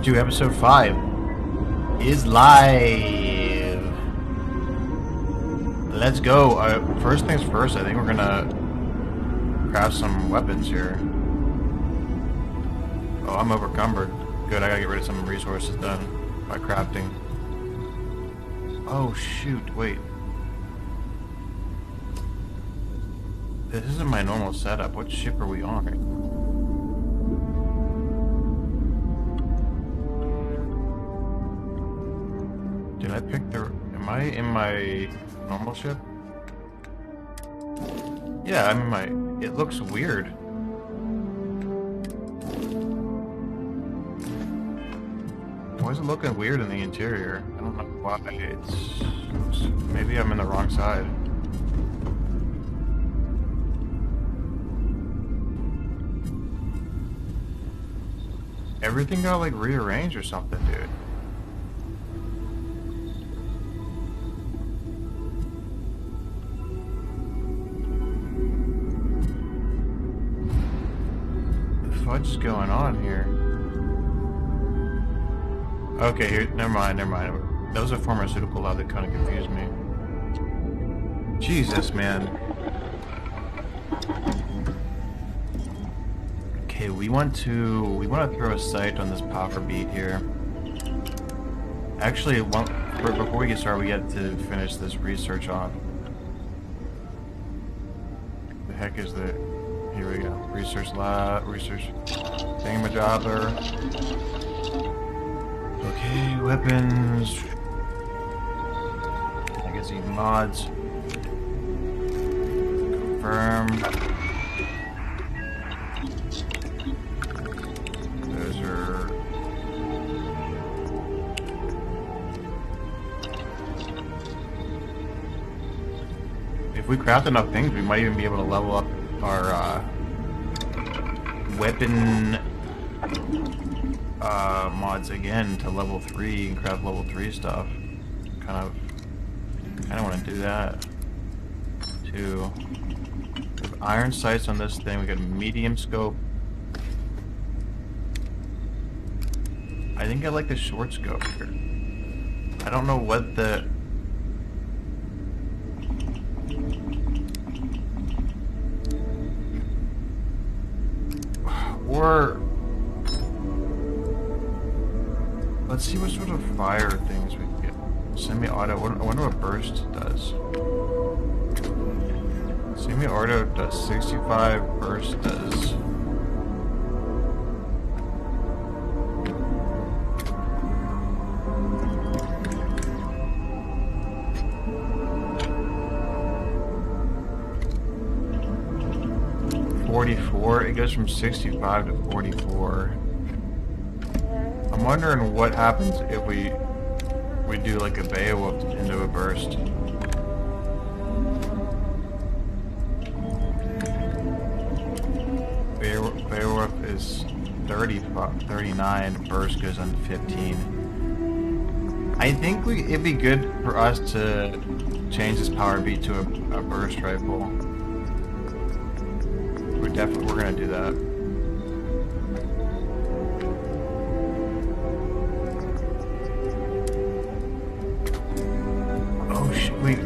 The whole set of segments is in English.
2 episode 5 is live. Let's go. First things first, I think we're gonna craft some weapons here. Oh, I'm overcumbered. Good, I gotta get rid of some resources done by crafting. Oh shoot, wait. This isn't my normal setup. What ship are we on right now? Did I pick the... Am I in my normal ship? Yeah, I'm in my... It looks weird. Why is it looking weird in the interior? I don't know why. It's... Maybe I'm in the wrong side. Everything got like rearranged or something, dude. What's going on here? Okay, here. Never mind. That was a pharmaceutical lab that kind of confused me. Jesus, man. Okay, we want to throw a sight on this power beat here. Actually, before we get started, we get to finish this research off. The heck is the? Here we go. Research lab, research thingamajobber. Okay, weapons. I guess even mods. Confirm. Those are... If we craft enough things, we might even be able to level up our weapon mods again to level 3 and craft level 3 stuff. Kind of want to do that too. We have iron sights on this thing. We got a medium scope. I think I like the short scope here. I don't know what the... Or... Let's see what sort of fire things we can get. Semi-auto, I wonder what burst does. Semi-auto does 65, burst does... It goes from 65 to 44. I'm wondering what happens if we do like a Beowulf into a burst. Beowulf is 39, burst goes on 15. I think it'd be good for us to change this power beat to a burst rifle. We're gonna do that. Oh shit! Wait.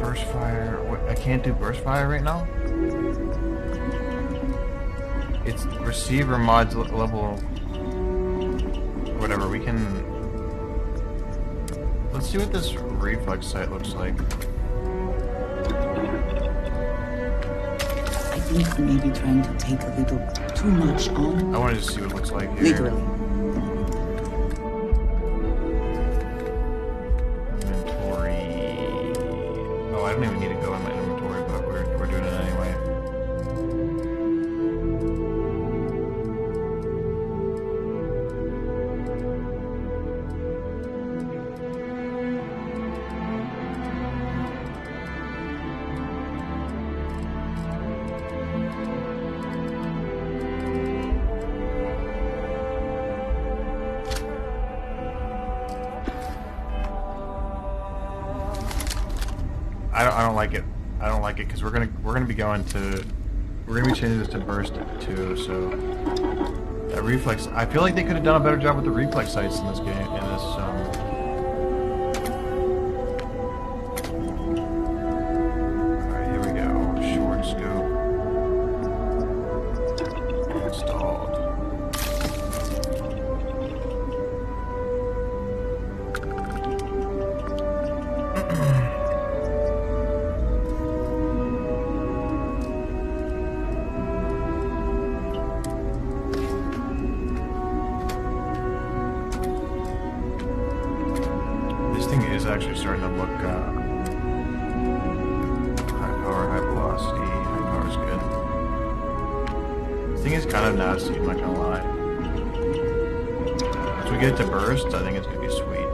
Burst fire. What? I can't do burst fire right now. It's receiver mods level. Whatever. We can. Let's see what this reflex sight looks like. I think I may be trying to take a little too much on. I wanted to see what it looks like here. Literally. Inventory. Oh, I don't even need to go in my inventory, but we're doing it anyway. I don't like it. I don't like it because we're gonna be going to we're gonna be changing this to burst too, so that reflex. I feel like they could have done a better job with the reflex sights in this game. Alright, here we go. Short scope installed. Actually starting to look high power, high velocity. High power's good. This thing is kind of nasty, I'm not gonna lie. Once we get it to burst, I think it's gonna be sweet.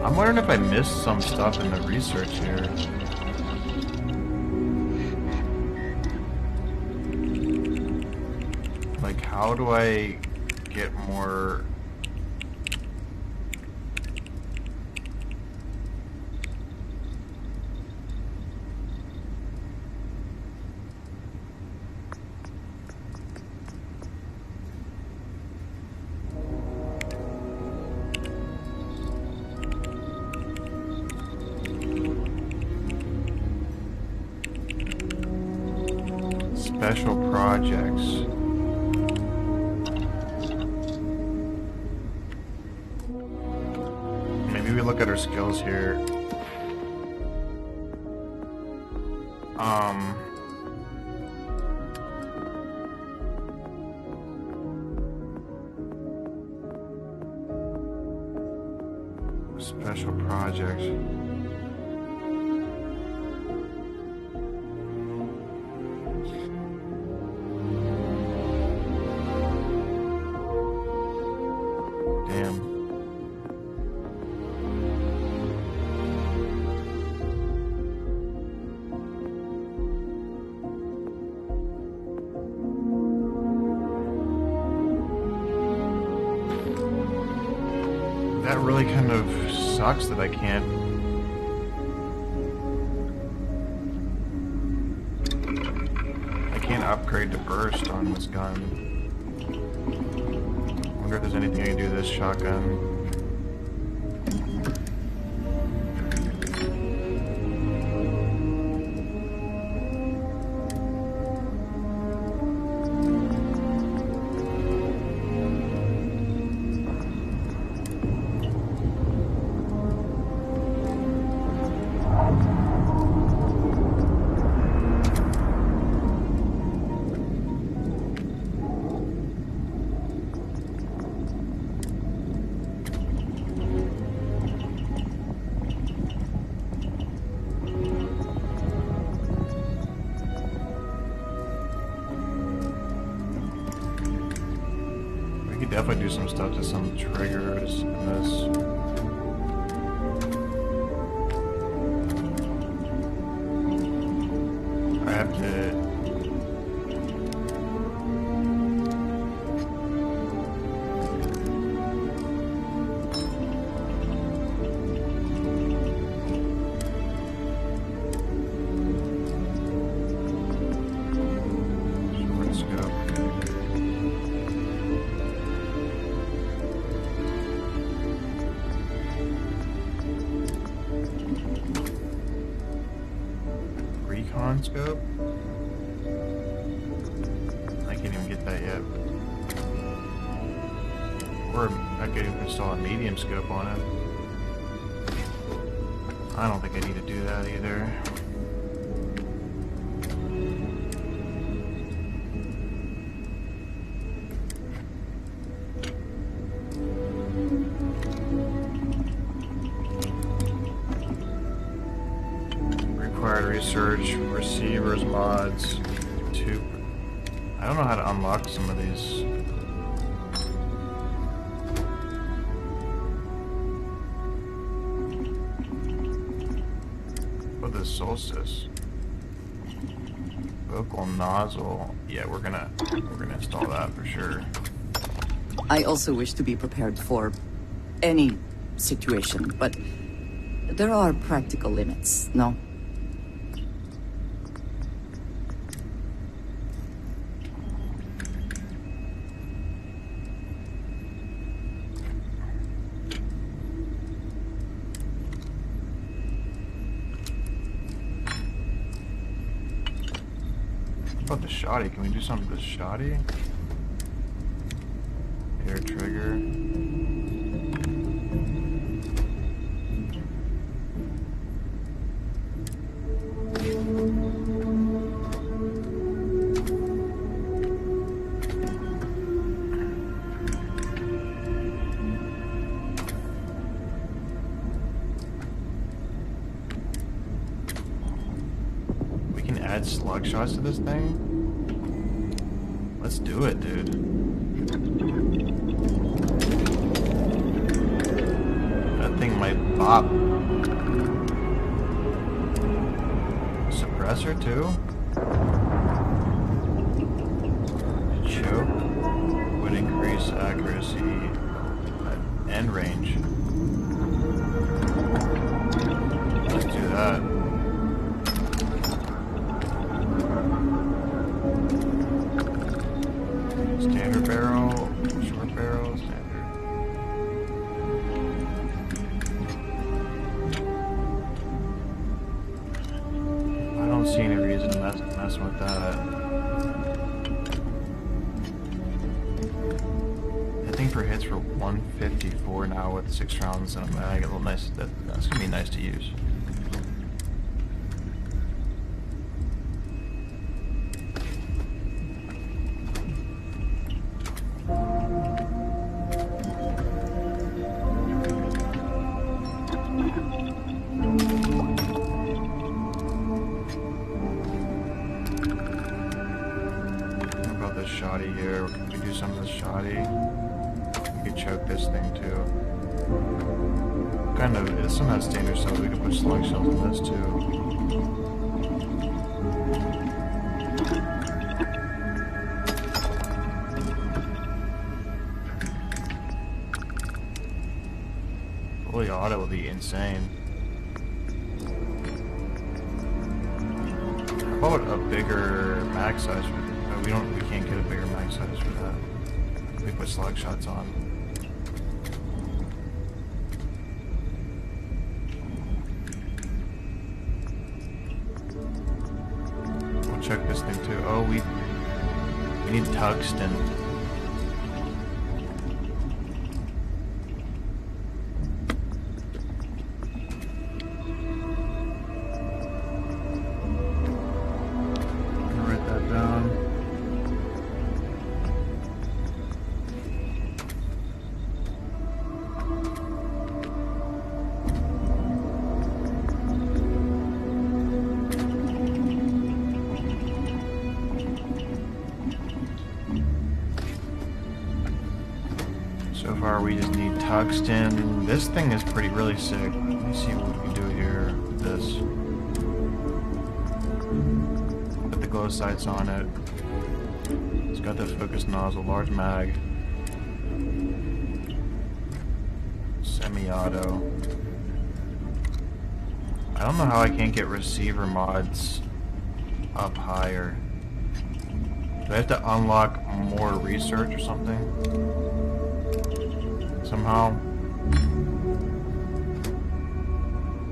I'm wondering if I missed some stuff in the research here. Like, how do I get more? Special projects. Maybe we look at our skills here. Special projects. That really kind of sucks that I can't. I can't upgrade to burst on this gun. I wonder if there's anything I can do to this shotgun. Definitely do some stuff to some triggers in this. I have to. Let's go. Scope. I can't even get that yet. Or I could even install a medium scope on it. I don't think I need to do that either. Research, receivers, mods, tube. I don't know how to unlock some of these. Oh, the solstice. Vocal nozzle. Yeah, we're gonna install that for sure. I also wish to be prepared for any situation, but there are practical limits, no? What about the shoddy? Can we do something with the shoddy? Air trigger. Add slug shots to this thing? Let's do it, dude. That thing might pop. Suppressor too? Choke would increase accuracy and range. Let's do that. Standard barrel, short barrel, standard. I don't see any reason to mess with that. I think for hits for 154 now with 6 rounds in a mag, a little nice. That's gonna be nice to use. Shoddy here. Can we do some of this shoddy? We could choke this thing too. Kind of, it's some of that standard stuff. We could put slug shells in this too. Fully auto would be insane. How about a bigger mag size for we can't get a bigger mag size for that. We put slug shots on. We'll check this thing too. Oh, we need tungsten. Write that down. So far we just need tungsten. This thing is really sick. Let me see what we can do here with this. Put the glow sights on it. It's got the focus nozzle, large mag. Semi-auto. I don't know how I can't get receiver mods up higher. Do I have to unlock more research or something? Somehow.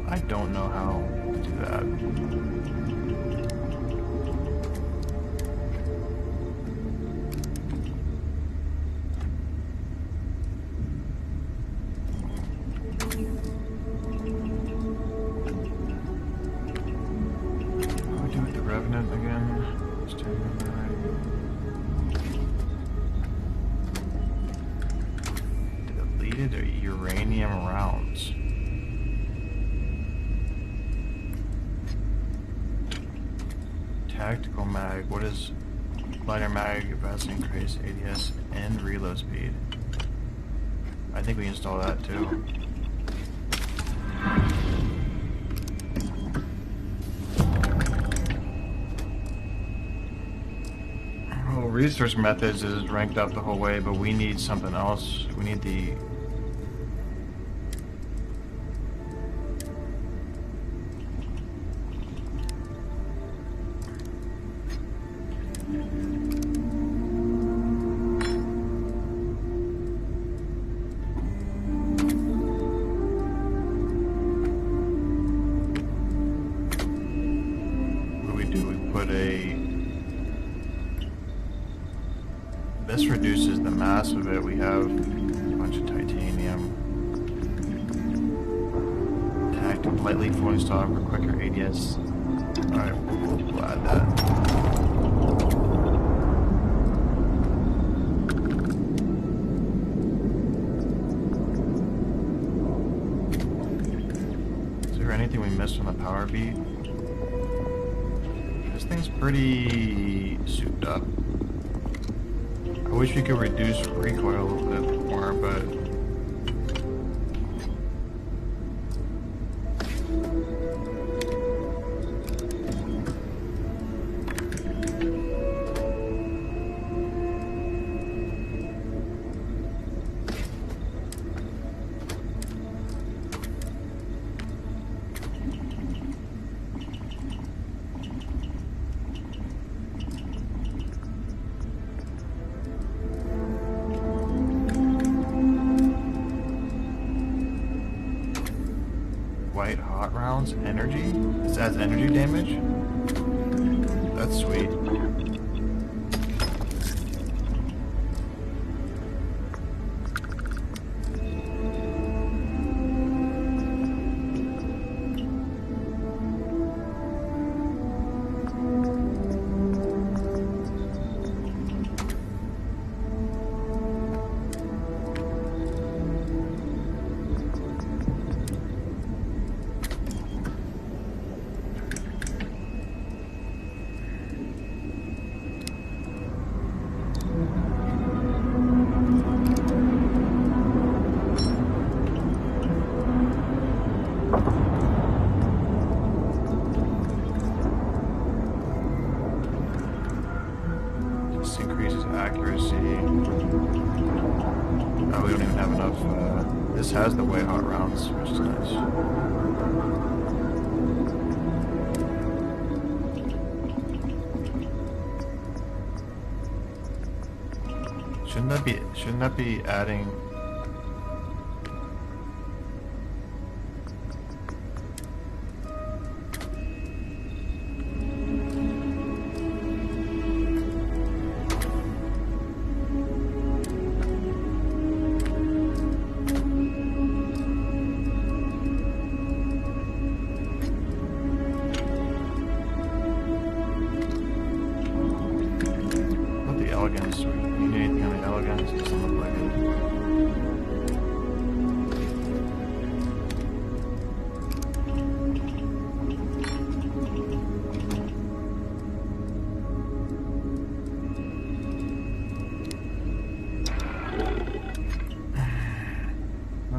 I don't know how to do that. What do we do with the Revenant again? Or uranium rounds. Tactical mag. What is lighter mag? Vastly increase ADS and reload speed. I think we install that too. Well, resource methods is ranked up the whole way, but we need something else. We need the put a This reduces the mass of it. We have a bunch of titanium. Active lightly floating stock for quicker ADS. Alright, we'll add that. Is there anything we missed from the power beat? This thing's pretty souped up. I wish we could reduce recoil a little bit more, but white hot rounds, energy? This adds energy damage? That's sweet. This has the white hot rounds, which is nice. Shouldn't that be adding?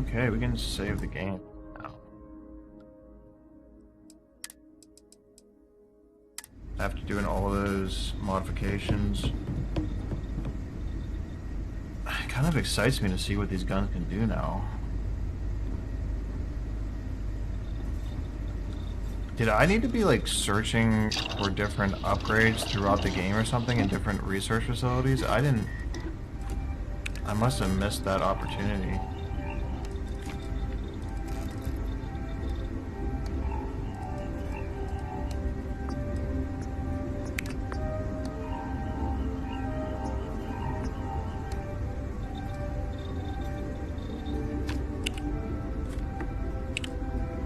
Okay, we can save the game now. After doing all those modifications, it kind of excites me to see what these guns can do now. Did I need to be like searching for different upgrades throughout the game or something in different research facilities? I must have missed that opportunity.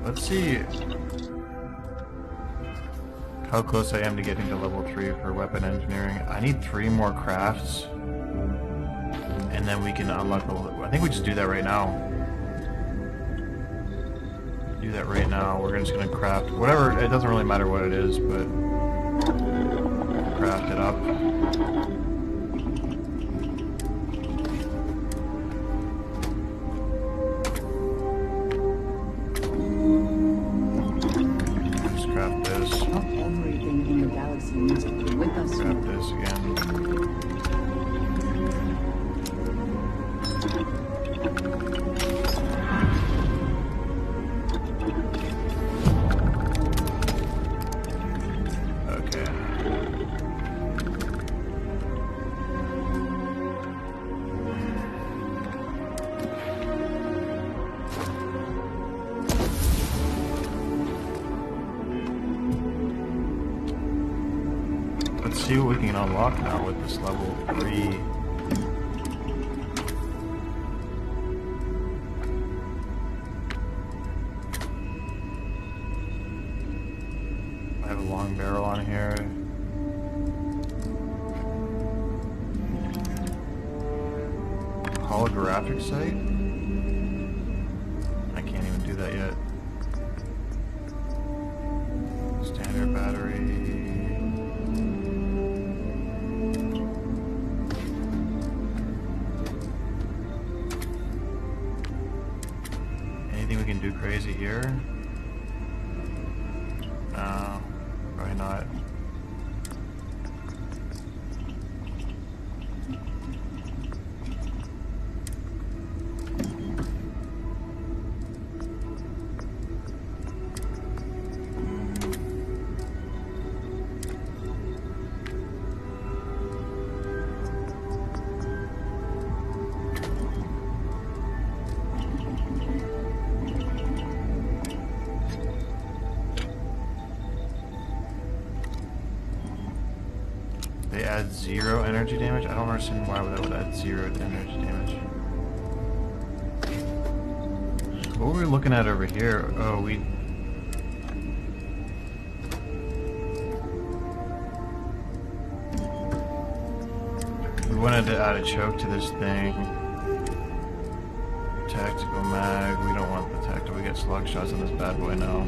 Let's see how close I am to getting to level 3 for weapon engineering. I need 3 more crafts, and then we can unlock the... I think we just do that right now. Do that right now. We're just going to craft whatever. It doesn't really matter what it is, but craft it up. Grab this again. Okay. Let's see what we can unlock now with this level 3 holographic sight? I can't even do that yet. Standard battery. Anything we can do crazy here? No, probably not. They add 0 energy damage? I don't understand why that would add 0 energy damage. What were we looking at over here? Oh, we wanted to add a choke to this thing. Tactical mag. We don't want the tactical. We get slug shots on this bad boy now.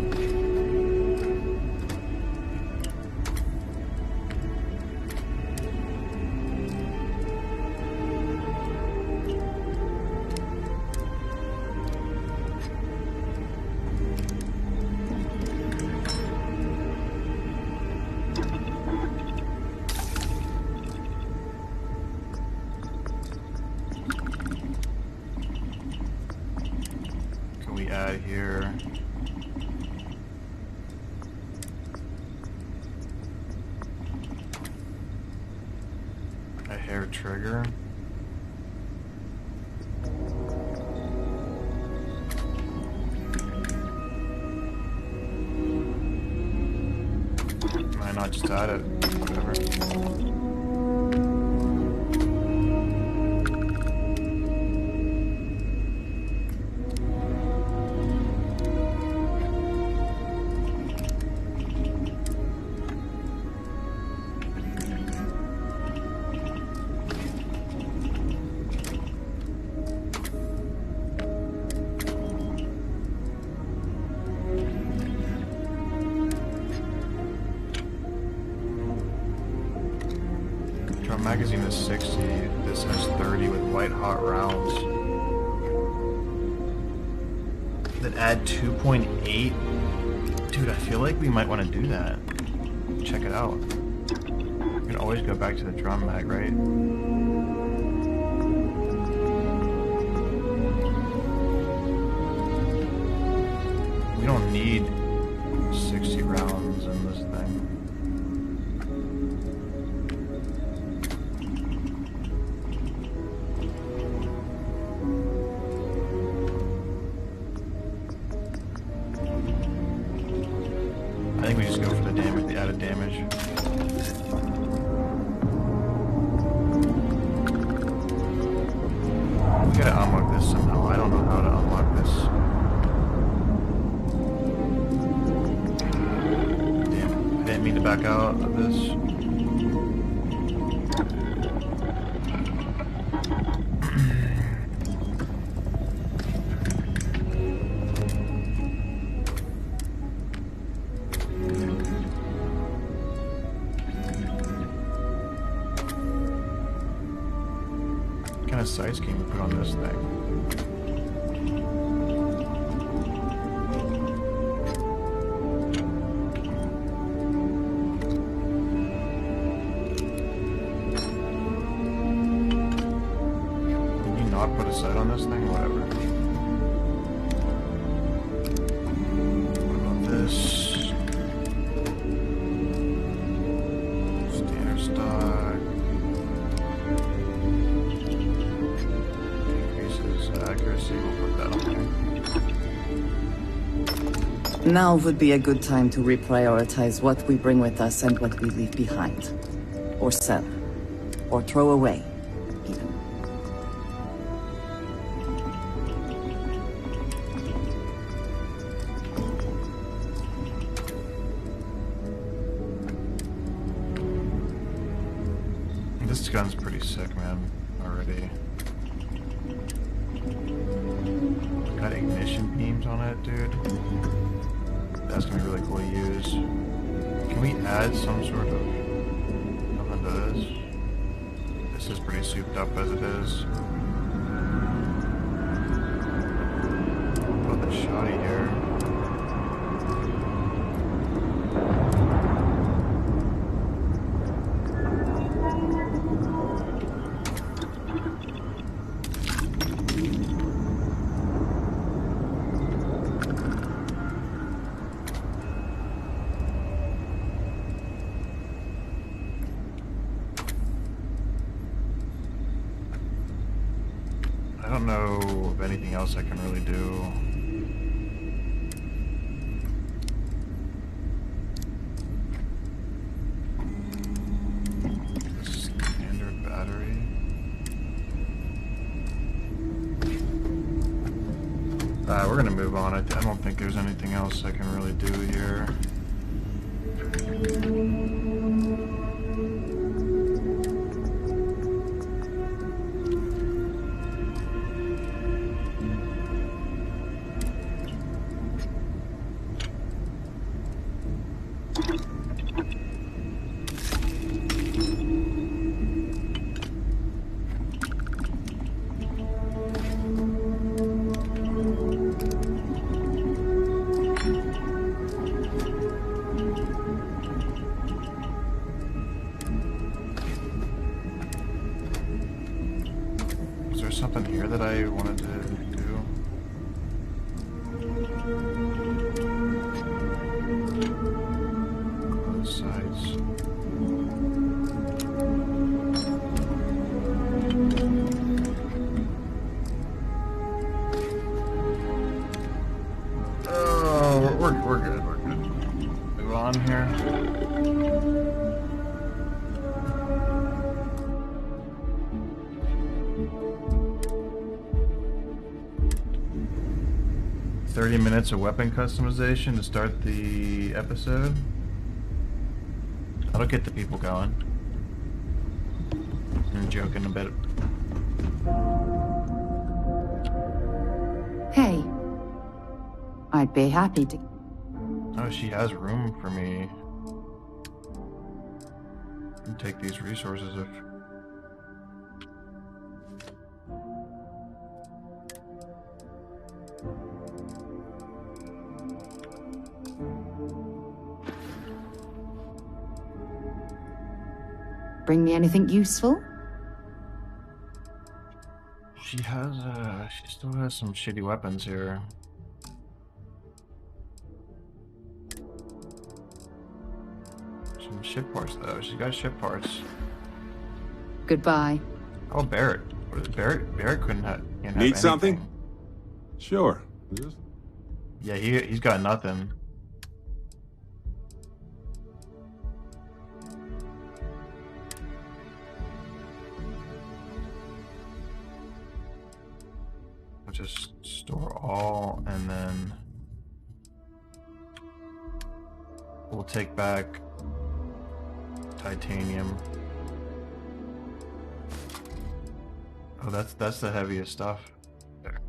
Add here. A hair trigger. Why not just add it? Whatever. Magazine is 60, this has 30 with white hot rounds. That add 2.8? Dude, I feel like we might want to do that. Check it out. We can always go back to the drum mag, right? We don't need 60 rounds in this thing. I think we just go for the damage, the added damage. We gotta unlock this somehow. I don't know how to unlock this. Damn, I didn't mean to back out of this. What kind of sights can we put on this thing? Can you not put a sight on this thing? Whatever. What about this? Standard stock. Accuracy, we'll put that on. Now would be a good time to reprioritize what we bring with us and what we leave behind. Or sell. Or throw away, even. This gun's pretty sick, man, already. Got ignition beams on it, dude. That's gonna be really cool to use. Can we add some sort of something to this? This is pretty souped up as it is. Oh, the shoddy here. I don't know of anything else I can really do. Standard battery. We're gonna move on. I don't think there's anything else I can really do here. Something here that I wanted to do. Both sides. Oh, we're good. We're good. Move on here. "30 minutes of weapon customization to start the episode." That'll get the people going. I'm joking a bit. Hey. I'd be happy to... Oh, she has room for me. I can take these resources if... Bring me anything useful? She has, she still has some shitty weapons here. Some ship parts, though. She's got ship parts. Goodbye. Oh, Barrett. Barrett couldn't have... Can't have Need something? anything. Sure. Yeah, he's got nothing. I'll just store all, and then we'll take back titanium. Oh, that's the heaviest stuff. There.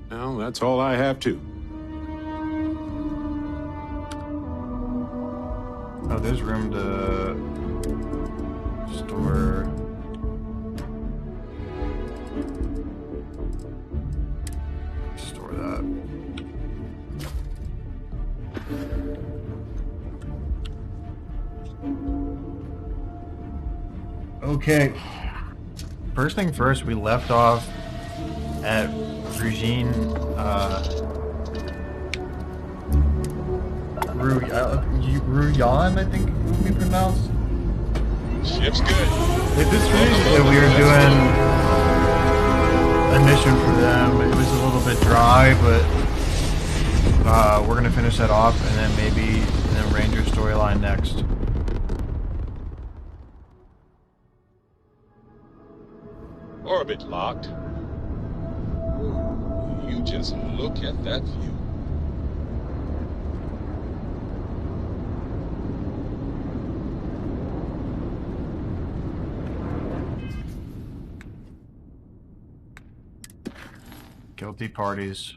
Well, that's all I have too. Oh, there's room to store. Store that. Okay. First thing first, we left off at Ryujin, Ryujin, I think it would be pronounced. Ship's good. If this region, we were doing a mission for them. It was a little bit dry, but we're gonna finish that off, and then maybe Ranger storyline next. Orbit locked. You you just look at that view? Guilty parties.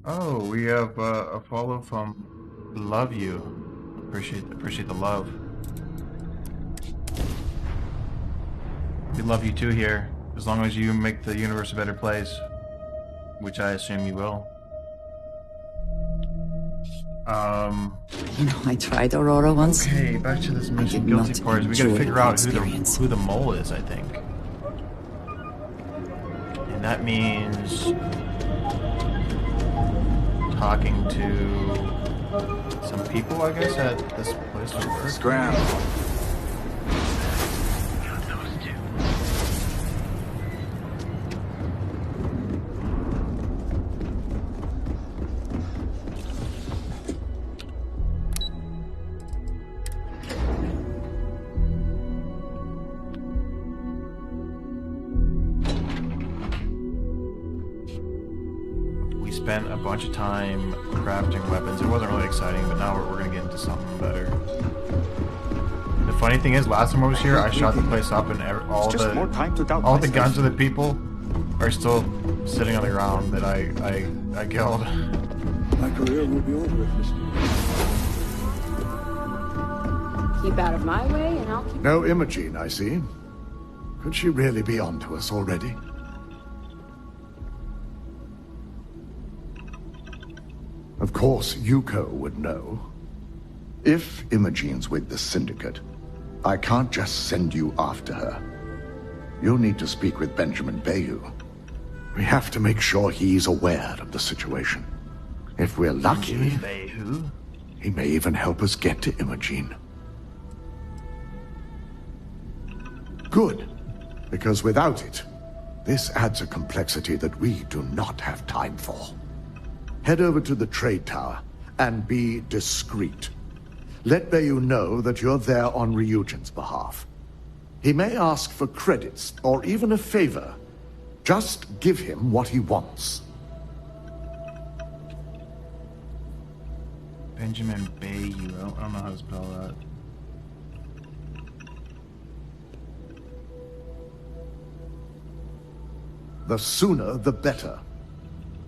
Oh, we have a follow from Love You. Appreciate the love. We love you too here, as long as you make the universe a better place, which I assume you will. You know, I tried Aurora once. Okay, back to this mission. did Guilty not parties. We gotta enjoy figure the out experience. who the mole is, I think. And that means talking to some people, I guess, at this place of work. Scram. Spent a bunch of time crafting weapons. It wasn't really exciting, but now we're gonna get into something better. The funny thing is, last time I was here, I shot the place up, and all the guns of the people are still sitting on the ground that I killed. My career will be over if Mr. Keep out of my way, and I'll keep. No Imogene, I see. Could she really be onto us already? Of course, Yuko would know. If Imogene's with the syndicate, I can't just send you after her. You'll need to speak with Benjamin Beyu. We have to make sure he's aware of the situation. If we're lucky, Beyu? he may even help us get to Imogene. Good, because without it, this adds a complexity that we do not have time for. Head over to the trade tower and be discreet. Let Beyu know that you're there on Ryujin's behalf. He may ask for credits or even a favor. Just give him what he wants. Benjamin Beyu. I don't know how to spell that. The sooner, the better.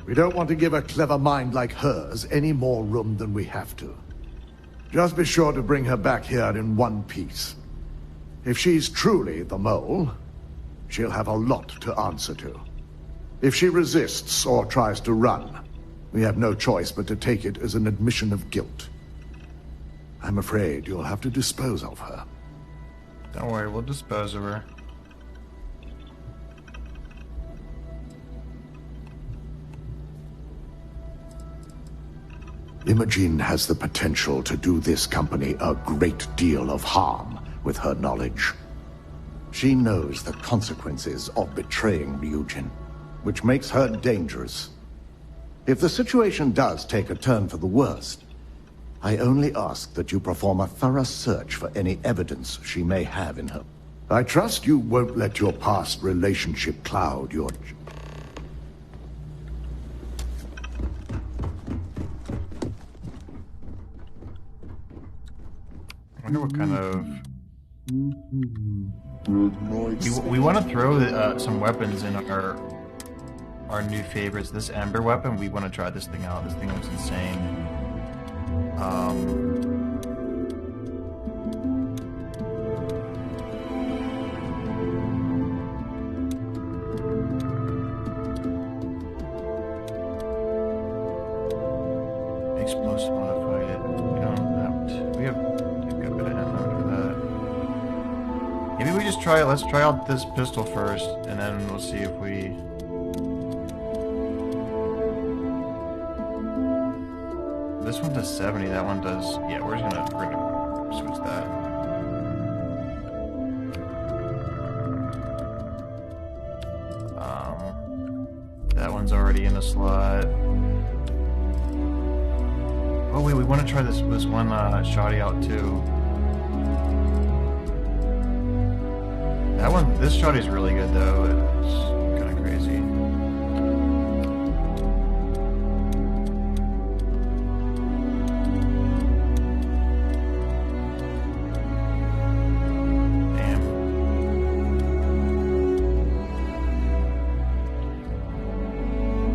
We don't want to give a clever mind like hers any more room than we have to. Just be sure to bring her back here in one piece. If she's truly the mole, she'll have a lot to answer to. If she resists or tries to run, we have no choice but to take it as an admission of guilt. I'm afraid you'll have to dispose of her. Don't worry, we'll dispose of her. Imogene has the potential to do this company a great deal of harm with her knowledge. She knows the consequences of betraying Ryujin, which makes her dangerous. If the situation does take a turn for the worst, I only ask that you perform a thorough search for any evidence she may have in her. I trust you won't let your past relationship cloud your... I wonder what kind of... We want to throw some weapons in our new favorites. This Ember weapon, we want to try this thing out. This thing looks insane. Maybe we just try it. Let's try out this pistol first, and then we'll see if we. This one does 70. That one does. Yeah, we're gonna switch that. That one's already in a slot. Oh wait, we want to try this one shoddy out too. That one, this shoddy's really good though. It's kind of crazy. Damn.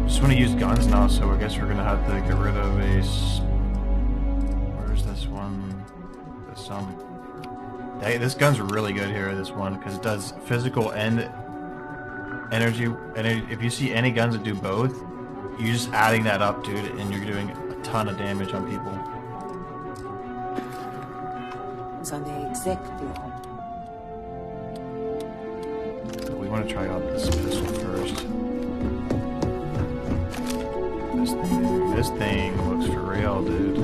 Just want to use guns now, so I guess we're gonna have to get rid of a. Where's this one? Hey, this gun's really good here, this one, because it does physical and energy. And if you see any guns that do both, you're just adding that up, dude, and you're doing a ton of damage on people. On the exec bureau. We want to try out this pistol first. This thing looks for real, dude.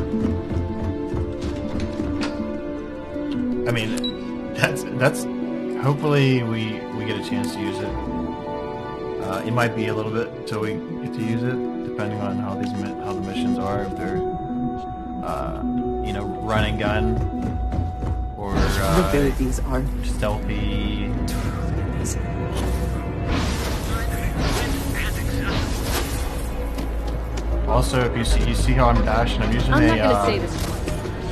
I mean, that's. Hopefully, we get a chance to use it. It might be a little bit until we get to use it, depending on how the missions are. If they're, run and gun, or these are stealthy. Also, if you see how I'm dashing, I'm using I'm not gonna say this.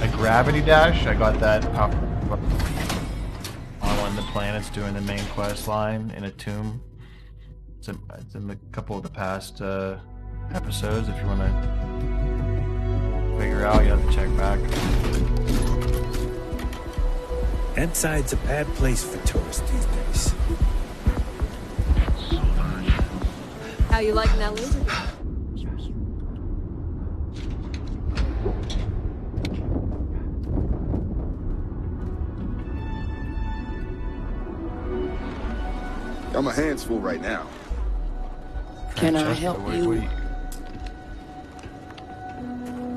a gravity dash. I got that on one of the planets doing the main quest line in a tomb. It's in a couple of the past episodes. If you want to figure out, you have to check back. Inside's a bad place for tourists these days. How you liking that laser? Got my hands full right now. Can I help you?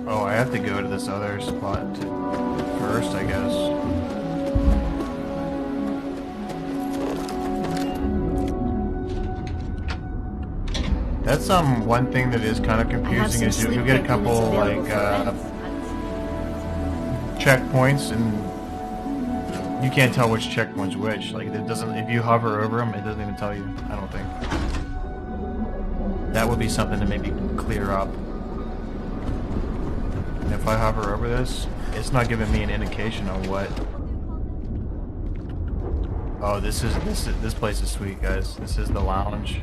Oh, I have to go to this other spot first, I guess. That's one thing that is kind of confusing is you get a couple like checkpoints and you can't tell which checkpoint's which. Like it doesn't. If you hover over them, it doesn't even tell you. I don't think. That would be something to maybe clear up. And if I hover over this, it's not giving me an indication on what. Oh, this place is sweet, guys. This is the lounge.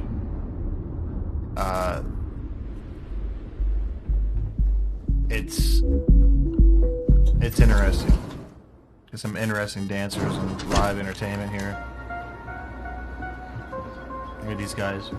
It's interesting. There's some interesting dancers and live entertainment here. Look at these guys.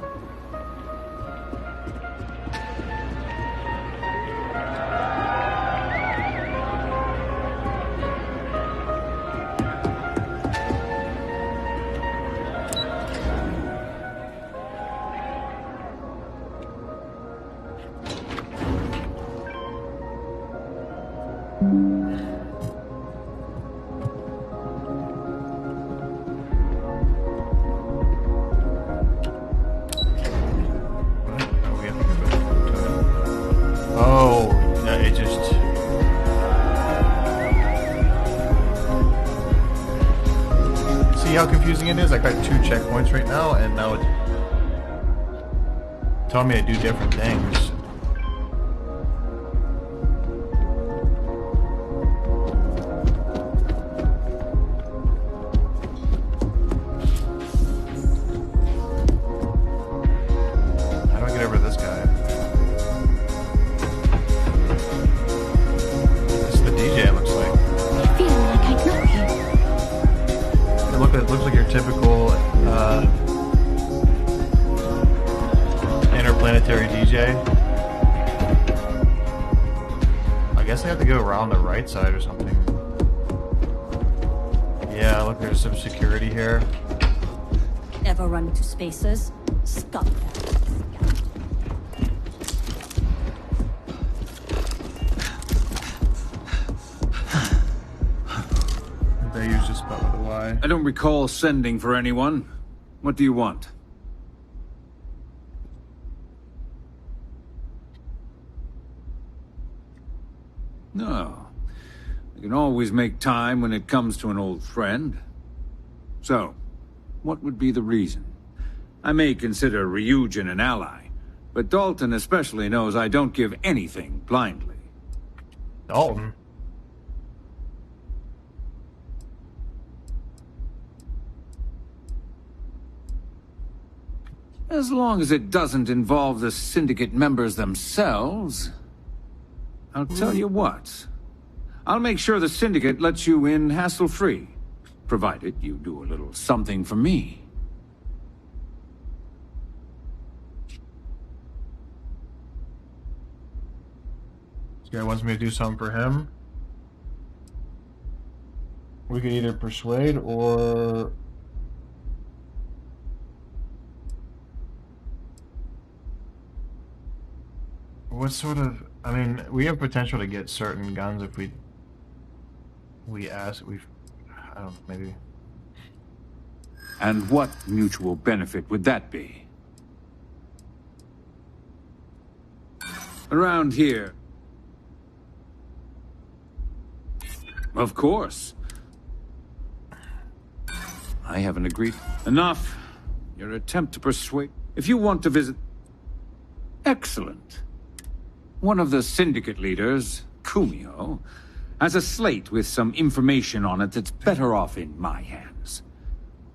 How confusing it is. I got 2 checkpoints right now, and now it's telling me to do different things. How do I get over this guy? This is the DJ, it looks like. I feel like I know him. It looks like your typical interplanetary DJ. I guess I have to go around the right side or something. Yeah, look, there's some security here. Ever run into spacers? Scuff that. They use just spelled with a Y. I don't recall sending for anyone. What do you want? No. You can always make time when it comes to an old friend. So, what would be the reason? I may consider Ryujin an ally, but Dalton especially knows I don't give anything blindly. Dalton? As long as it doesn't involve the syndicate members themselves. I'll tell you what. I'll make sure the syndicate lets you in hassle-free, provided you do a little something for me. This guy wants me to do something for him. We could either persuade or... What sort of... I mean, we have potential to get certain guns if we ask... I don't know, maybe... And what mutual benefit would that be? Around here. Of course. I haven't agreed. Enough. Your attempt to persuade... If you want to visit... Excellent. One of the syndicate leaders, Kumio, has a slate with some information on it that's better off in my hands.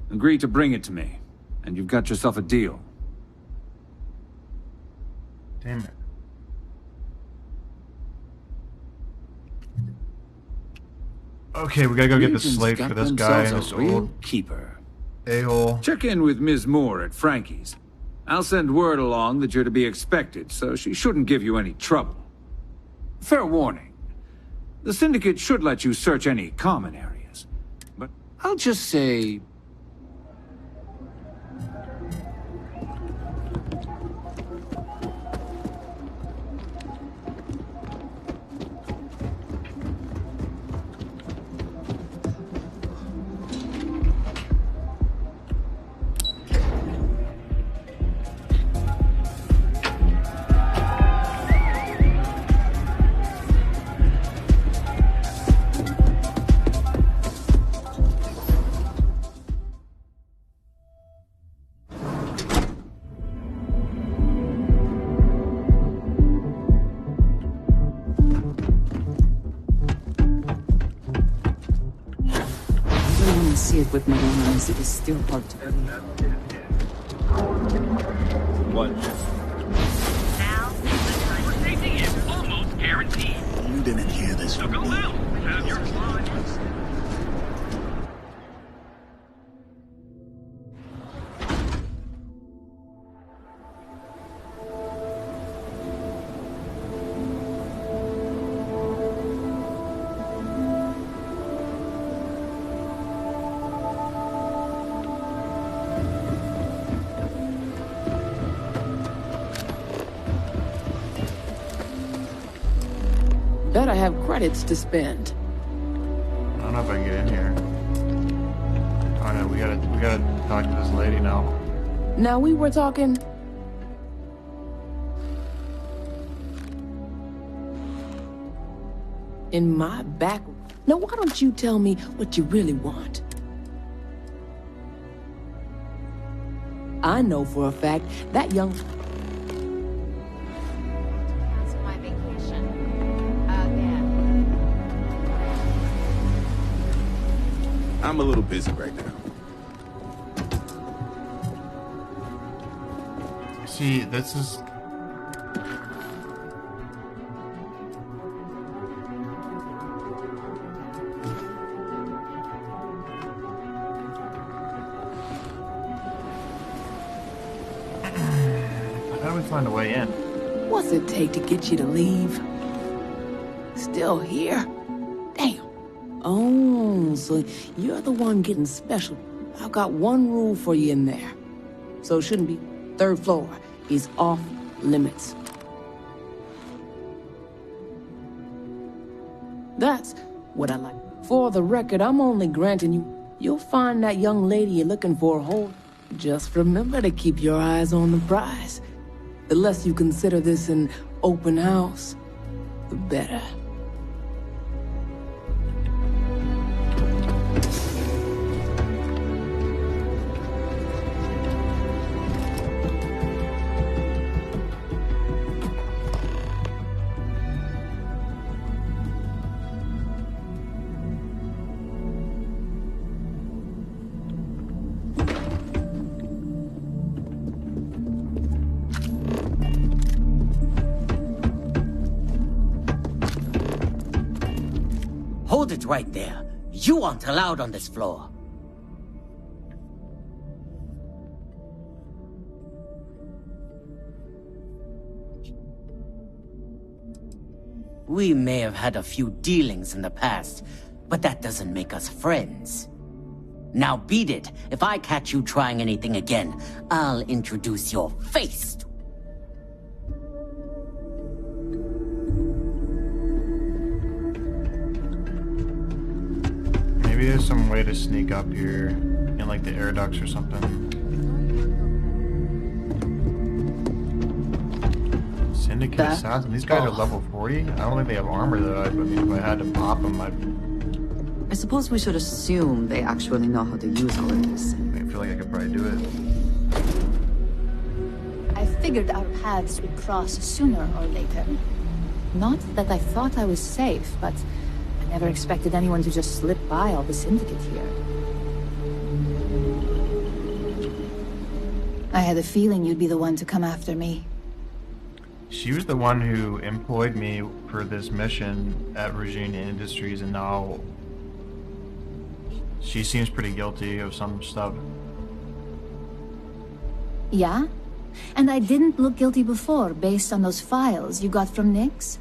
Agree to bring it to me, and you've got yourself a deal. Damn it. Okay, we gotta go get the slate for this guy and this old keeper. a-hole. Check in with Ms. Moore at Frankie's. I'll send word along that you're to be expected, so she shouldn't give you any trouble. Fair warning. The Syndicate should let you search any common areas. But I'll just say... With my own eyes, it is still hard to believe. What? Now, we're safety is almost guaranteed. You didn't hear this So from go me. out. Have your fun. Bet I have credits to spend. I don't know if I can get in here. Oh no, we gotta talk to this lady now. Now we were talking... in my back... Now why don't you tell me what you really want? I know for a fact that young... Cancel my vacation. Again. I'm a little busy right now. See, this is... How do we find a way in? What's it take to get you to leave? Still here? Damn. Oh, so you're the one getting special. I've got one rule for you in there. So it shouldn't be. Third floor is off limits. That's what I like. For the record, I'm only granting you. You'll find that young lady you're looking for, hold. Just remember to keep your eyes on the prize. The less you consider this an open house, the better. Hold it right there. You aren't allowed on this floor. We may have had a few dealings in the past, but that doesn't make us friends. Now beat it. If I catch you trying anything again, I'll introduce your face to... Maybe there's some way to sneak up here in like the air ducts or something. Syndicate assassin. These guys are level 40. I don't think they have armor though. I mean, if I had to pop them, I suppose we should assume they actually know how to use all of this. I feel like I could probably do it. I figured our paths would cross sooner or later. Not that I thought I was safe, but I never expected anyone to just slip by all the syndicate here. I had a feeling you'd be the one to come after me. She was the one who employed me for this mission at Ryujin Industries, and now she seems pretty guilty of some stuff. Yeah? And I didn't look guilty before, based on those files you got from Nyx?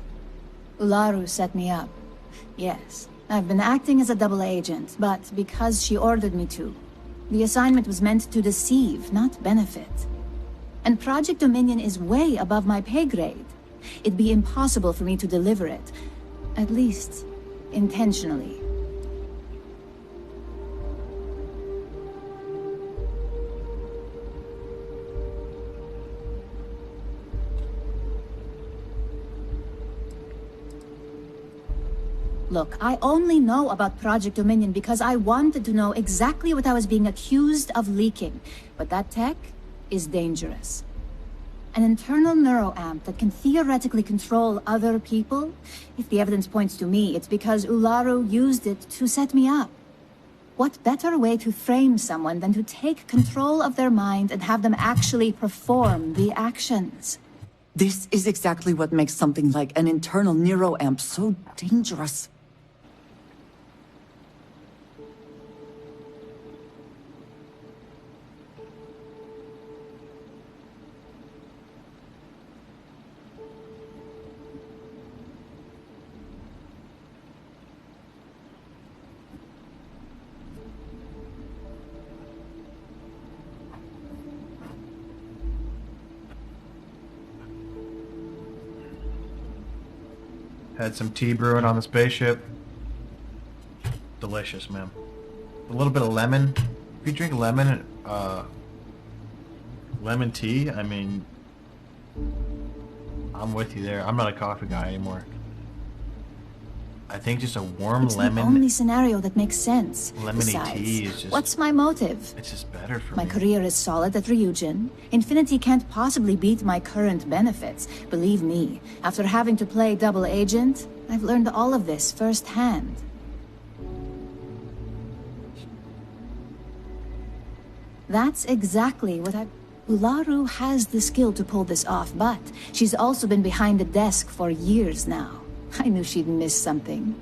Ularu set me up. Yes, I've been acting as a double agent, but because she ordered me to. The assignment was meant to deceive, not benefit. And Project Dominion is way above my pay grade. It'd be impossible for me to deliver it. At least, intentionally. Look, I only know about Project Dominion because I wanted to know exactly what I was being accused of leaking. But that tech is dangerous. An internal neuro amp that can theoretically control other people? If the evidence points to me, it's because Ularu used it to set me up. What better way to frame someone than to take control of their mind and have them actually perform the actions? This is exactly what makes something like an internal neuro amp so dangerous. Had some tea brewing on the spaceship. Delicious, man. A little bit of lemon. If you drink lemon tea, I mean, I'm with you there. I'm not a coffee guy anymore. I think just a warm lemon. It's the only scenario that makes sense. Lemony Besides, tea is just... what's my motive? It's just better for My me. career is solid at Ryujin. Infinity can't possibly beat my current benefits. Believe me, after having to play double agent, I've learned all of this firsthand. That's exactly what Ularu has the skill to pull this off, but she's also been behind the desk for years now. I knew she'd miss something.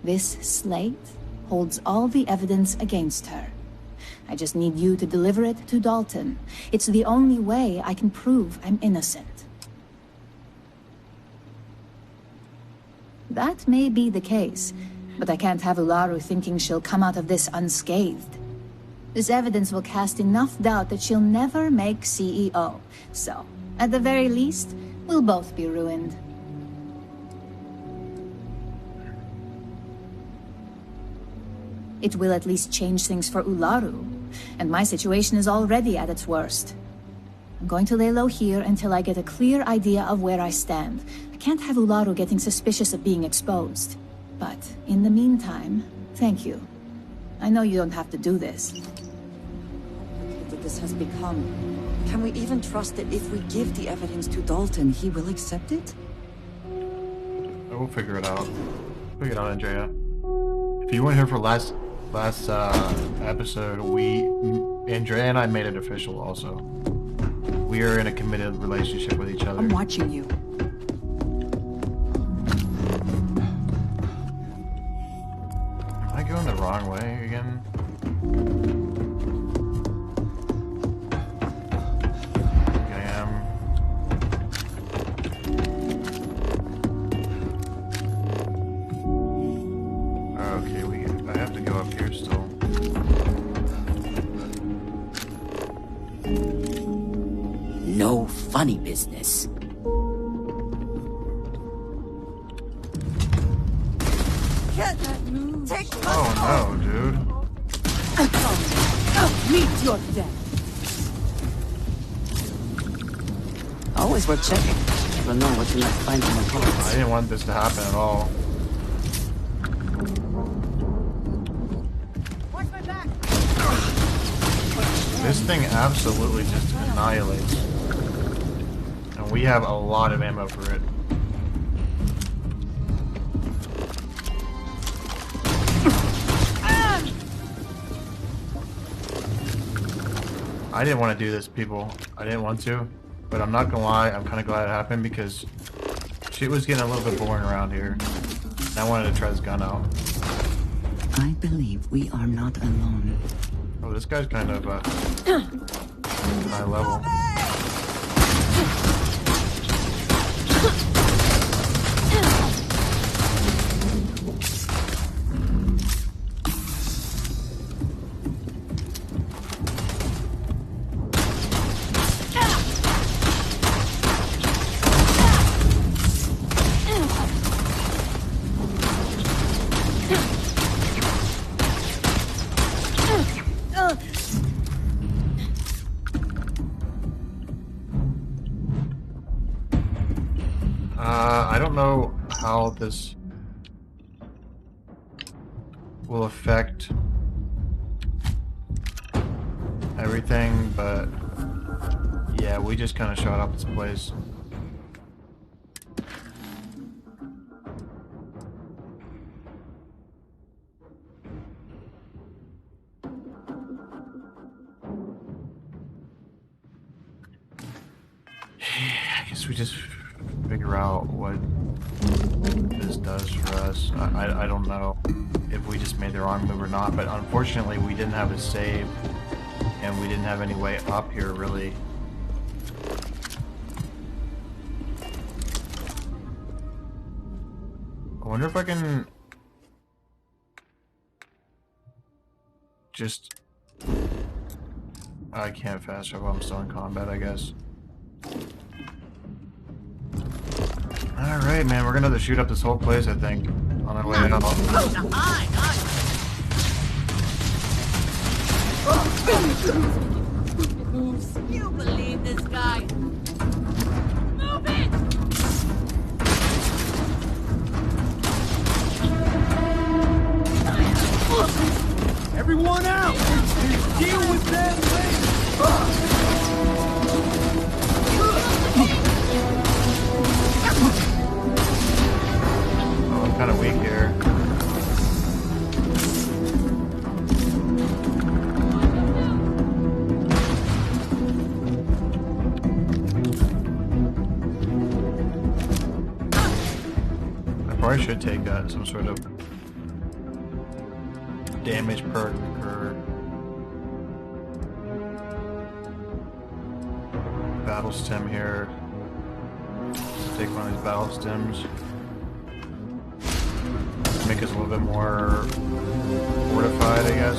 This slate holds all the evidence against her. I just need you to deliver it to Dalton. It's the only way I can prove I'm innocent. That may be the case, But I can't have Ularu thinking she'll come out of this unscathed. This evidence will cast enough doubt that she'll never make CEO. So, at the very least, we'll both be ruined. It will at least change things for Ularu, and my situation is already at its worst. I'm going to lay low here until I get a clear idea of where I stand. I can't have Ularu getting suspicious of being exposed. But, in the meantime, thank you. I know you don't have to do this. That this has become. Can we even trust that if we give the evidence to Dalton, he will accept it? We'll figure it out. Figure it out, Andrea. If you weren't here for last episode, Andrea and I made it official also. We are in a committed relationship with each other. I'm watching you. Am I going the wrong way again? I am. Okay, I have to go up here still. No funny business. Oh no, dude. Meet your death. Always worth checking. Never know what you might find in the I cards. didn't want this to happen at all. This thing absolutely just annihilates. And we have a lot of ammo for it. I didn't want to do this, people. I didn't want to. But I'm not gonna lie, I'm kind of glad it happened because shit was getting a little bit boring around here. And I wanted to try this gun out. I believe we are not alone. Oh, this guy's kind of high level. I don't know how this will affect everything, but yeah, we just kind of shot up this place. I guess we just figure out what this does for us. I don't know if we just made the wrong move or not, but unfortunately we didn't have a save and we didn't have any way up here really. I wonder if I can just... I can't fast travel, I'm still in combat, I guess. Alright, man, we're gonna have to shoot up this whole place, I think, on our way out. You believe this guy? Move it! Everyone out! Deal with them later! Oh, I'm kind of weak here. I probably should take some sort of damage perk or battle stem here. Let's take one of these battle stems. make us a little bit more fortified, I guess.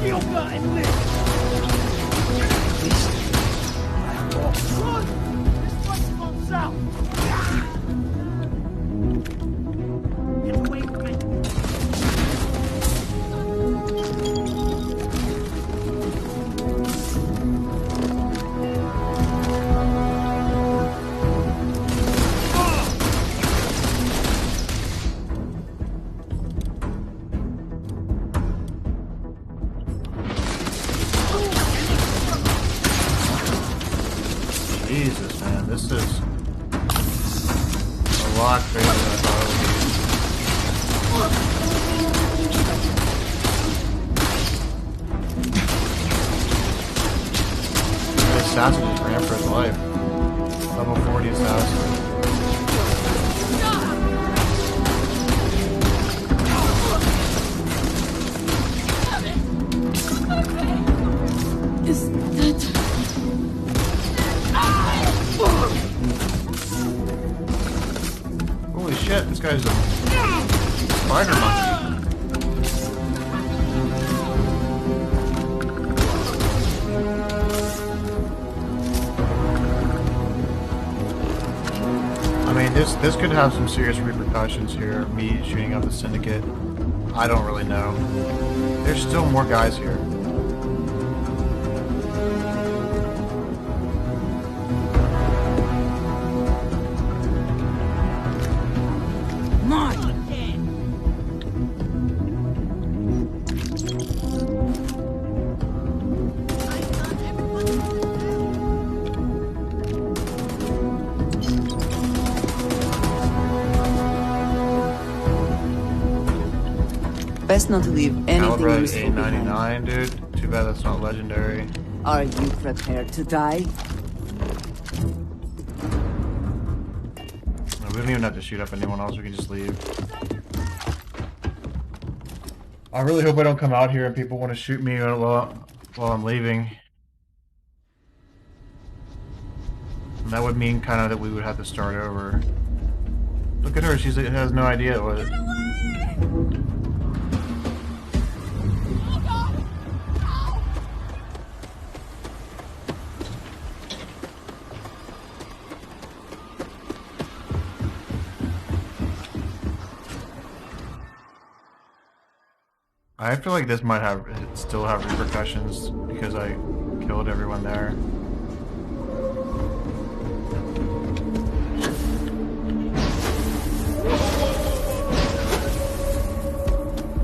Feel good. This one's gone south. Get away from me. Jesus, man, this is a lot crazier than I thought it would be. The assassin just ran for his life. Level 40 assassin. Holy shit, this guy's a spider monkey. I mean, this could have some serious repercussions here, me shooting up the syndicate. I don't really know. There's still more guys here. Best not to leave anything Calibre useful behind. A99, dude. Too bad that's not legendary. Are you prepared to die? No, we don't even have to shoot up anyone else, we can just leave. I really hope I don't come out here and people want to shoot me while I'm leaving. And that would mean kind of that we would have to start over. Look at her, she has no idea what it... I feel like this might still have repercussions because I killed everyone there.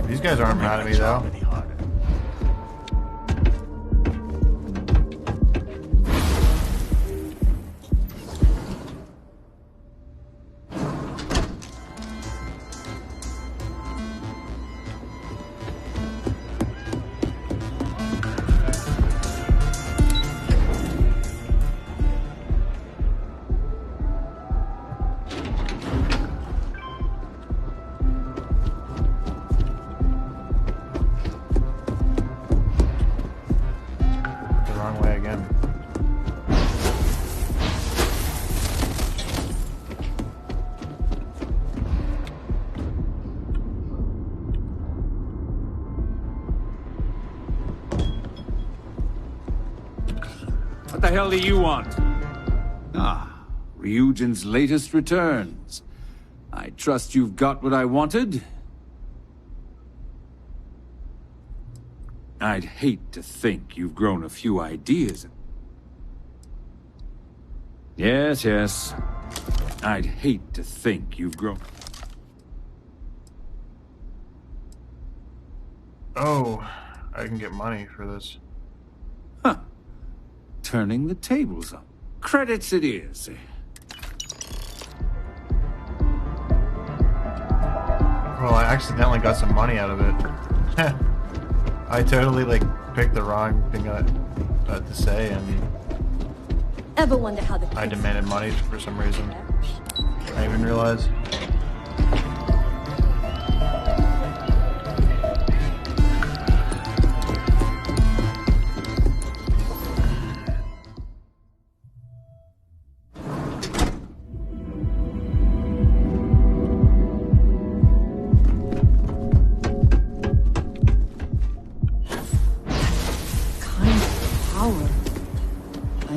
These guys aren't mad at me though. What the hell do you want? Ah, Ryujin's latest returns. I trust you've got what I wanted? I'd hate to think you've grown a few ideas. Yes, yes. I'd hate to think you've grown... Oh, I can get money for this. Huh. Turning the tables up. Credits it is. Well, I accidentally got some money out of it. I totally, like, picked the wrong thing to say, and Ever wonder how the I demanded money for some reason. I didn't even realize.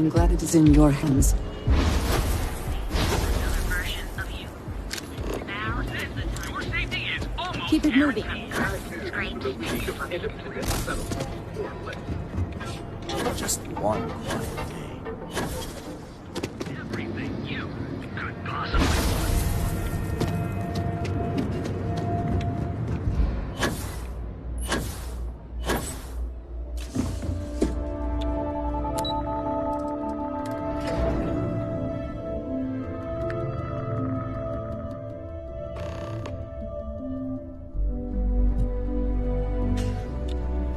I'm glad it is in your hands. Another version of you. Now is the time. Your safety is almost Keep it moving. Just one quiet day. Everything you could possibly want.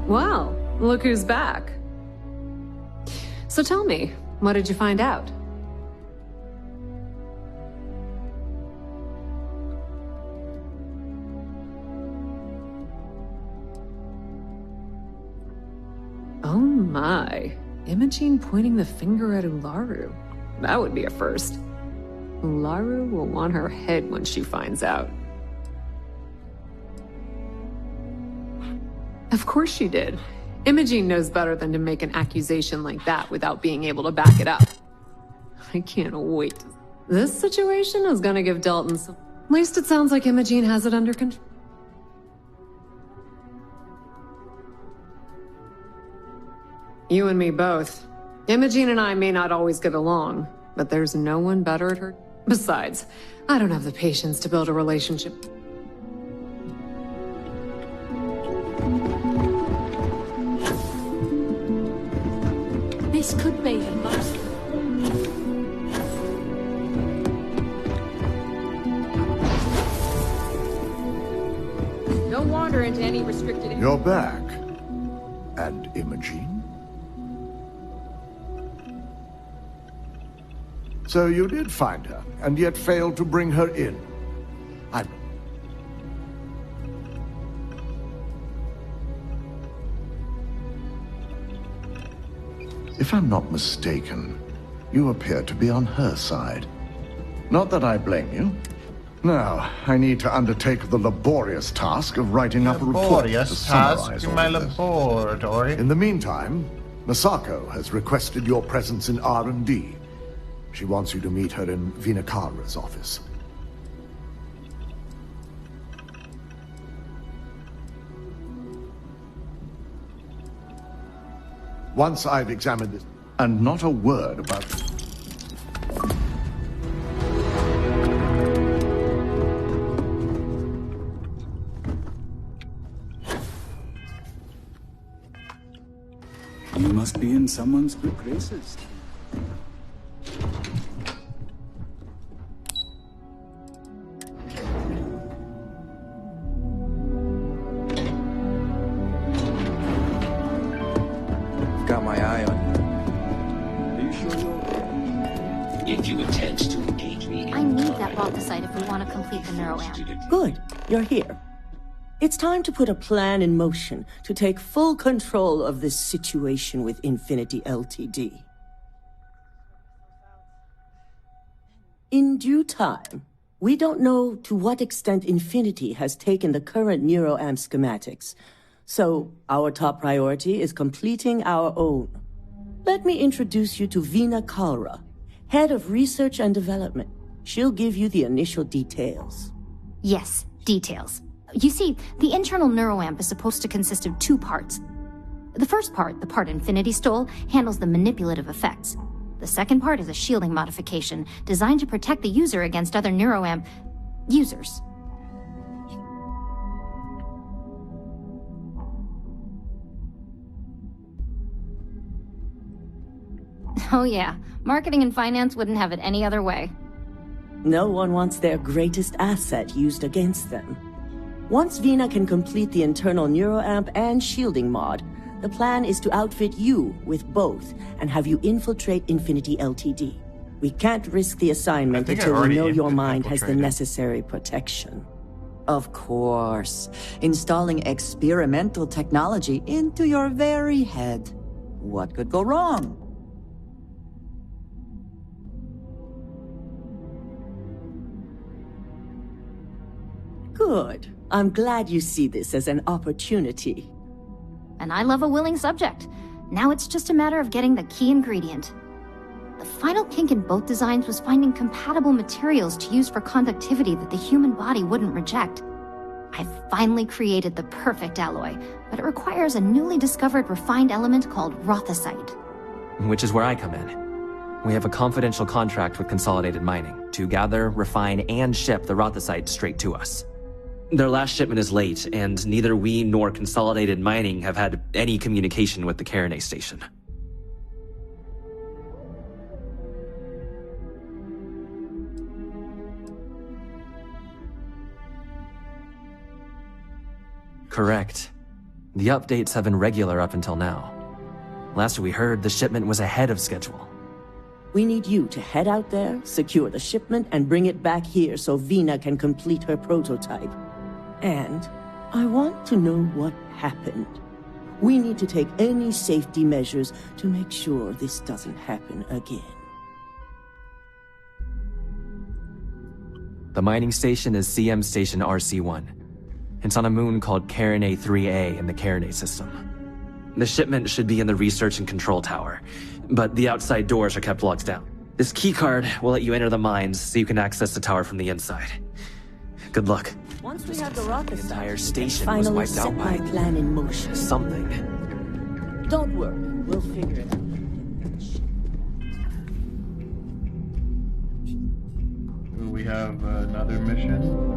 Well, look who's back. So tell me, what did you find out? Oh my. Imogene pointing the finger at Ularu. That would be a first. Ularu will want her head when she finds out. Of course she did. Imogene knows better than to make an accusation like that without being able to back it up. I can't wait. This situation is gonna give Dalton some... At least it sounds like Imogene has it under control. You and me both. Imogene and I may not always get along, but there's no one better at her. Besides, I don't have the patience to build a relationship. This could be a must. Don't wander into any restricted... You're back. And Imogene? So you did find her, and yet failed to bring her in. If I'm not mistaken, you appear to be on her side. Not that I blame you. Now, I need to undertake the laborious task of writing up a report to summarize all my of this. laboratory. In the meantime, Masaka has requested your presence in R&D. She wants you to meet her in Vinakara's office. Once I've examined this, and not a word about... You must be in someone's good graces. Got my eye on you. Are you sure you're... If you intend to engage me... I need that Rothicile if we want to complete the neuro amp. Good. You're here. It's time to put a plan in motion to take full control of this situation with Infinity LTD. In due time, we don't know to what extent Infinity has taken the current neuro amp schematics, so our top priority is completing our own. Let me introduce you to Vina Kalra, Head of Research and Development. She'll give you the initial details. Yes, details. You see, the internal neuroamp is supposed to consist of two parts. The first part, the part Infinity stole, handles the manipulative effects. The second part is a shielding modification designed to protect the user against other neuroamp users. Oh yeah, marketing and finance wouldn't have it any other way. No one wants their greatest asset used against them. Once Vina can complete the internal neuroamp and shielding mod, the plan is to outfit you with both and have you infiltrate Infinity LTD. We can't risk the assignment until we know your mind has the necessary protection. Of course. Installing experimental technology into your very head. What could go wrong? Good. I'm glad you see this as an opportunity. And I love a willing subject. Now it's just a matter of getting the key ingredient. The final kink in both designs was finding compatible materials to use for conductivity that the human body wouldn't reject. I've finally created the perfect alloy, but it requires a newly discovered refined element called Rothicile. Which is where I come in. We have a confidential contract with Consolidated Mining to gather, refine, and ship the Rothicile straight to us. Their last shipment is late, and neither we nor Consolidated Mining have had any communication with the Carinae station. Correct. The updates have been regular up until now. Last we heard, the shipment was ahead of schedule. We need you to head out there, secure the shipment, and bring it back here so Vina can complete her prototype. And I want to know what happened. We need to take any safety measures to make sure this doesn't happen again. The mining station is CM Station RC-1. It's on a moon called Carinae 3A in the Carinae system. The shipment should be in the research and control tower, but the outside doors are kept locked down. This keycard will let you enter the mines so you can access the tower from the inside. Good luck. Once we have the rocket, the entire station was wiped out by plan in motion. Something. Don't worry, we'll figure it out. We have another mission.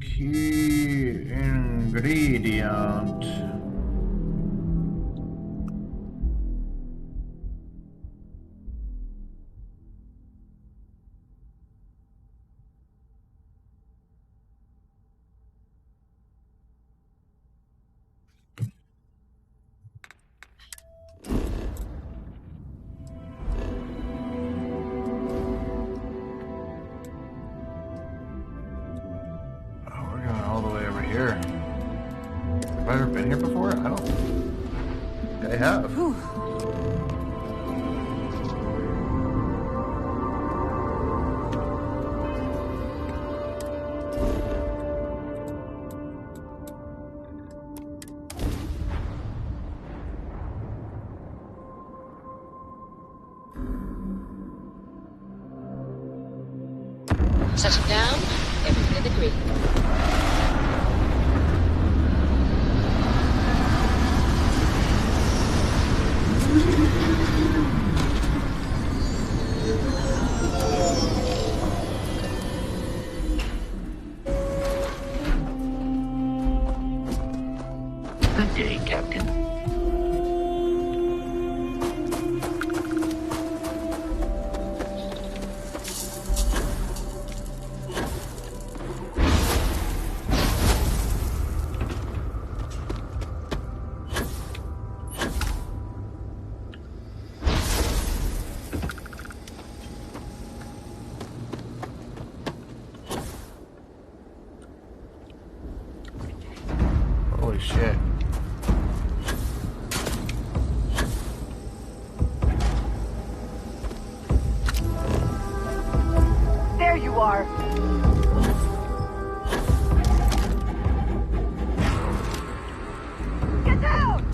Key ingredient. Have I ever been here before? I don't think I have. Whew. Touching down, everything in the green. Good day, Captain. Holy shit. There you are. Get down!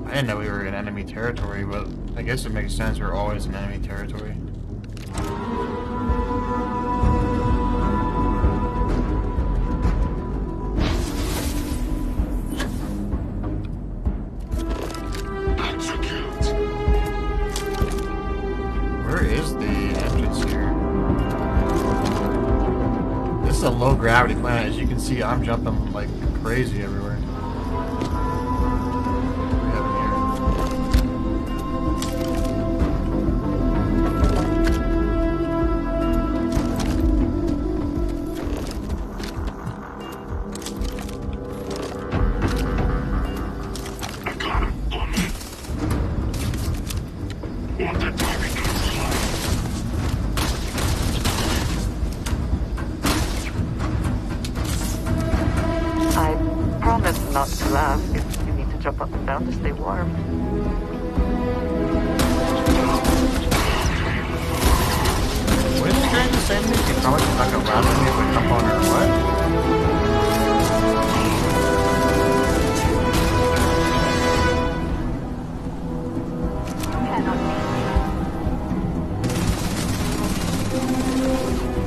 I didn't know we were in enemy territory, but I guess it makes sense. We're always in enemy territory. Where is the entrance here? This is a low gravity planet. As you can see, I'm jumping like crazy everywhere. What do we have in here? laugh if you need to jump up and down to stay warm. What is he trying to say to me? He's probably not gonna laugh at me if I jump on her or what?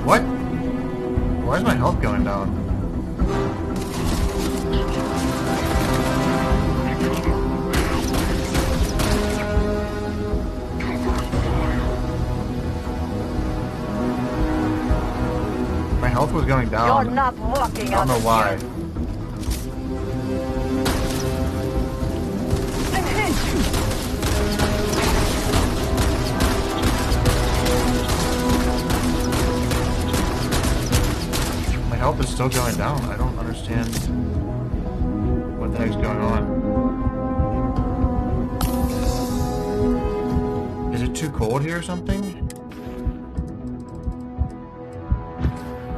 What? Why is my health going down? My health was going down. You're not walking. I don't know why. My health is still going down. I don't understand what the heck's going on. Is it too cold here or something?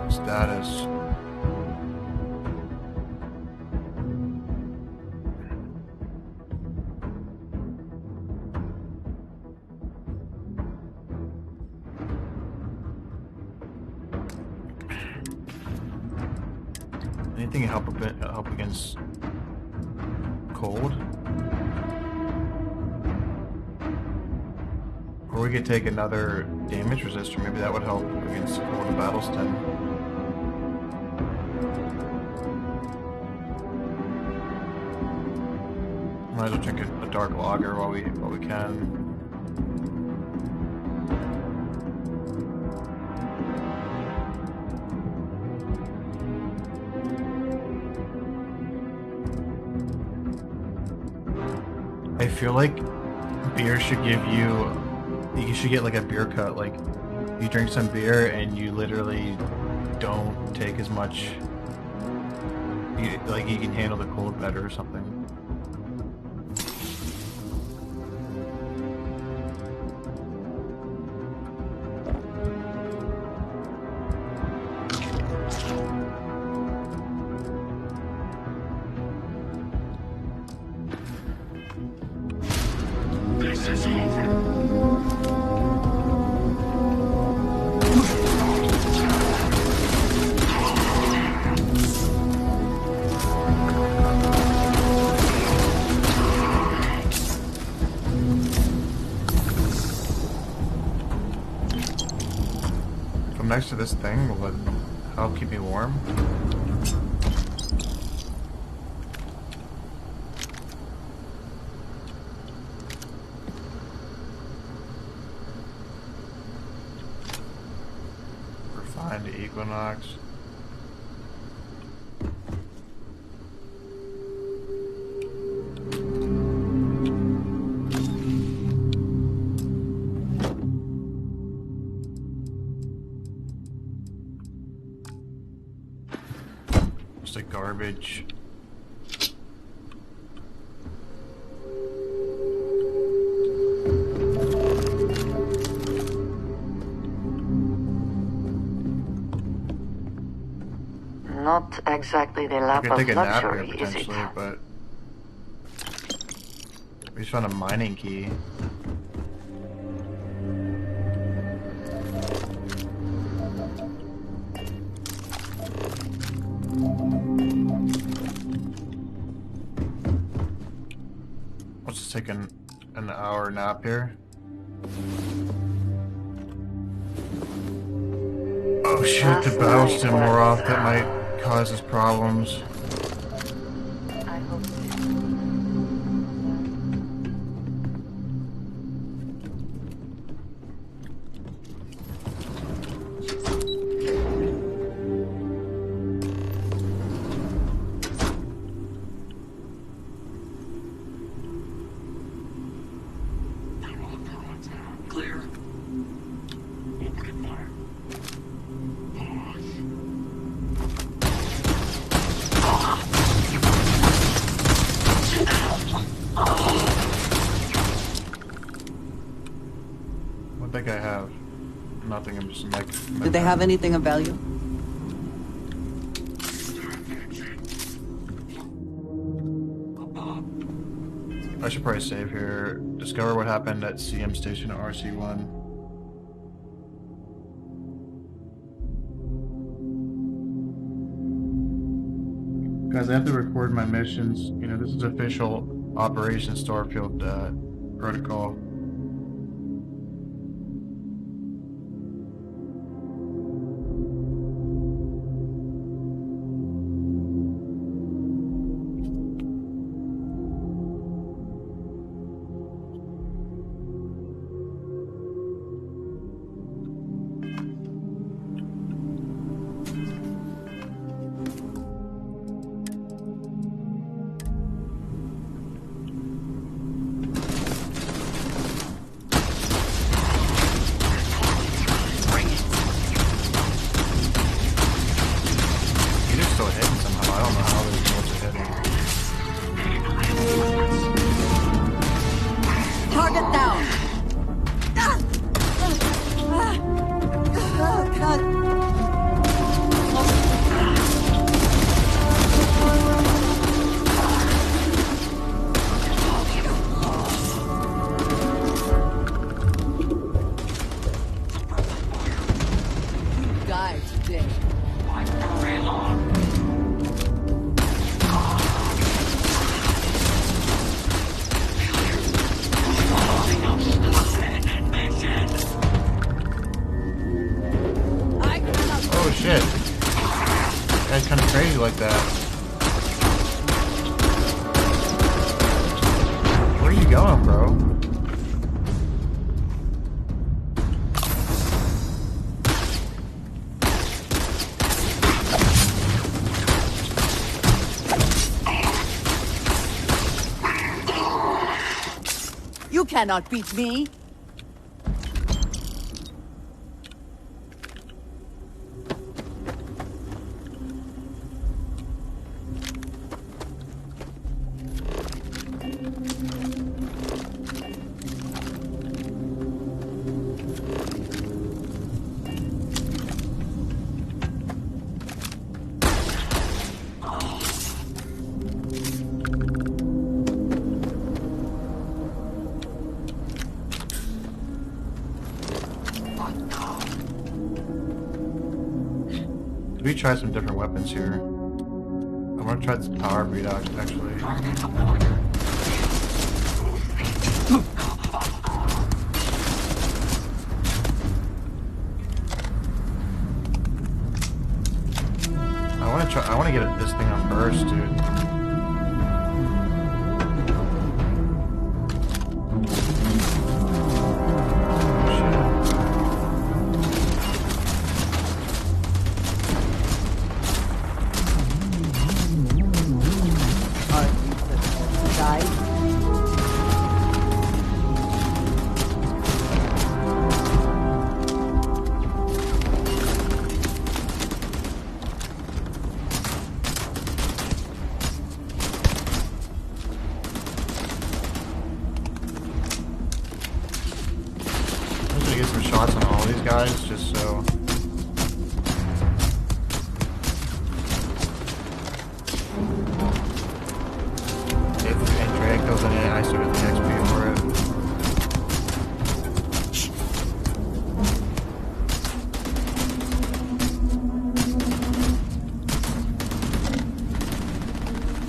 Status. Anything help against cold? Or we could take another damage resistor. Maybe that would help against cold in battle stem. Might as well drink a dark lager while we can. I feel like beer should give you should get like a beer cut. Like you drink some beer and you literally don't take as much. Like you can handle the cold better or something. Next to this thing, will it help keep me warm? Refined Equinox. Garbage. Not exactly the lap of take a nap luxury, here is it? potentially, but we just found a mining key. Let's just take an hour nap here. Oh shit, the battle stim wore off. That might cause us problems. I hope so. What think I have? Nothing, I'm just like... Do they have anything of value? I should probably save here. Discover what happened at CM Station RC1. Guys, I have to record my missions. You know, this is official Operation Starfield protocol. Like that. Where are you going, bro? You cannot beat me. We try some different weapons here. I want to try this power beat out actually. I want to get this thing on burst, dude. Just so. If Andrea goes in it, I still get the XP for it.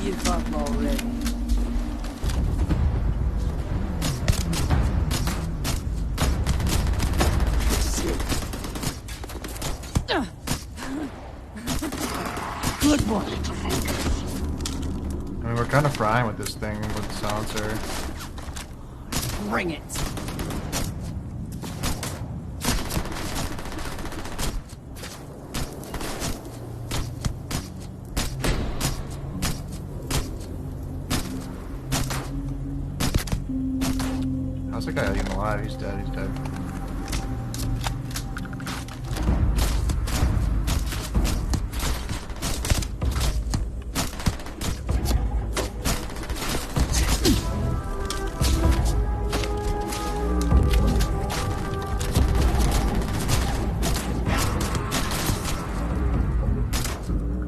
Give up already. I mean, we're kind of frying with this thing with the silencer. Bring it. How's that guy even alive? He's dead. He's dead.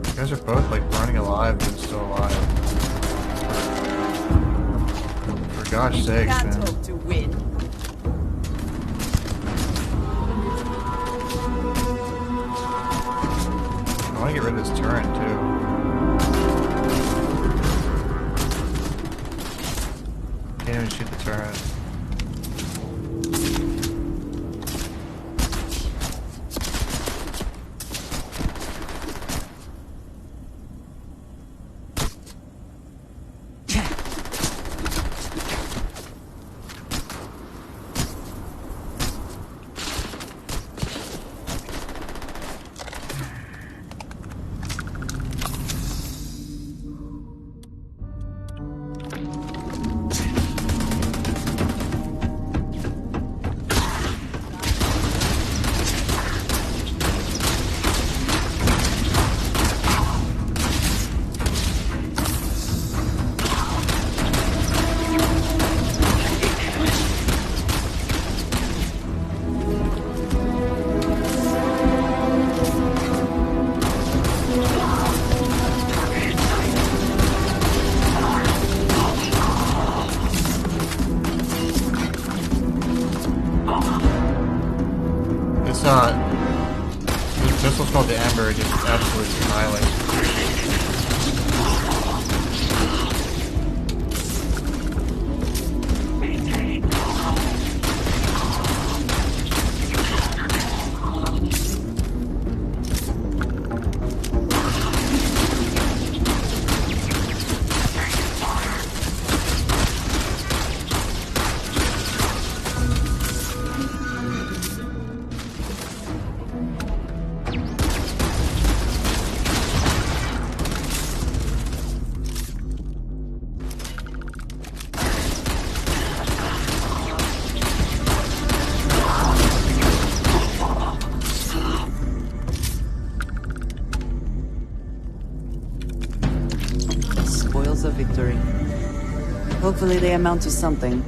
You guys are both like running alive and still alive. For For gosh sakes, Can't man. hope to win. I want to get rid of this turret, too. Can't even shoot the turret. This pistol's called the Ember, it just absolutely annihilates. Spoils of victory. Hopefully they amount to something.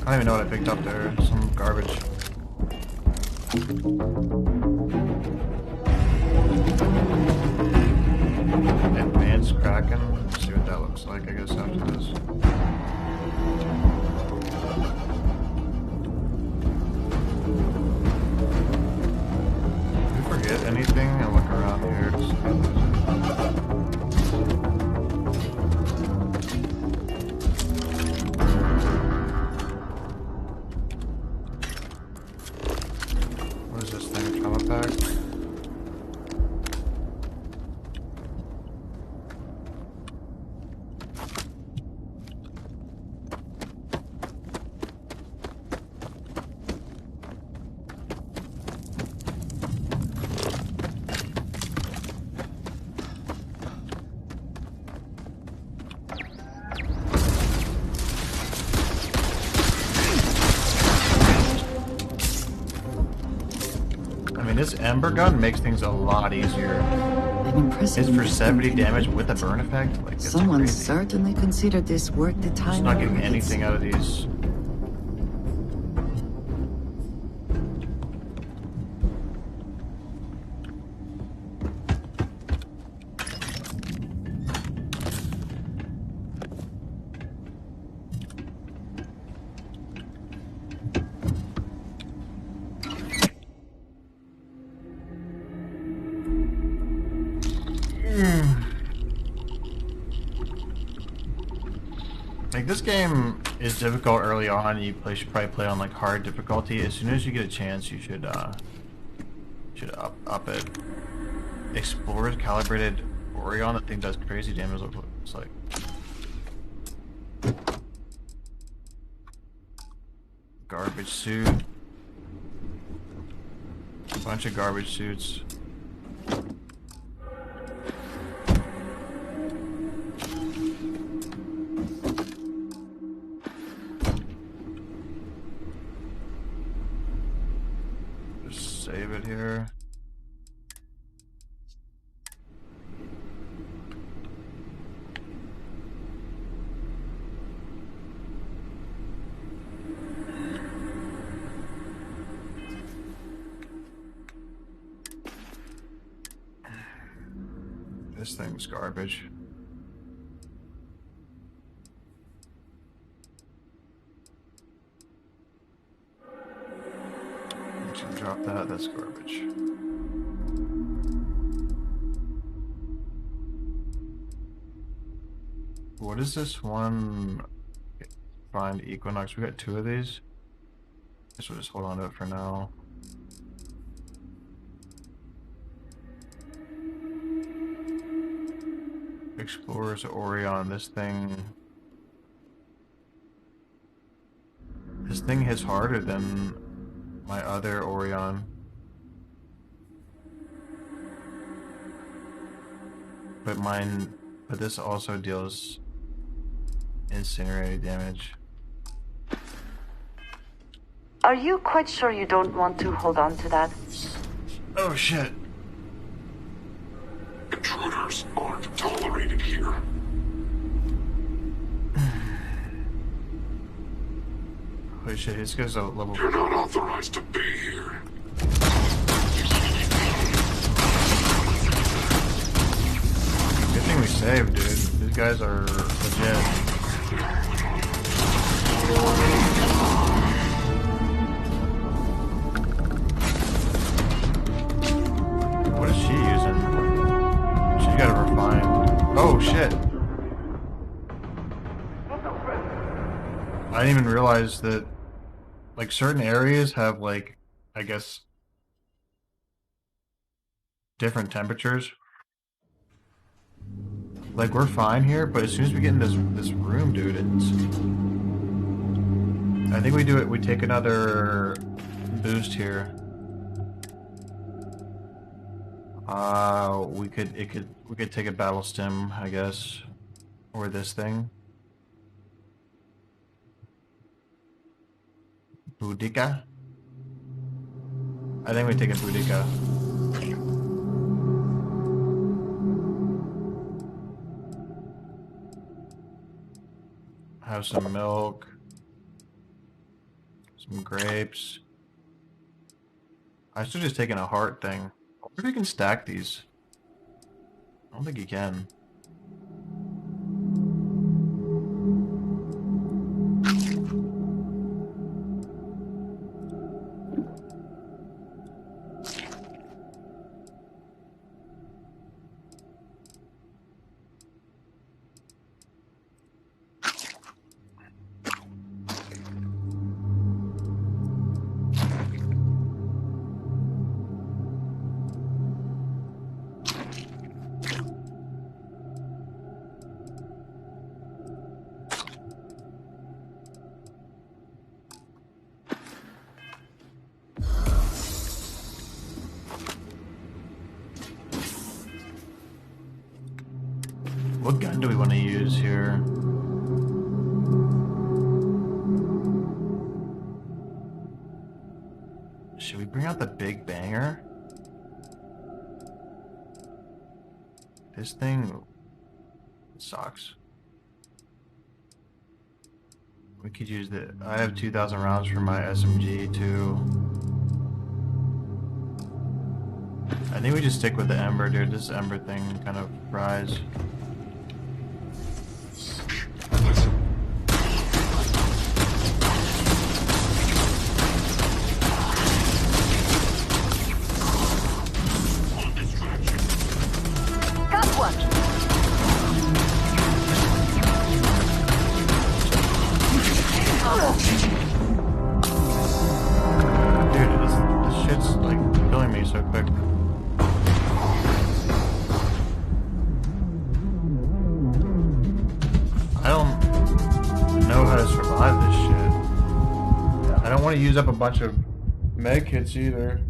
I don't even know what I picked up there. Some garbage. Advanced Kraken. Let's see what that looks like, I guess, after this. Did we forget anything? I'll look around here to see if what is this thing? A trauma pack? This Ember gun makes things a lot easier. It's for 70 damage with a burn effect. Like, it's Someone crazy. certainly considered this worth the time. Just not getting anything out of these. Like, this game is difficult early on. You should probably play on like hard difficulty. As soon as you get a chance, you should up it. Explored calibrated Oregon. That thing does crazy damage. Look what it's like. Garbage suit. A bunch of garbage suits. Save it here. This thing's garbage. I'm just gonna drop that. That's garbage. What is this one? Find Equinox. We got 2 of these. Guess we'll just hold on to it for now. Explorers Orion. This thing hits harder than my other Orion. But this also deals incinerated damage. Are you quite sure you don't want to hold on to that? Oh shit. Intruders aren't tolerated here. Holy shit, this guy's a level. You're not authorized to be here. Good thing we saved, dude. These guys are legit. What is she using? She's got a refined. Oh shit! I didn't even realize that, like, certain areas have, like, I guess, different temperatures. Like, we're fine here, but as soon as we get in this room, dude, it's... I think we take another boost here. We could take a battle stim, I guess, or this thing. Boudica? I think we take a Boudica. Have some milk. Some grapes. I should have just taken a heart thing. I wonder if you can stack these. I don't think you can. What gun do we want to use here? Should we bring out the big banger? This thing sucks. We could use the... I have 2,000 rounds for my SMG too. I think we just stick with the Ember, dude. This Ember thing kind of fries. Use up a bunch of med kits either.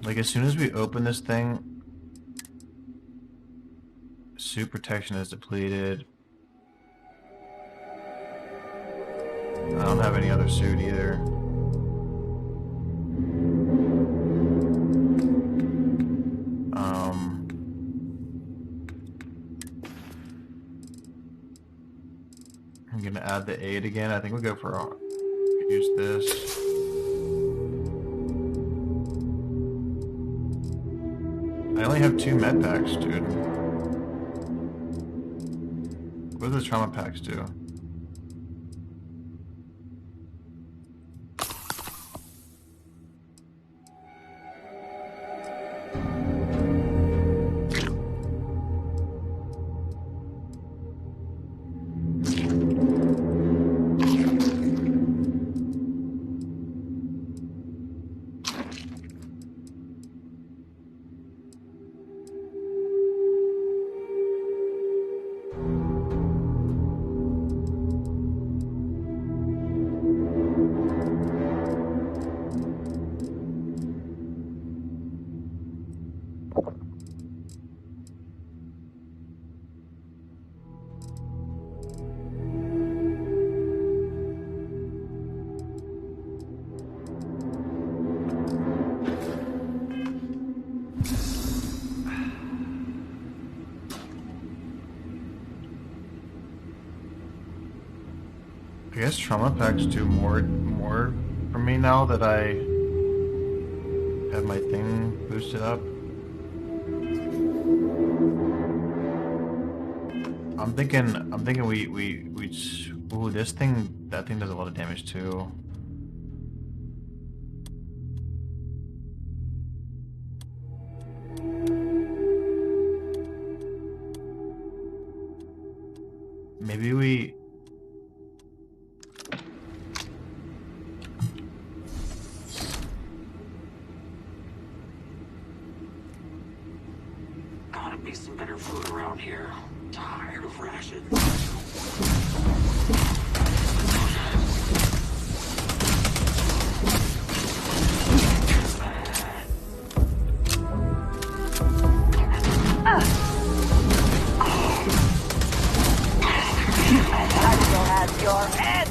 Like, as soon as we open this thing, suit protection is depleted. I don't have any other suit either. the aid again. I think we'll go for use this. I only have 2 med packs, dude. What do the trauma packs do? I guess trauma packs do more for me now that I have my thing boosted up. I'm thinking we ooh, that thing does a lot of damage too. Maybe we Gotta be some better food around here. Tired of rations. Your head!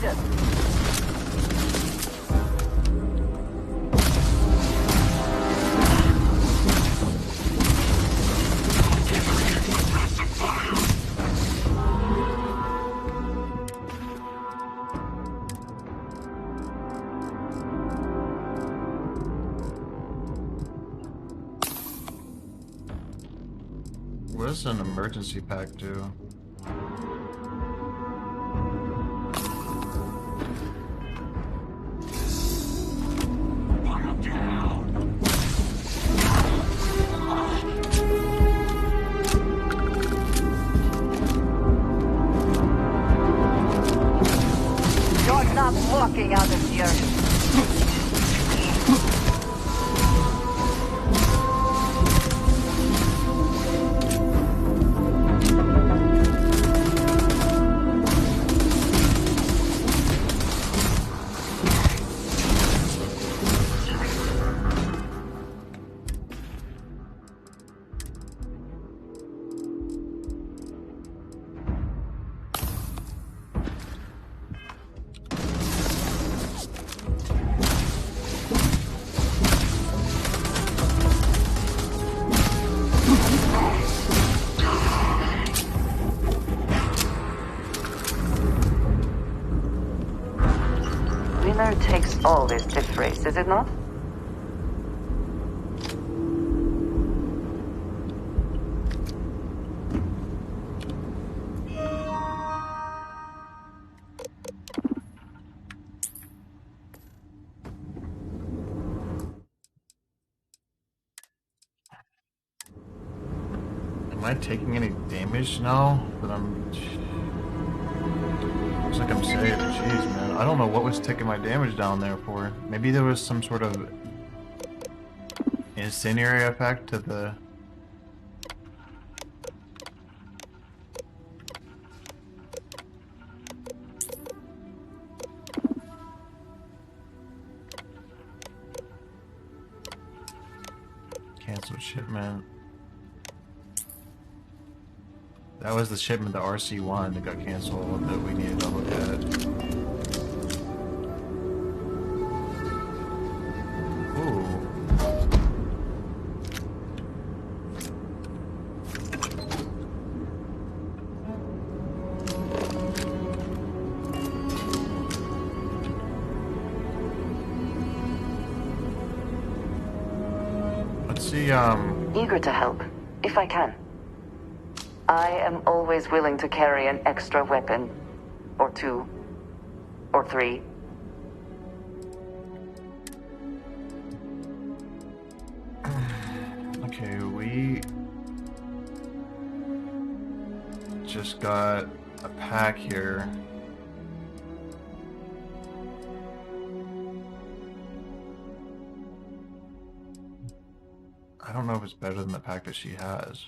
What does an emergency pack do? You're not walking out of here. Winner takes all this stiff race, is it not? Am I taking any damage now that I'm... Looks like I'm safe. Jeez, man. I don't know what was taking my damage down there for. Maybe there was some sort of incendiary effect to the... Cancel shipment. That was the shipment, the RC1 that got canceled that we needed to look at. Ooh. see, Eager to help, if I can. I am always willing to carry an extra weapon. Or 2. Or 3. Okay, we just got a pack here. I don't know if it's better than the pack that she has.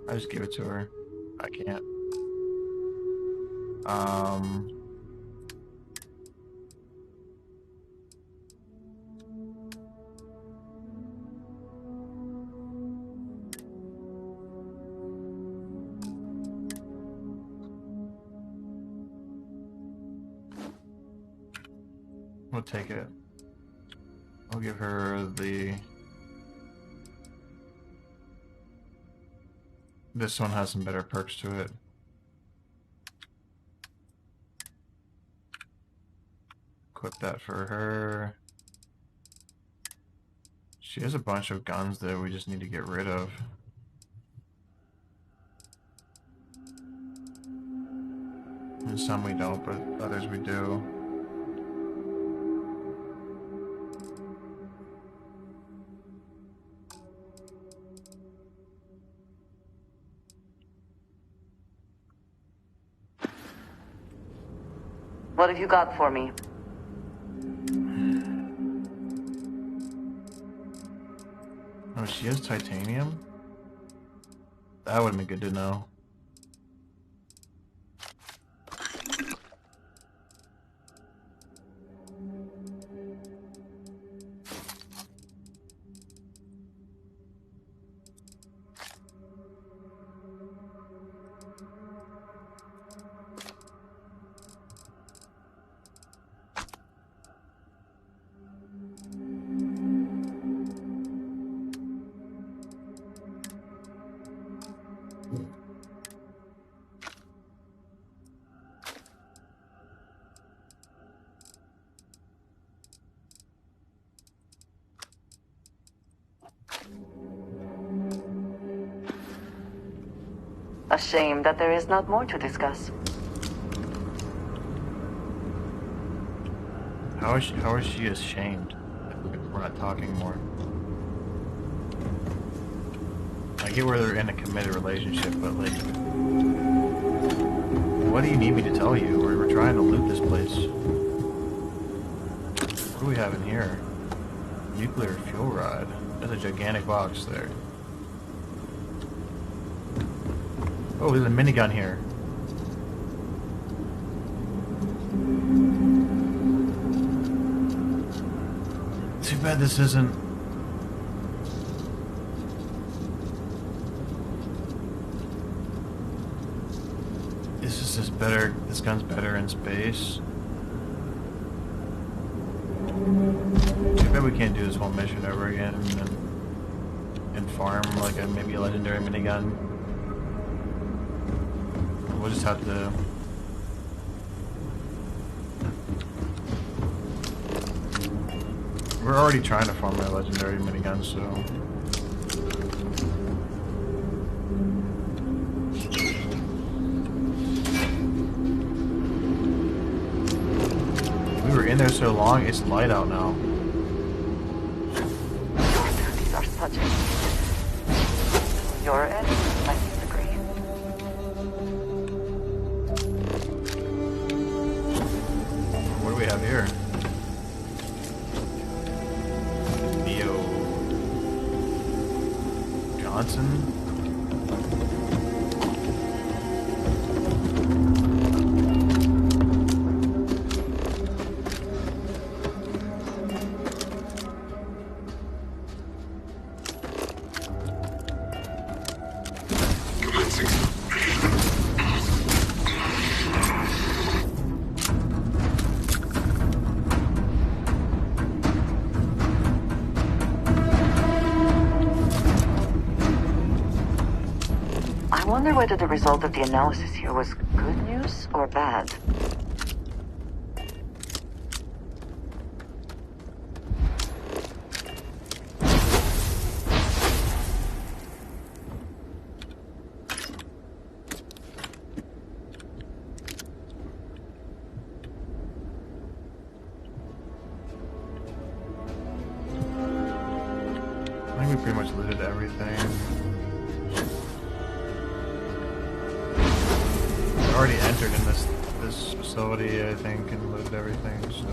I just give it to her. I can't. We'll take it. I'll give her the... This one has some better perks to it. Equip that for her. She has a bunch of guns that we just need to get rid of. And some we don't, but others we do. What have you got for me? Oh, she has titanium? That would have been good to know. A shame that there is not more to discuss. How is she ashamed if we're not talking more? I get where they're in a committed relationship, but like, what do you need me to tell you? We're trying to loot this place. What do we have in here? Nuclear fuel rod. There's a gigantic box there. Oh, there's a minigun here. Too bad this isn't... This is better. This gun's better in space. Too bad we can't do this whole mission over again and farm like maybe a legendary minigun. We'll just have to... We're already trying to farm a legendary minigun, so... We were in there so long, it's light out now. These are such a... Your end, I disagree. What do we have here? Johnson. I wonder whether the result of the analysis here was good news or bad. looted everything. I already entered in this facility, I think, and looted everything, so...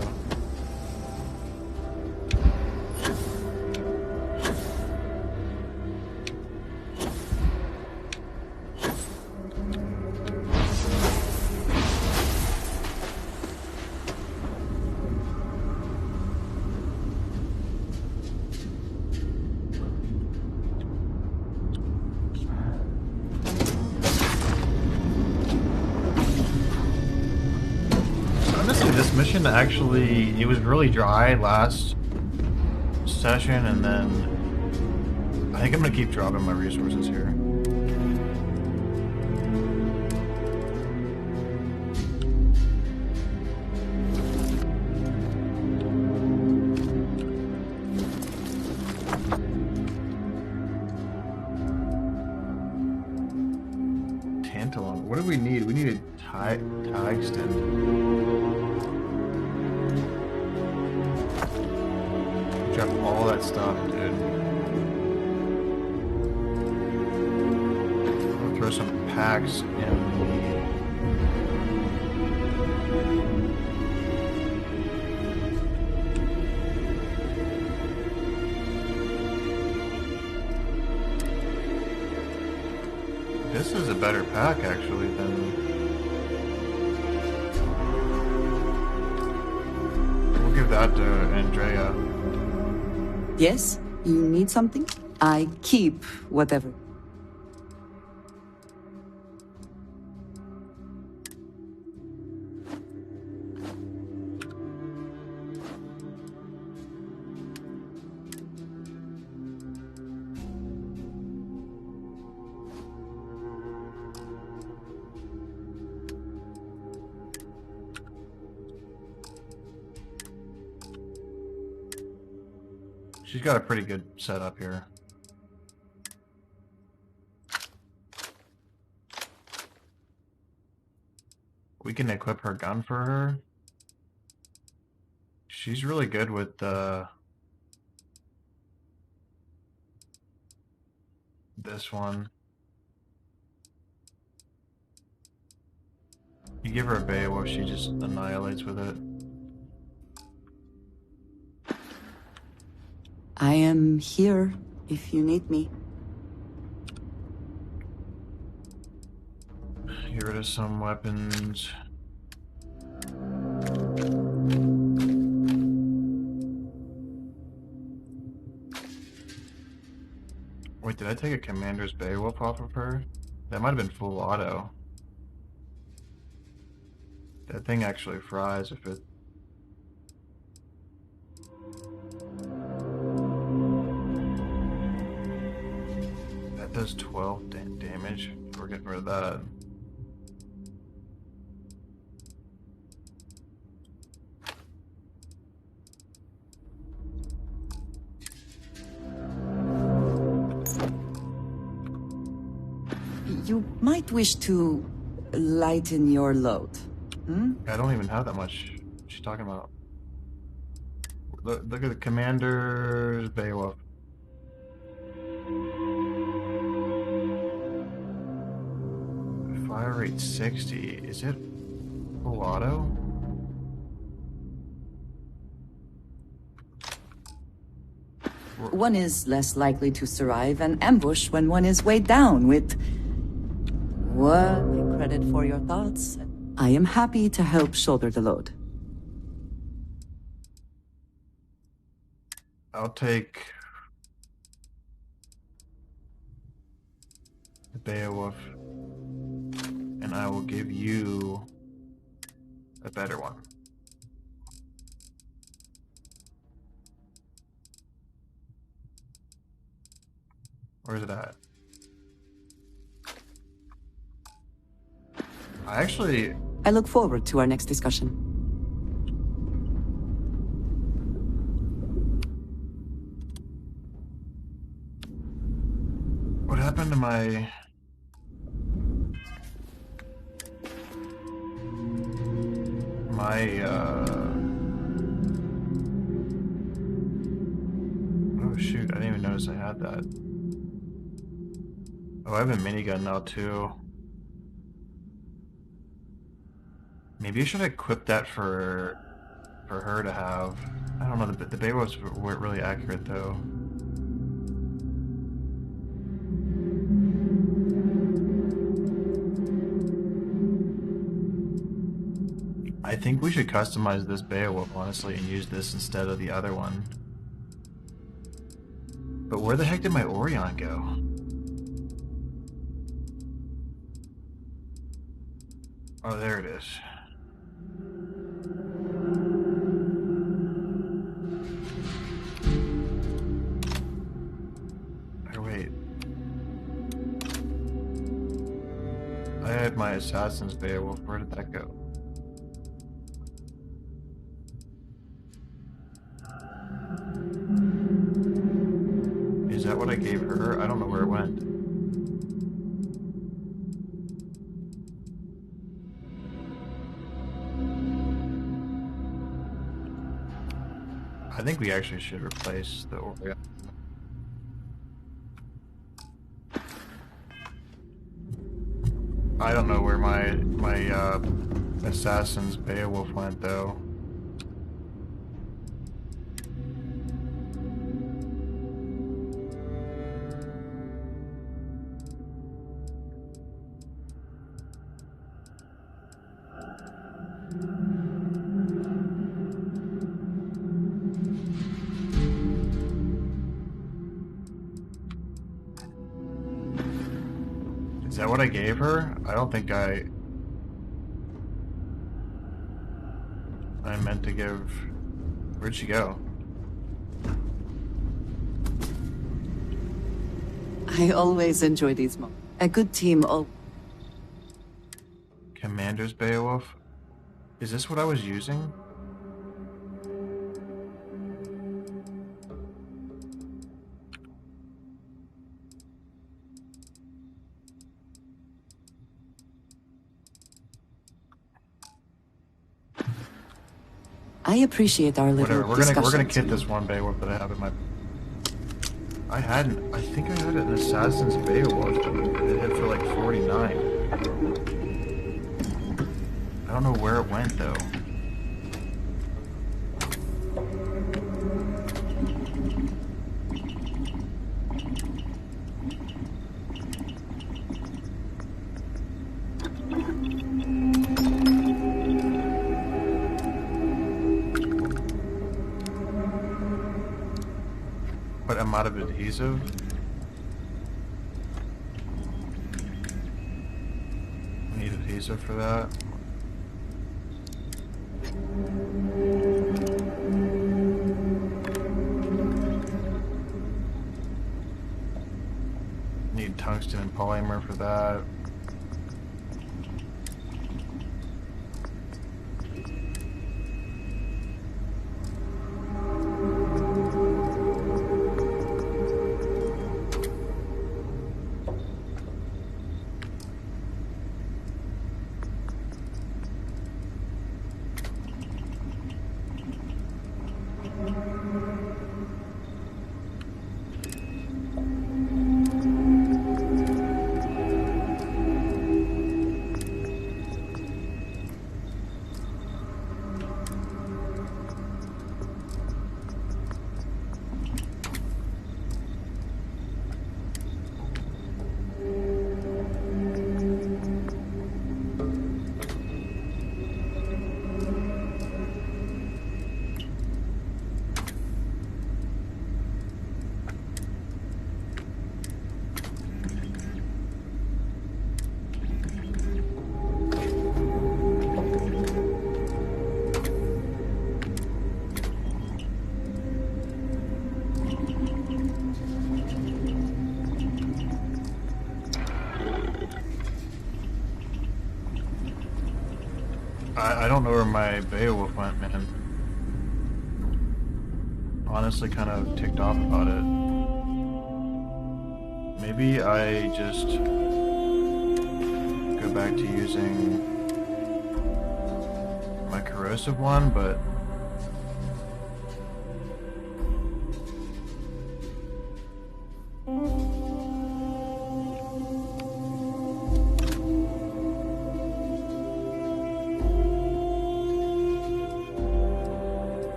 This mission actually, it was really dry last session, and then I think I'm gonna keep dropping my resources here. Tantalum. What do we need? We need a tungsten. Drop all that stuff, dude. I'll throw some packs in the... This is a better pack, actually, than... We'll give that to Andrea. Yes? You need something? I keep whatever. She's got a pretty good setup here. We can equip her gun for her. She's really good with this one. You give her a Beowulf, she just annihilates with it. I am here if you need me. Get rid of some weapons. Wait, did I take a commander's Beowulf off of her? That might have been full auto. That thing actually fries if it... That does 12 damage. We're getting rid of that. You might wish to lighten your load. Hmm? I don't even have that much. What's she talking about? Look at the commander's Beowulf. Fire rate 60. Is it full auto? One is less likely to survive an ambush when one is weighed down with... What credit for your thoughts? I am happy to help shoulder the load. I'll take the Beowulf, and I will give you a better one. Where's it at? I look forward to our next discussion. What happened to my... Oh shoot, I didn't even notice I had that. Oh, I have a minigun now too. Maybe I should equip that for her to have. I don't know, the Beowulfs weren't really accurate though. I think we should customize this Beowulf, honestly, and use this instead of the other one. But where the heck did my Orion go? Oh, there it is. Or wait. I had my Assassin's Beowulf. Where did that go? Is that what I gave her? I don't know where it went. I think we actually should replace the Orion. I don't know where my Assassin's Beowulf went though. Is that what I gave her? I don't think I meant to give... Where'd she go? I always enjoy these moments. A good team Commander's Beowulf? Is this what I was using? I appreciate our little Whatever. We're gonna kit this one Beowulf that I have in my... I think I had an Assassin's Beowulf that hit for like 49. I don't know where it went though. But I'm out of adhesive. I need adhesive for that. Need tungsten and polymer for that. I don't know where my Beowulf went, man. Honestly, kind of ticked off about it. Maybe I just go back to using my corrosive one, but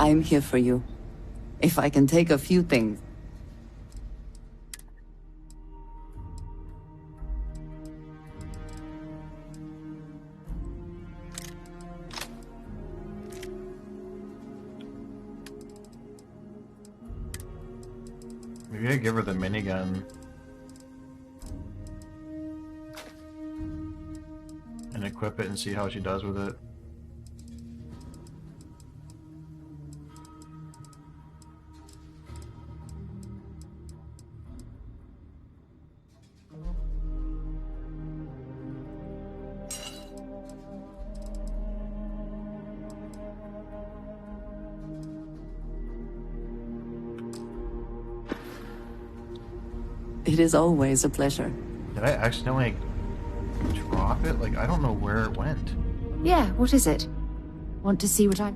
I'm here for you. If I can take a few things. Maybe I give her the minigun. And equip it and see how she does with it. It is always a pleasure. Did I accidentally drop it? Like, I don't know where it went. Yeah, what is it? Want to see what I'm...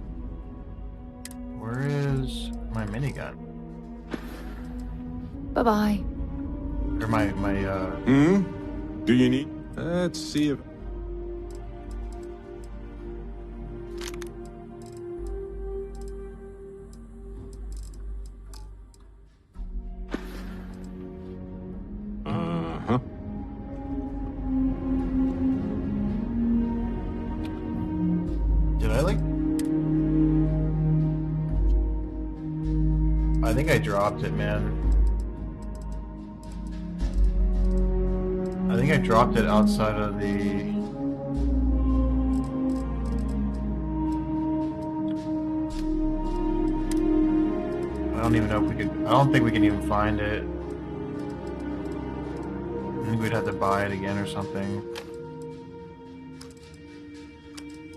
Where is my minigun? Bye-bye. Or my Do you need... Let's see if... Did I, like... I think I dropped it, man. I think I dropped it outside of the... I don't even know if we could... I don't think we can even find it. I think we'd have to buy it again or something.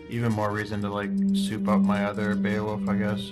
Even more reason to, like, soup up my other Beowulf, I guess.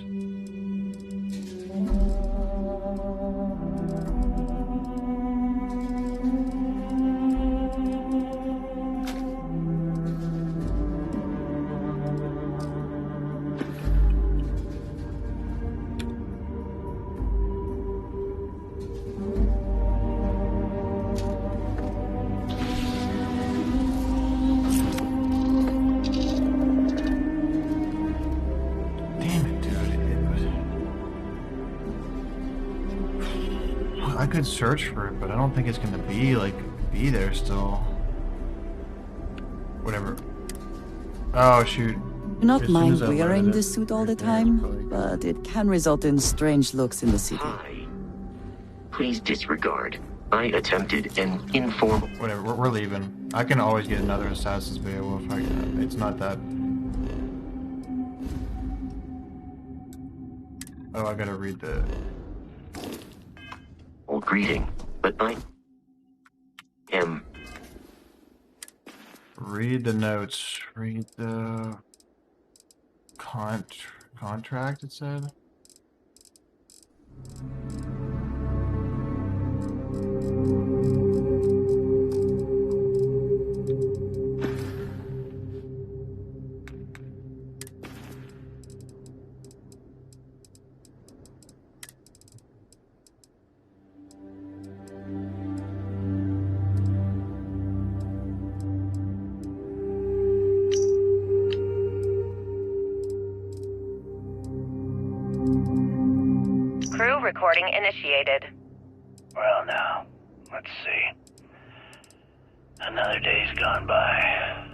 I could search for it, but I don't think it's gonna be be there still. Whatever. Oh shoot. Do not As soon mind as I wearing loaded this suit all the time, but it can result in strange looks in the city. Hi. Please disregard. I attempted an informal... Whatever, we're leaving. I can always get another Assassin's Beowulf. It's not that... Oh, I gotta read the... Old greeting, but I am... Read the notes. Read the... contract, it said? Crew recording initiated. Well, now, let's see. Another day's gone by.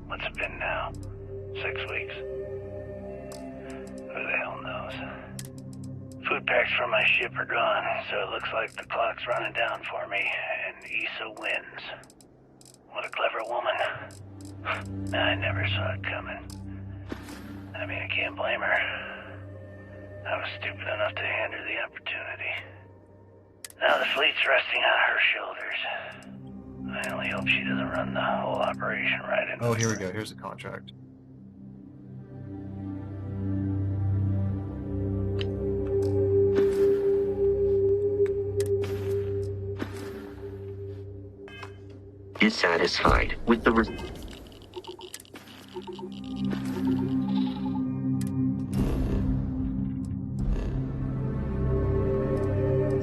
What's it been now? 6 weeks? Who the hell knows? Food packs from my ship are gone, so it looks like the clock's running down for me, and Issa wins. What a clever woman. I never saw it coming. I mean, I can't blame her. I was stupid enough to hand her the opportunity. Now the fleet's resting on her shoulders. I only hope she doesn't run the whole operation right into... Oh, here we go. Here's the contract. Dissatisfied with the...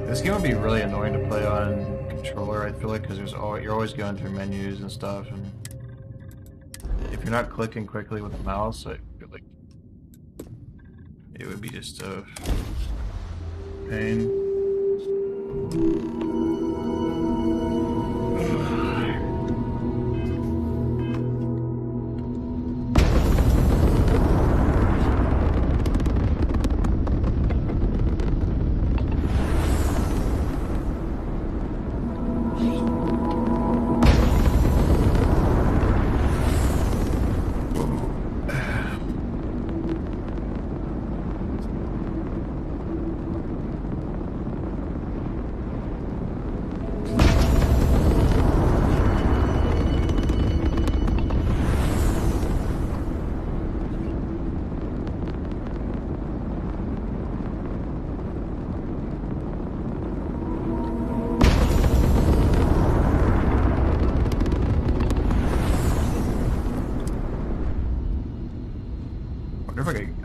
This game would be really annoying to play on controller, I feel like, because you're always going through menus and stuff, and if you're not clicking quickly with the mouse, I feel like it would be just a pain.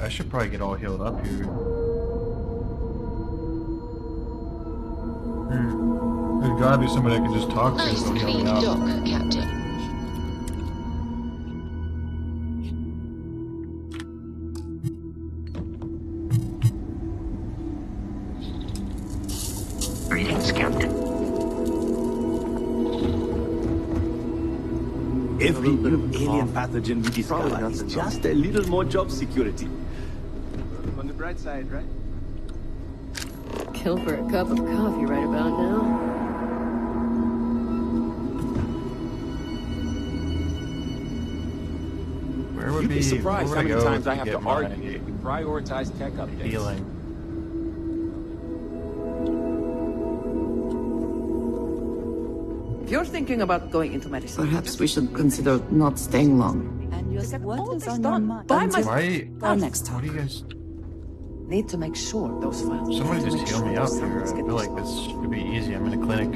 I should probably get all healed up here. There's gotta be somebody I can just talk to. Nice to heal clean me up. dock, Captain. Greetings, Captain. Every new alien pathogen we discover is just a little more job security. On the bright side, right? Kill for a cup of coffee right about now. Where would You'd be surprised where how would many go times I have to get my argue. We prioritize tech updates. healing? If you're thinking about going into medicine, perhaps we should consider not staying long. And you said what is on your mind? By my Why? next time. What do you guys? Need to make sure those files. Somebody just heal me up here. I feel like this should be easy. I'm in a clinic.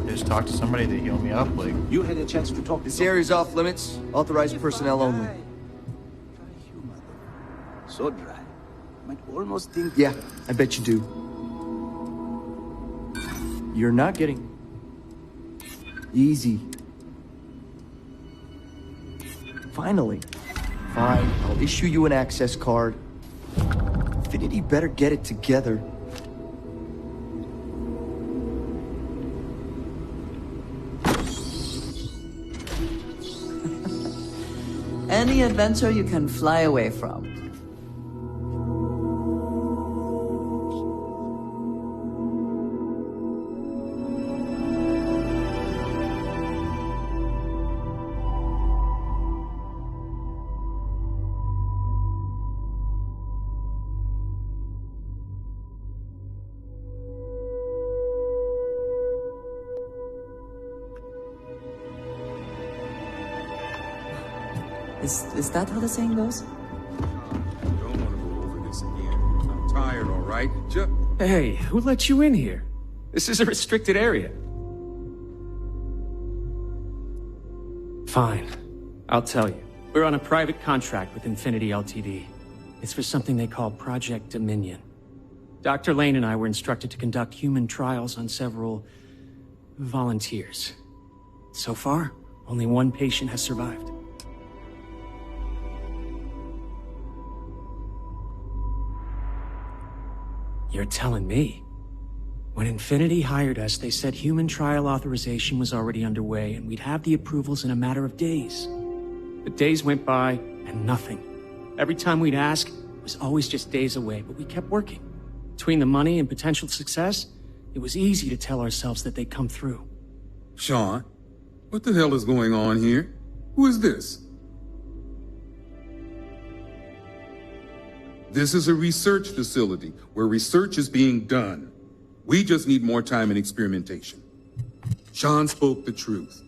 Just talk to somebody to heal me up. Like You had a chance to talk to This area's off limits. Authorized personnel only. So dry. Might almost think. Yeah, I bet you do. You're not getting... Easy. Finally. Fine, I'll issue you an access card. Infinity better get it together. Any adventure you can fly away from. Is that how the saying goes? Don't want to go over this again. I'm tired, all right? Hey, who let you in here? This is a restricted area. Fine. I'll tell you. We're on a private contract with Infinity LTD. It's for something they call Project Dominion. Dr. Lane and I were instructed to conduct human trials on several volunteers. So far, only one patient has survived. You're telling me? When Infinity hired us, they said human trial authorization was already underway and we'd have the approvals in a matter of days. But days went by and nothing. Every time we'd ask, it was always just days away, but we kept working. Between the money and potential success, it was easy to tell ourselves that they'd come through. Sean, what the hell is going on here? Who is this? This is a research facility where research is being done. We just need more time and experimentation. Sean spoke the truth.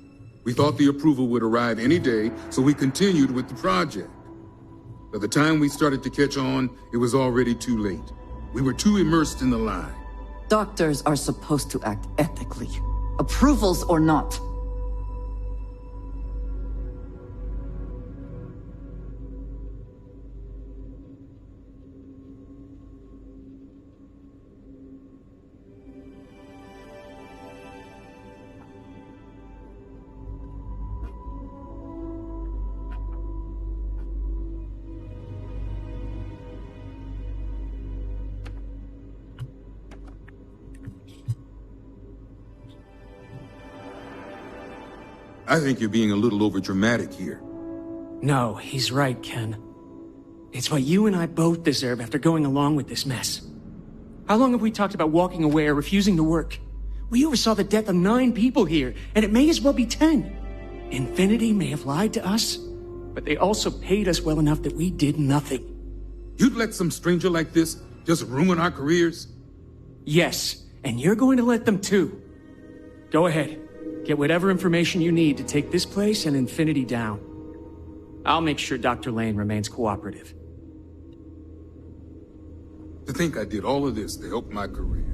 We thought the approval would arrive any day, so we continued with the project. By the time we started to catch on, it was already too late. We were too immersed in the lie. Doctors are supposed to act ethically. Approvals or not. I think you're being a little overdramatic here. No, he's right, Ken. It's what you and I both deserve after going along with this mess. How long have we talked about walking away or refusing to work? We oversaw the death of 9 people here, and it may as well be 10. Infinity may have lied to us, but they also paid us well enough that we did nothing. You'd let some stranger like this just ruin our careers? Yes, and you're going to let them too. Go ahead. Get whatever information you need to take this place and Infinity down. I'll make sure Dr. Lane remains cooperative. To think I did all of this to help my career.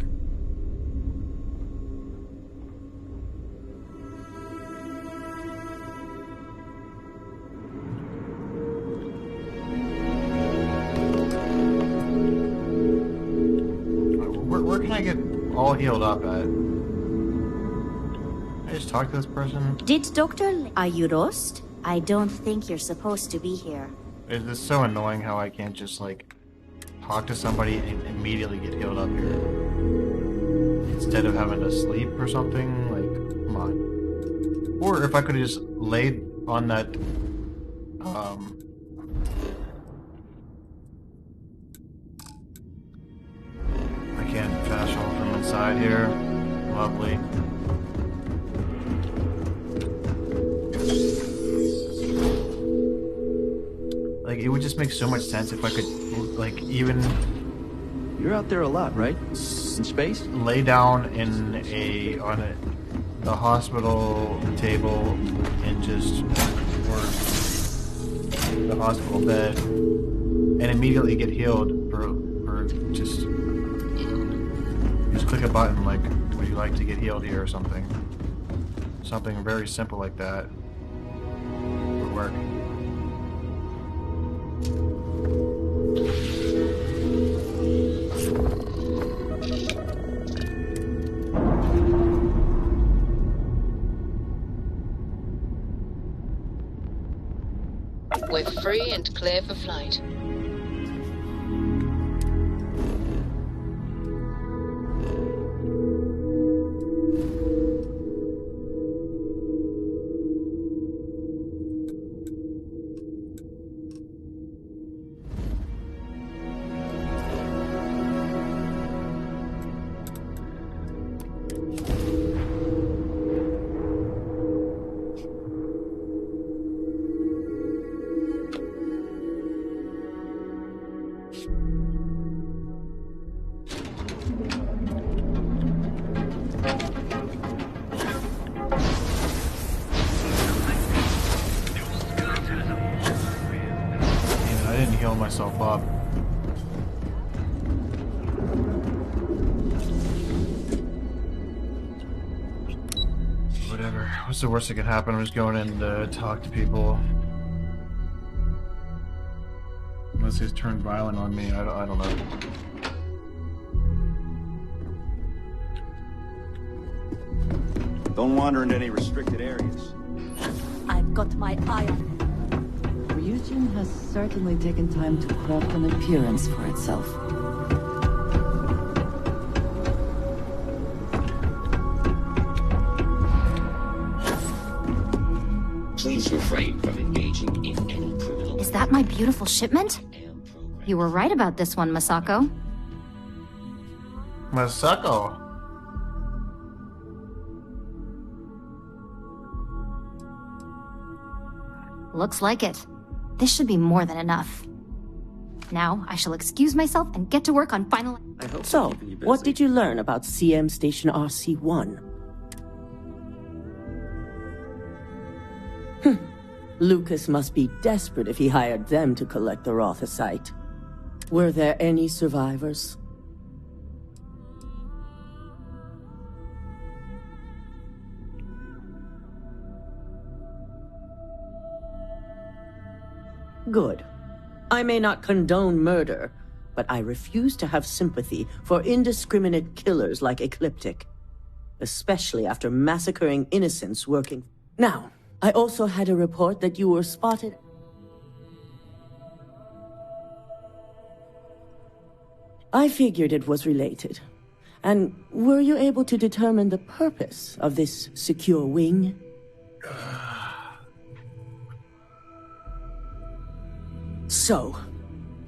Where can I get all healed up at? Can I just talk to this person? Did Are you Rost? I don't think you're supposed to be here. It's so annoying how I can't just, like, talk to somebody and immediately get healed up here. Instead of having to sleep or something, like, come on. Or if I could have just laid on that, I can't fast travel from inside here. Lovely. Like, it would just make so much sense if I could, like, even... You're out there a lot, right? In space? Lay down on the hospital table and just... or the hospital bed and immediately get healed for just click a button like, would you like to get healed here or something. Something very simple like that would work. We're free and clear for flight. Myself up. Whatever. What's the worst that could happen? I'm just going in to talk to people. Unless he's turned violent on me, I don't know. Don't wander into any restricted areas. I've got my eye on him. Ryujin has certainly taken time to craft an appearance for itself. Please refrain from engaging in any criminal... Is that my beautiful shipment? You were right about this one, Masako. Masako? Looks like it. This should be more than enough. Now, I shall excuse myself and get to work on final... So, what did you learn about CM Station RC-1? Lucas must be desperate if he hired them to collect the Rothicile. Were there any survivors? Good. I may not condone murder, but I refuse to have sympathy for indiscriminate killers like Ecliptic, especially after massacring innocents working... Now, I also had a report that you were spotted... I figured it was related. And were you able to determine the purpose of this secure wing? So,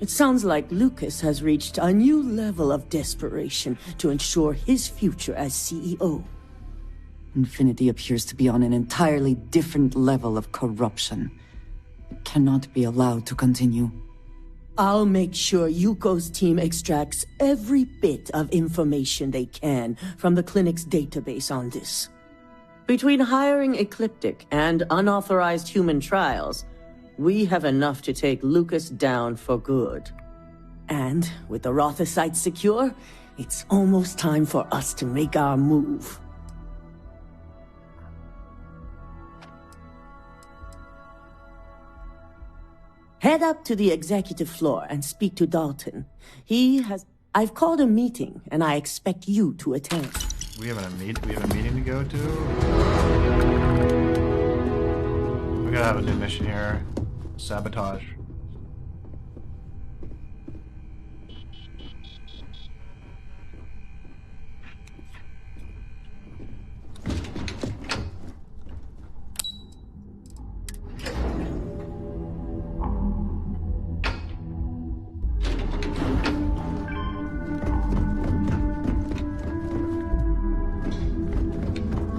it sounds like Lucas has reached a new level of desperation to ensure his future as CEO. Infinity appears to be on an entirely different level of corruption. It cannot be allowed to continue. I'll make sure Yuko's team extracts every bit of information they can from the clinic's database on this. Between hiring Ecliptic and unauthorized human trials, we have enough to take Lucas down for good. And with the Rothicile secure, it's almost time for us to make our move. Head up to the executive floor and speak to Dalton. I've called a meeting, and I expect you to attend. We have a meeting to go to? We gotta have a new mission here. Sabotage.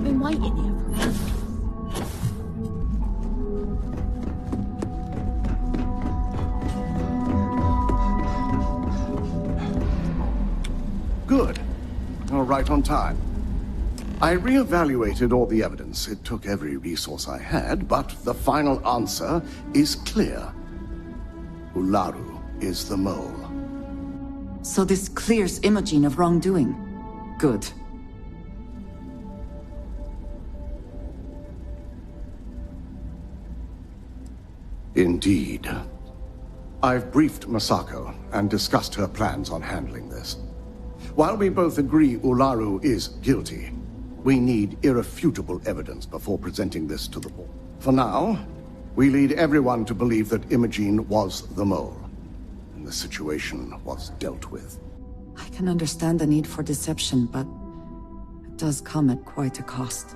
Been waiting here for me. Good. You're right on time. I reevaluated all the evidence. It took every resource I had, but the final answer is clear. Ularu is the mole. So this clears Imogene of wrongdoing. Good. Indeed. I've briefed Masaka and discussed her plans on handling this. While we both agree Ularu is guilty, we need irrefutable evidence before presenting this to the board. For now, we lead everyone to believe that Imogene was the mole, and the situation was dealt with. I can understand the need for deception, but it does come at quite a cost.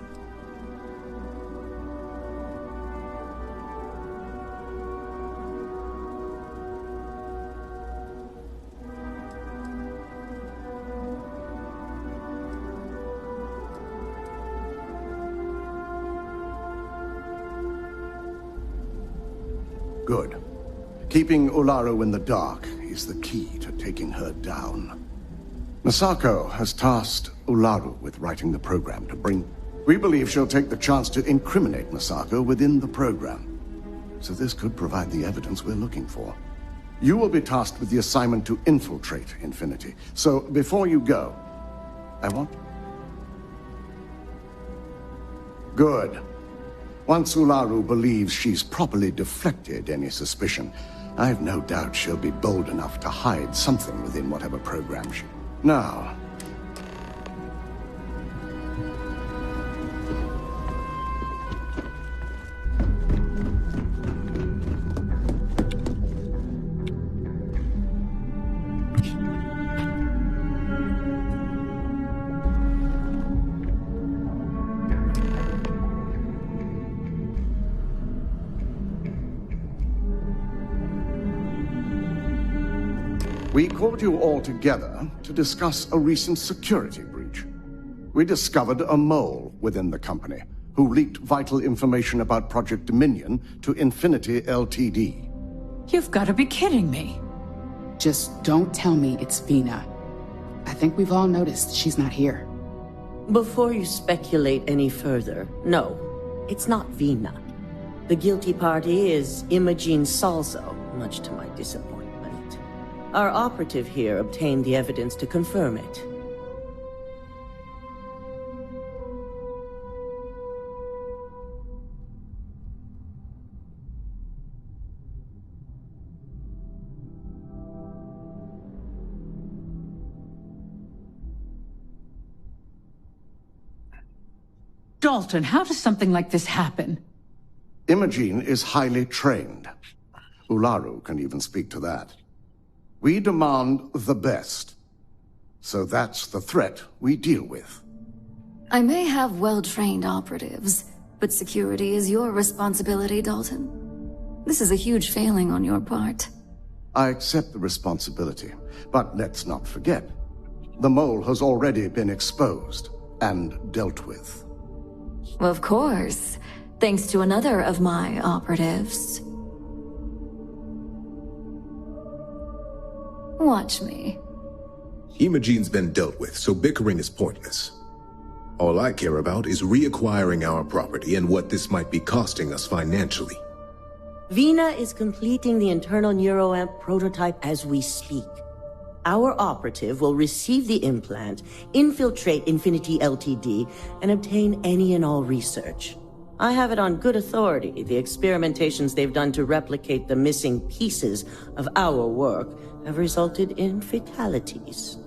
Good. Keeping Ularu in the dark is the key to taking her down. Masako has tasked Ularu with writing the program to bring... We believe she'll take the chance to incriminate Masako within the program. So this could provide the evidence we're looking for. You will be tasked with the assignment to infiltrate Infinity. So before you go, I want... Good. Once Ularu believes she's properly deflected any suspicion, I've no doubt she'll be bold enough to hide something within whatever program she... Now... We called you all together to discuss a recent security breach. We discovered a mole within the company who leaked vital information about Project Dominion to Infinity LTD. You've got to be kidding me. Just don't tell me it's Vina. I think we've all noticed she's not here. Before you speculate any further, no, it's not Vina. The guilty party is Imogene Salzo, much to my disappointment. Our operative here obtained the evidence to confirm it. Dalton, how does something like this happen? Imogene is highly trained. Ularu can even speak to that. We demand the best. So that's the threat we deal with. I may have well-trained operatives, But security is your responsibility, Dalton. This is a huge failing on your part. I accept the responsibility, but let's not forget, the mole has already been exposed and dealt with. Of course, thanks to another of my operatives. Watch me. Imogene's been dealt with, so bickering is pointless. All I care about is reacquiring our property and what this might be costing us financially. Vina is completing the internal neuroamp prototype as we speak. Our operative will receive the implant, infiltrate Infinity LTD, and obtain any and all research. I have it on good authority the experimentations they've done to replicate the missing pieces of our work have resulted in fatalities.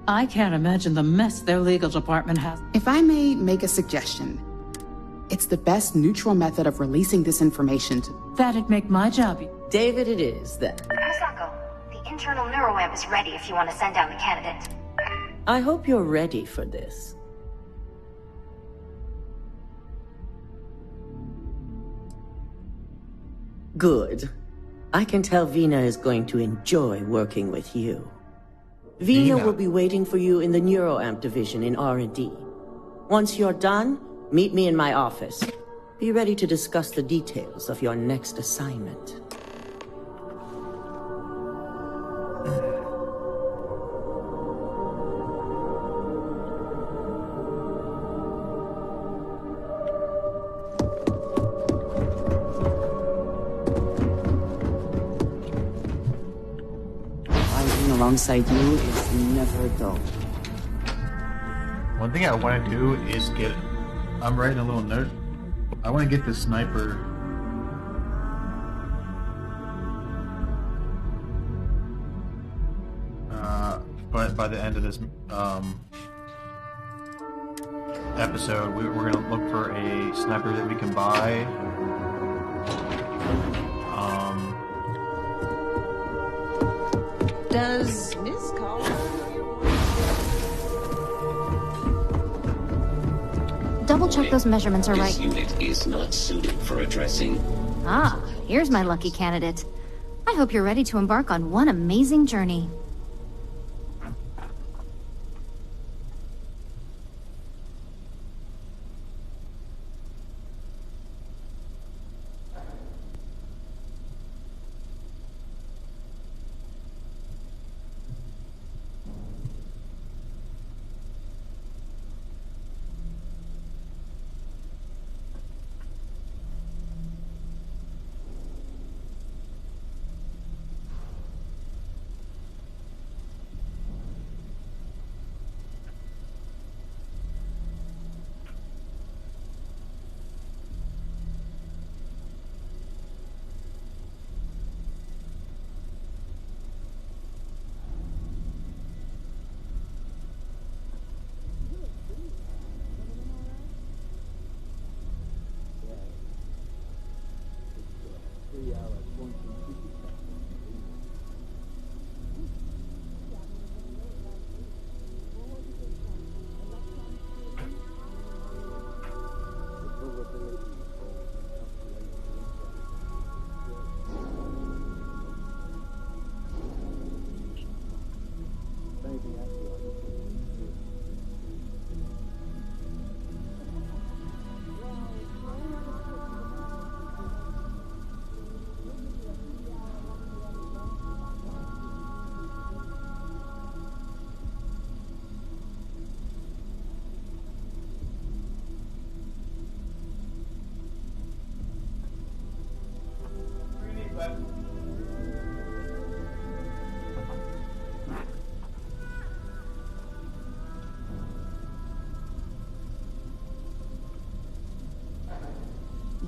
I can't imagine the mess their legal department has. If I may make a suggestion, it's the best neutral method of releasing this information to... That'd make my job. David it is, then. Masaka, the internal neuroamp is ready if you want to send down the candidate. I hope you're ready for this. Good. I can tell Vina is going to enjoy working with you. Vina will be waiting for you in the neuroamp division in R&D. Once you're done, meet me in my office. Be ready to discuss the details of your next assignment. Alongside you is never dull. One thing I want to do is get... I'm writing a little note. I want to get the sniper... but by the end of this episode, we're going to look for a sniper that we can buy. Does Miss Collins... Double check those measurements are right. This unit is not suited for addressing. Ah, here's my lucky candidate. I hope you're ready to embark on one amazing journey.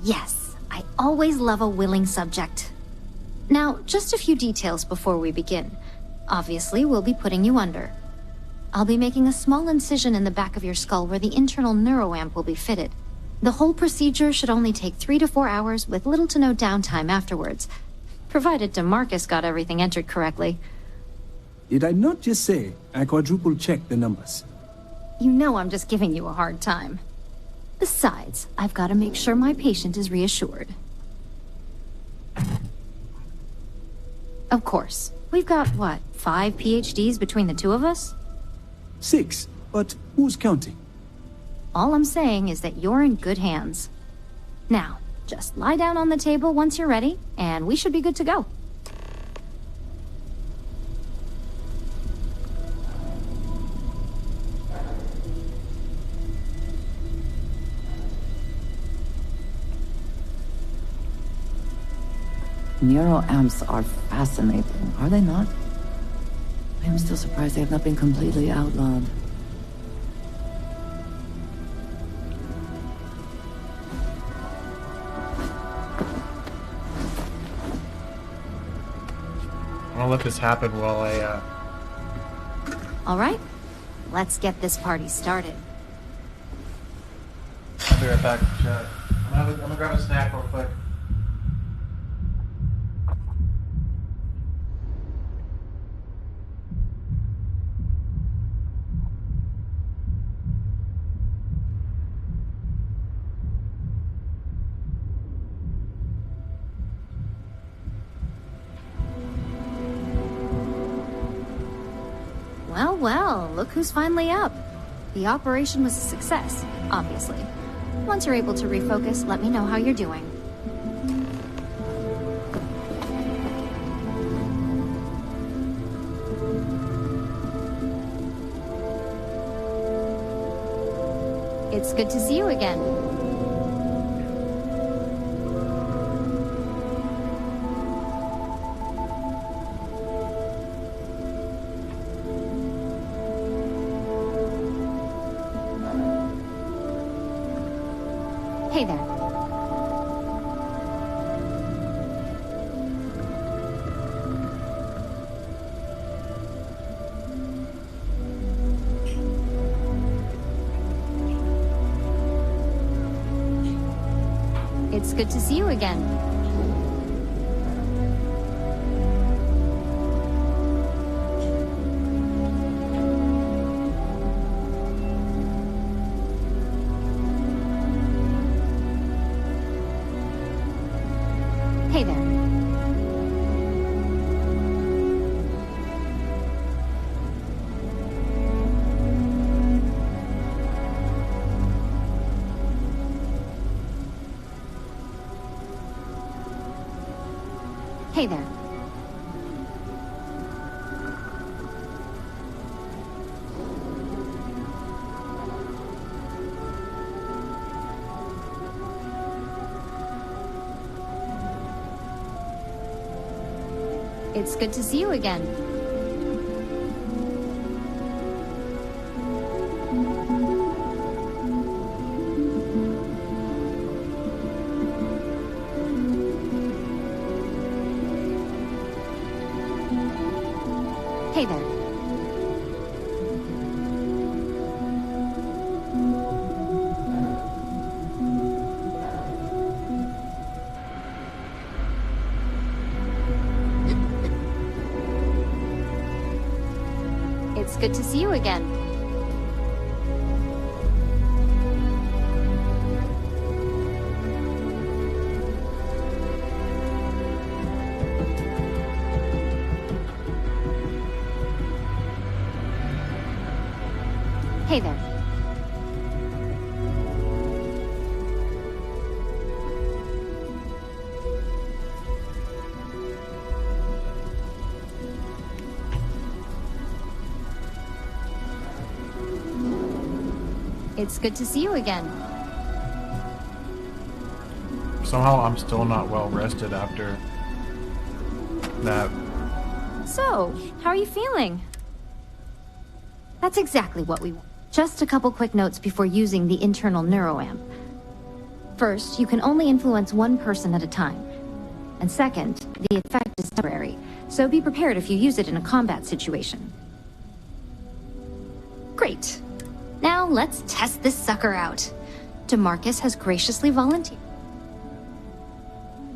Yes, always love a willing subject. Now, just a few details before we begin. Obviously, we'll be putting you under. I'll be making a small incision in the back of your skull where the internal neuroamp will be fitted. The whole procedure should only take 3 to 4 hours with little to no downtime afterwards, provided DeMarcus got everything entered correctly. Did I not just say I quadruple checked the numbers? You know I'm just giving you a hard time. Besides, I've got to make sure my patient is reassured. Of course. We've got, what, 5 PhDs between the two of us? 6, but who's counting? All I'm saying is that you're in good hands. Now, just lie down on the table once you're ready, and we should be good to go. Neuroamps are fascinating, are they not? I am still surprised they have not been completely outlawed. I'm gonna let this happen while I, All right, let's get this party started. I'll be right back, chat. I'm gonna grab a snack real quick. Well, look who's finally up. The operation was a success, obviously. Once you're able to refocus, let me know how you're doing. It's good to see you again. Hey there. It's good to see you again. Hey there. Hey there. It's good to see you again. Hey there. It's good to see you again. Hey there. It's good to see you again. Somehow I'm still not well rested after that. So, how are you feeling? That's exactly what we want. Just a couple quick notes before using the internal neuroamp. First, you can only influence one person at a time. And second, the effect is temporary, so be prepared if you use it in a combat situation. Great. Now let's test this sucker out. DeMarcus has graciously volunteered.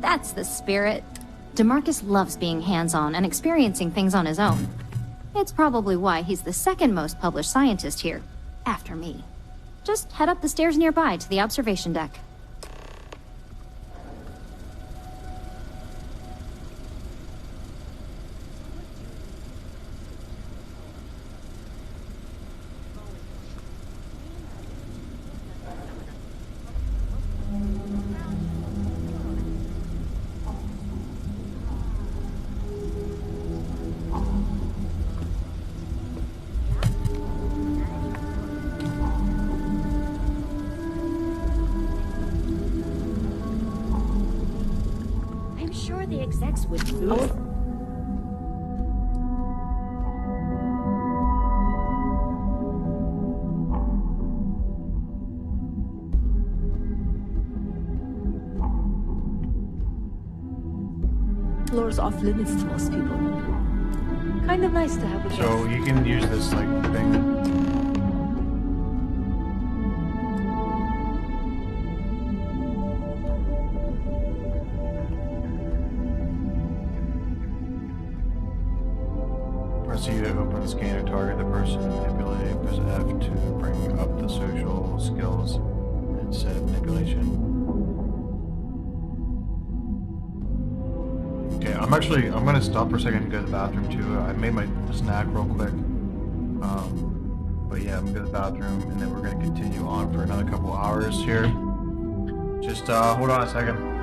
That's the spirit. DeMarcus loves being hands-on and experiencing things on his own. It's probably why he's the second most published scientist here, after me. Just head up the stairs nearby to the observation deck. Floor's off limits to most people. Kind of nice to have a guest. So you can use this like thing. Press U to open the scanner, target the person manipulating. Press F to bring up the social skills and set manipulation. Okay, I'm gonna stop for a second and go to the bathroom too. I made my snack real quick. But yeah, I'm gonna go to the bathroom and then we're gonna continue on for another couple hours here. Just hold on a second.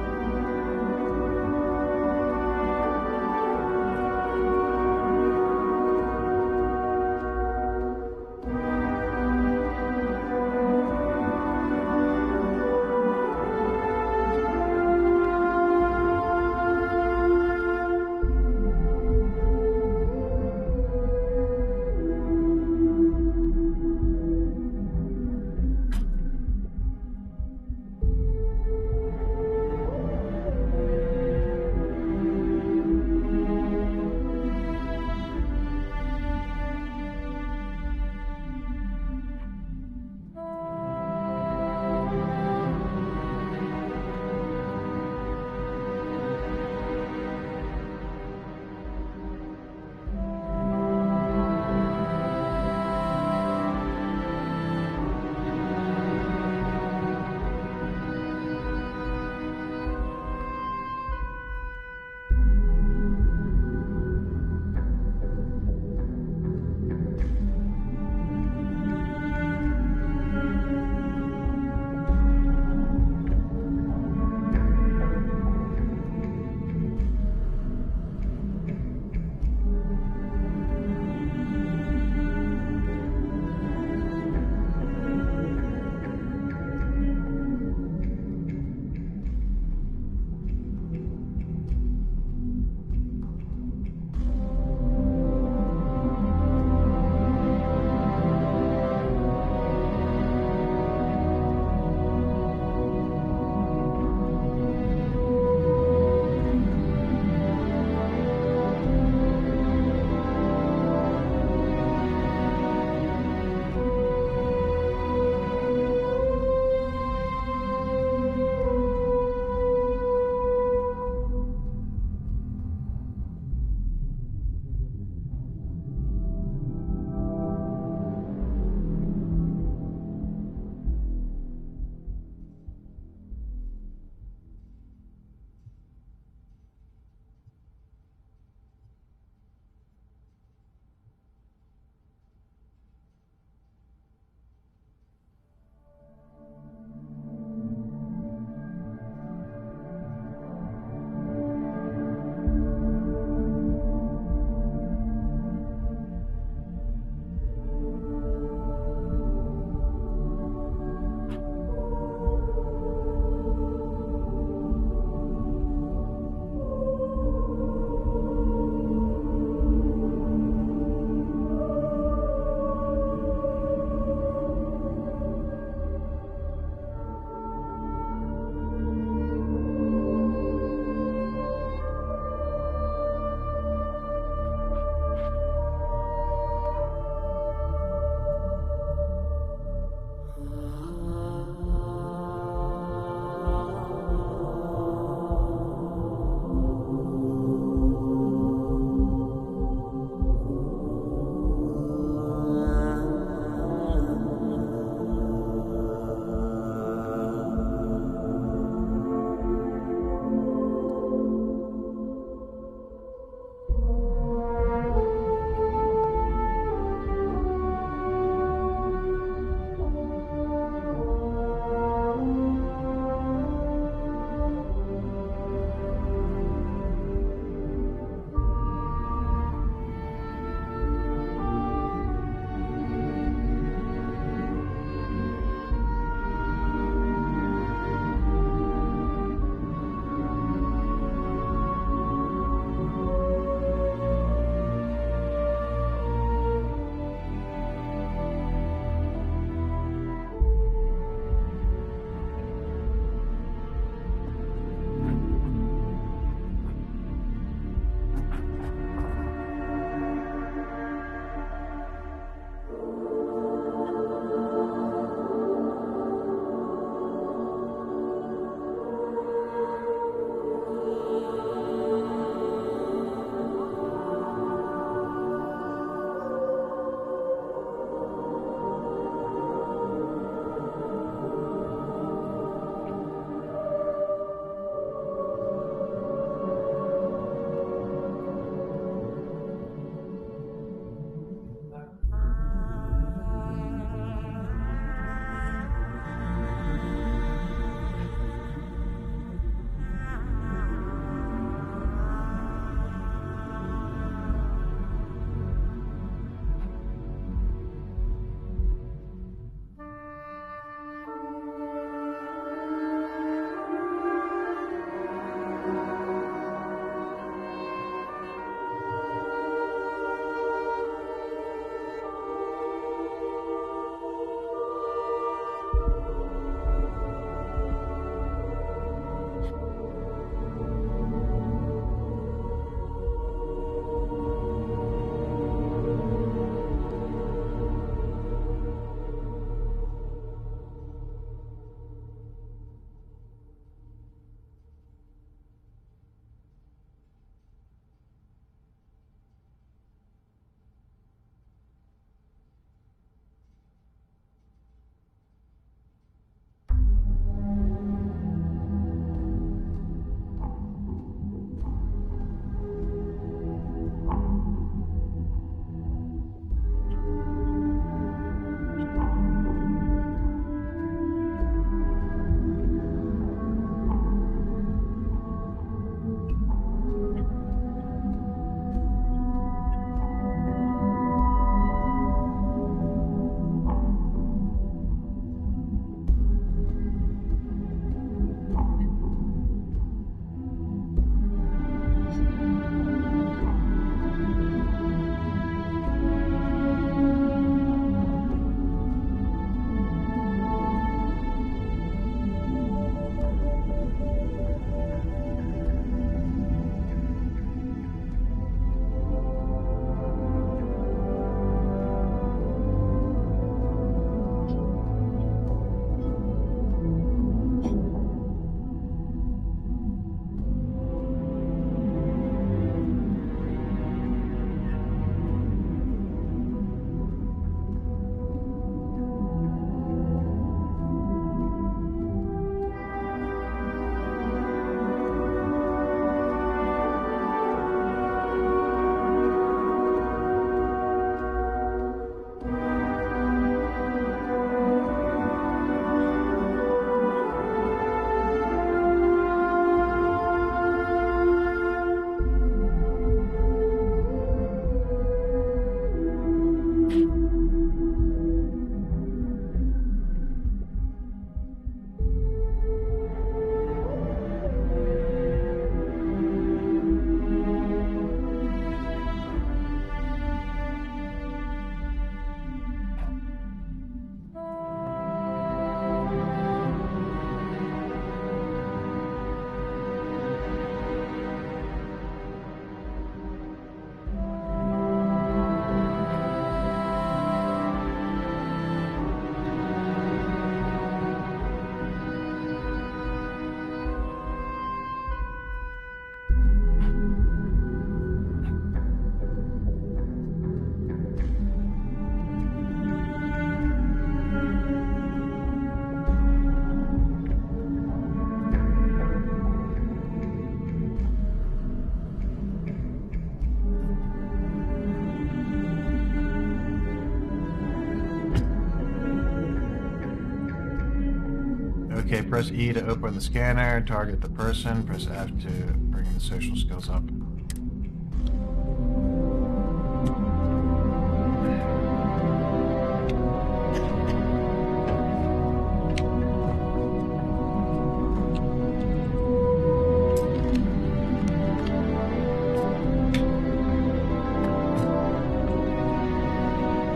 Okay, press E to open the scanner, target the person, press F to bring the social skills up.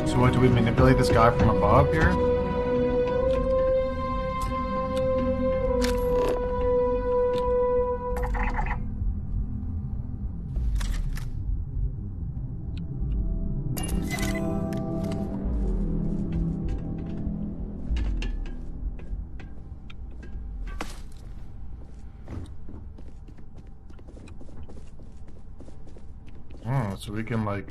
So what, do we manipulate this guy from above here? Oh, so we can like...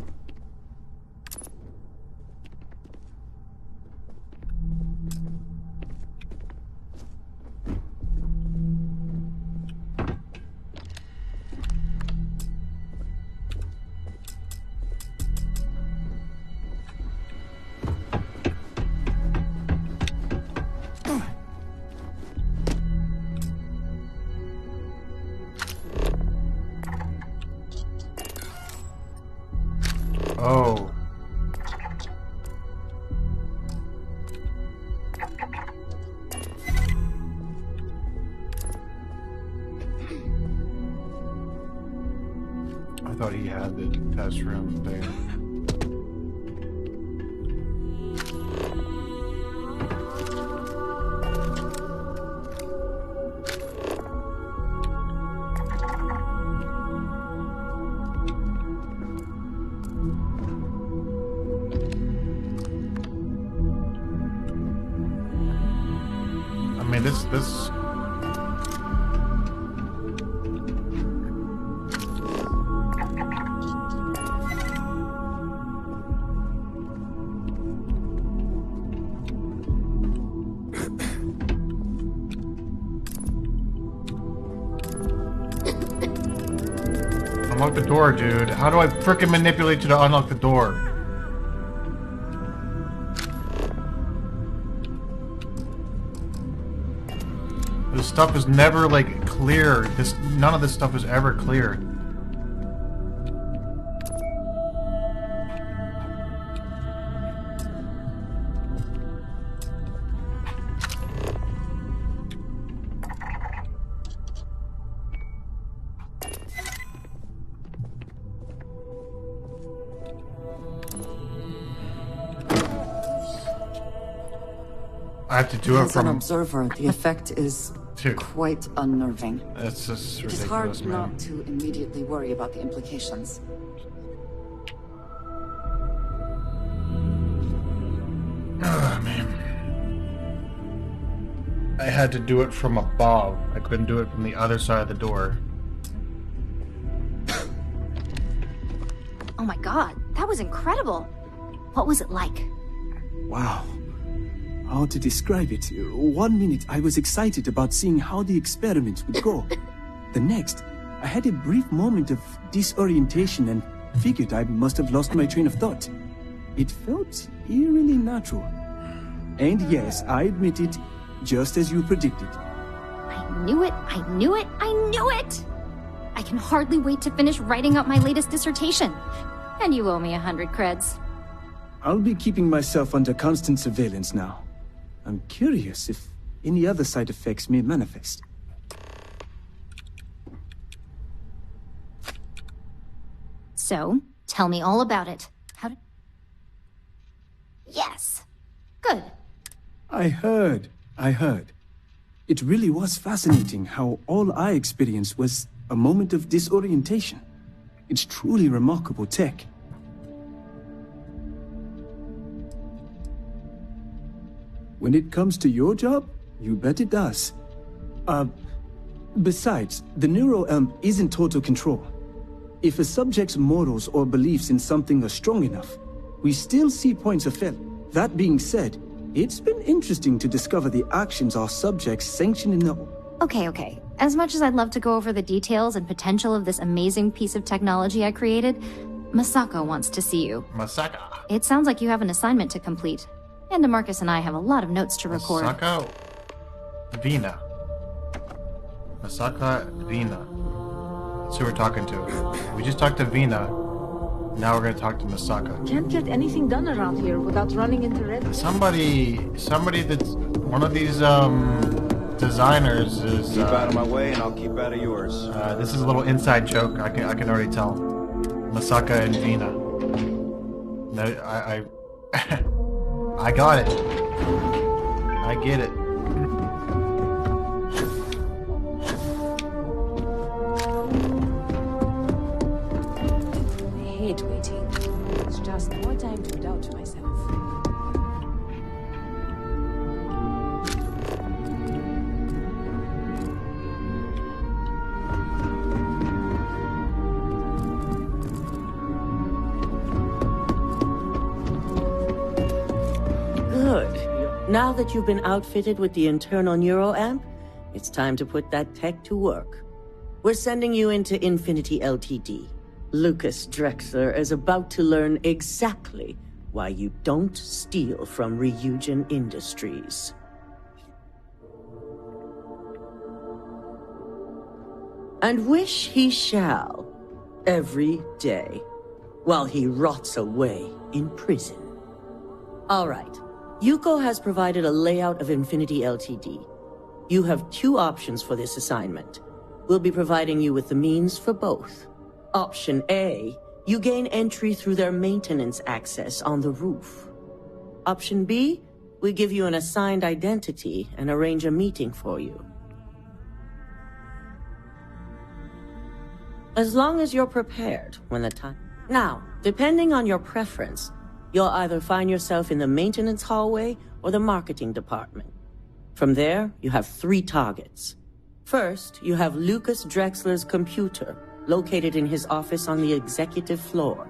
Oh. I thought he had the test room there. I mean, this... Unlock the door, dude. How do I frickin' manipulate you to unlock the door? This stuff is never, like, clear. None of this stuff is ever clear. I have to do it As from... an observer, the effect is quite unnerving. It's just ridiculous, It is hard man. not to immediately worry about the implications. Oh, man. I had to do it from above. I couldn't do it from the other side of the door. Oh my god, that was incredible. What was it like? Wow. How to describe it? 1 minute I was excited about seeing how the experiment would go. The next, I had a brief moment of disorientation and figured I must have lost my train of thought. It felt eerily natural. And yes, I admit it, just as you predicted. I knew it, I knew it, I knew it! I can hardly wait to finish writing up my latest dissertation. And you owe me 100 creds. I'll be keeping myself under constant surveillance now. I'm curious if any other side effects may manifest. So, tell me all about it. How did... Yes! Good. I heard. It really was fascinating how all I experienced was a moment of disorientation. It's truly remarkable tech. When it comes to your job, you bet it does. Besides, the neuro isn't total control. If a subject's morals or beliefs in something are strong enough, we still see points of failure. That being said, it's been interesting to discover the actions our subjects sanction in the... Okay. As much as I'd love to go over the details and potential of this amazing piece of technology I created, Masaka wants to see you. Masaka? It sounds like you have an assignment to complete. And DeMarcus and I have a lot of notes to record. Masaka? Vina. Masaka, Vina. That's who we're talking to. We just talked to Vina. Now we're gonna talk to Masaka. Can't get anything done around here without running into red. Somebody that's one of these designers is. Keep out of my way, and I'll keep out of yours. This is a little inside joke. I can already tell. Masaka and Vina. No, I got it. I get it. I hate waiting. It's just more time to doubt myself. Now that you've been outfitted with the internal neuro amp, it's time to put that tech to work. We're sending you into Infinity LTD. Lucas Drexler is about to learn exactly why you don't steal from Ryujin Industries. And wish he shall, every day, while he rots away in prison. All right. Yuko has provided a layout of Infinity LTD. You have two options for this assignment. We'll be providing you with the means for both. Option A, you gain entry through their maintenance access on the roof. Option B, we give you an assigned identity and arrange a meeting for you. As long as you're prepared when the time... Now, depending on your preference, you'll either find yourself in the maintenance hallway or the marketing department. From there, you have 3 targets. First, you have Lucas Drexler's computer, located in his office on the executive floor.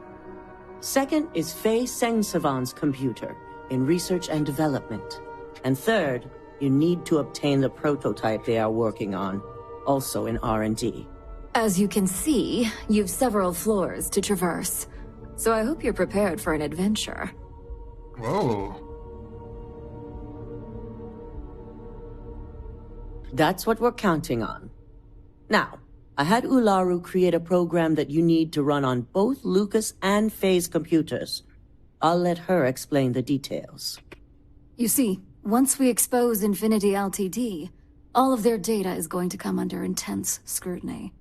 Second is Faye Sengsavan's computer, in research and development. And third, you need to obtain the prototype they are working on, also in R&D. As you can see, you've several floors to traverse. So I hope you're prepared for an adventure. Whoa. That's what we're counting on. Now, I had Ularu create a program that you need to run on both Lucas and Faye's computers. I'll let her explain the details. You see, once we expose Infinity LTD, all of their data is going to come under intense scrutiny.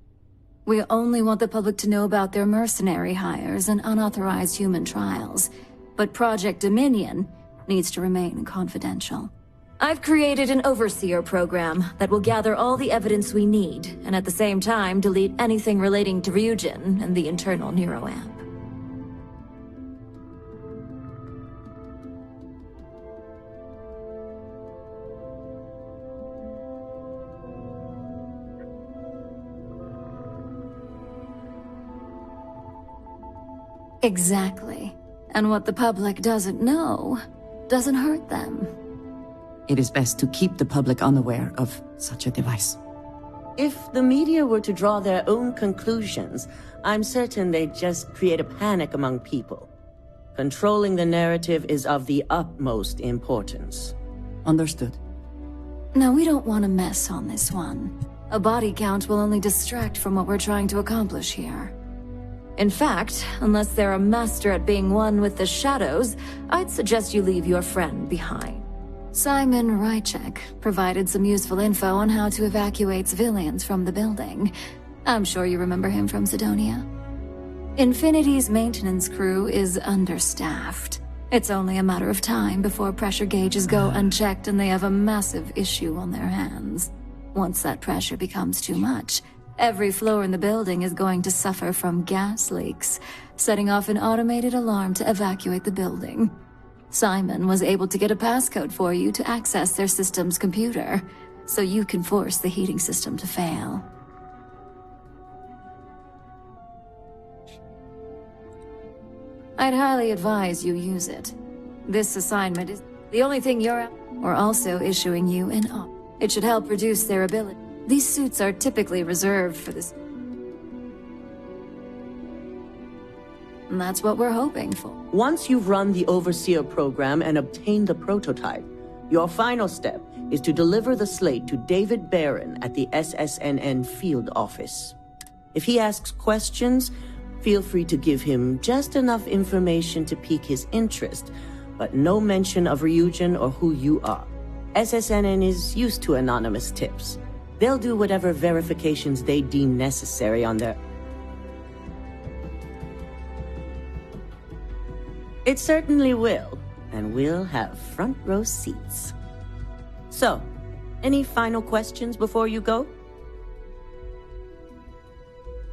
We only want the public to know about their mercenary hires and unauthorized human trials, but Project Dominion needs to remain confidential. I've created an overseer program that will gather all the evidence we need, and at the same time delete anything relating to Ryujin and the internal neuro amp. Exactly. And what the public doesn't know doesn't hurt them. It is best to keep the public unaware of such a device. If the media were to draw their own conclusions, I'm certain they'd just create a panic among people. Controlling the narrative is of the utmost importance. Understood. No, we don't want to mess on this one. A body count will only distract from what we're trying to accomplish here. In fact, unless they're a master at being one with the shadows, I'd suggest you leave your friend behind. Simon Rychek provided some useful info on how to evacuate civilians from the building. I'm sure you remember him from Sidonia. Infinity's maintenance crew is understaffed. It's only a matter of time before pressure gauges go unchecked and they have a massive issue on their hands. Once that pressure becomes too much, every floor in the building is going to suffer from gas leaks, setting off an automated alarm to evacuate the building. Simon was able to get a passcode for you to access their system's computer, so you can force the heating system to fail. I'd highly advise you use it. This assignment is the only thing we're also issuing you an op. It should help reduce their ability. These suits are typically reserved for this. And that's what we're hoping for. Once you've run the Overseer program and obtained the prototype, Your final step is to deliver the slate to David Barron at the SSNN field office. If he asks questions, feel free to give him just enough information to pique his interest, but no mention of Ryujin or who you are. SSNN is used to anonymous tips. They'll do whatever verifications they deem necessary on their... It certainly will, and we'll have front row seats. So, any final questions before you go?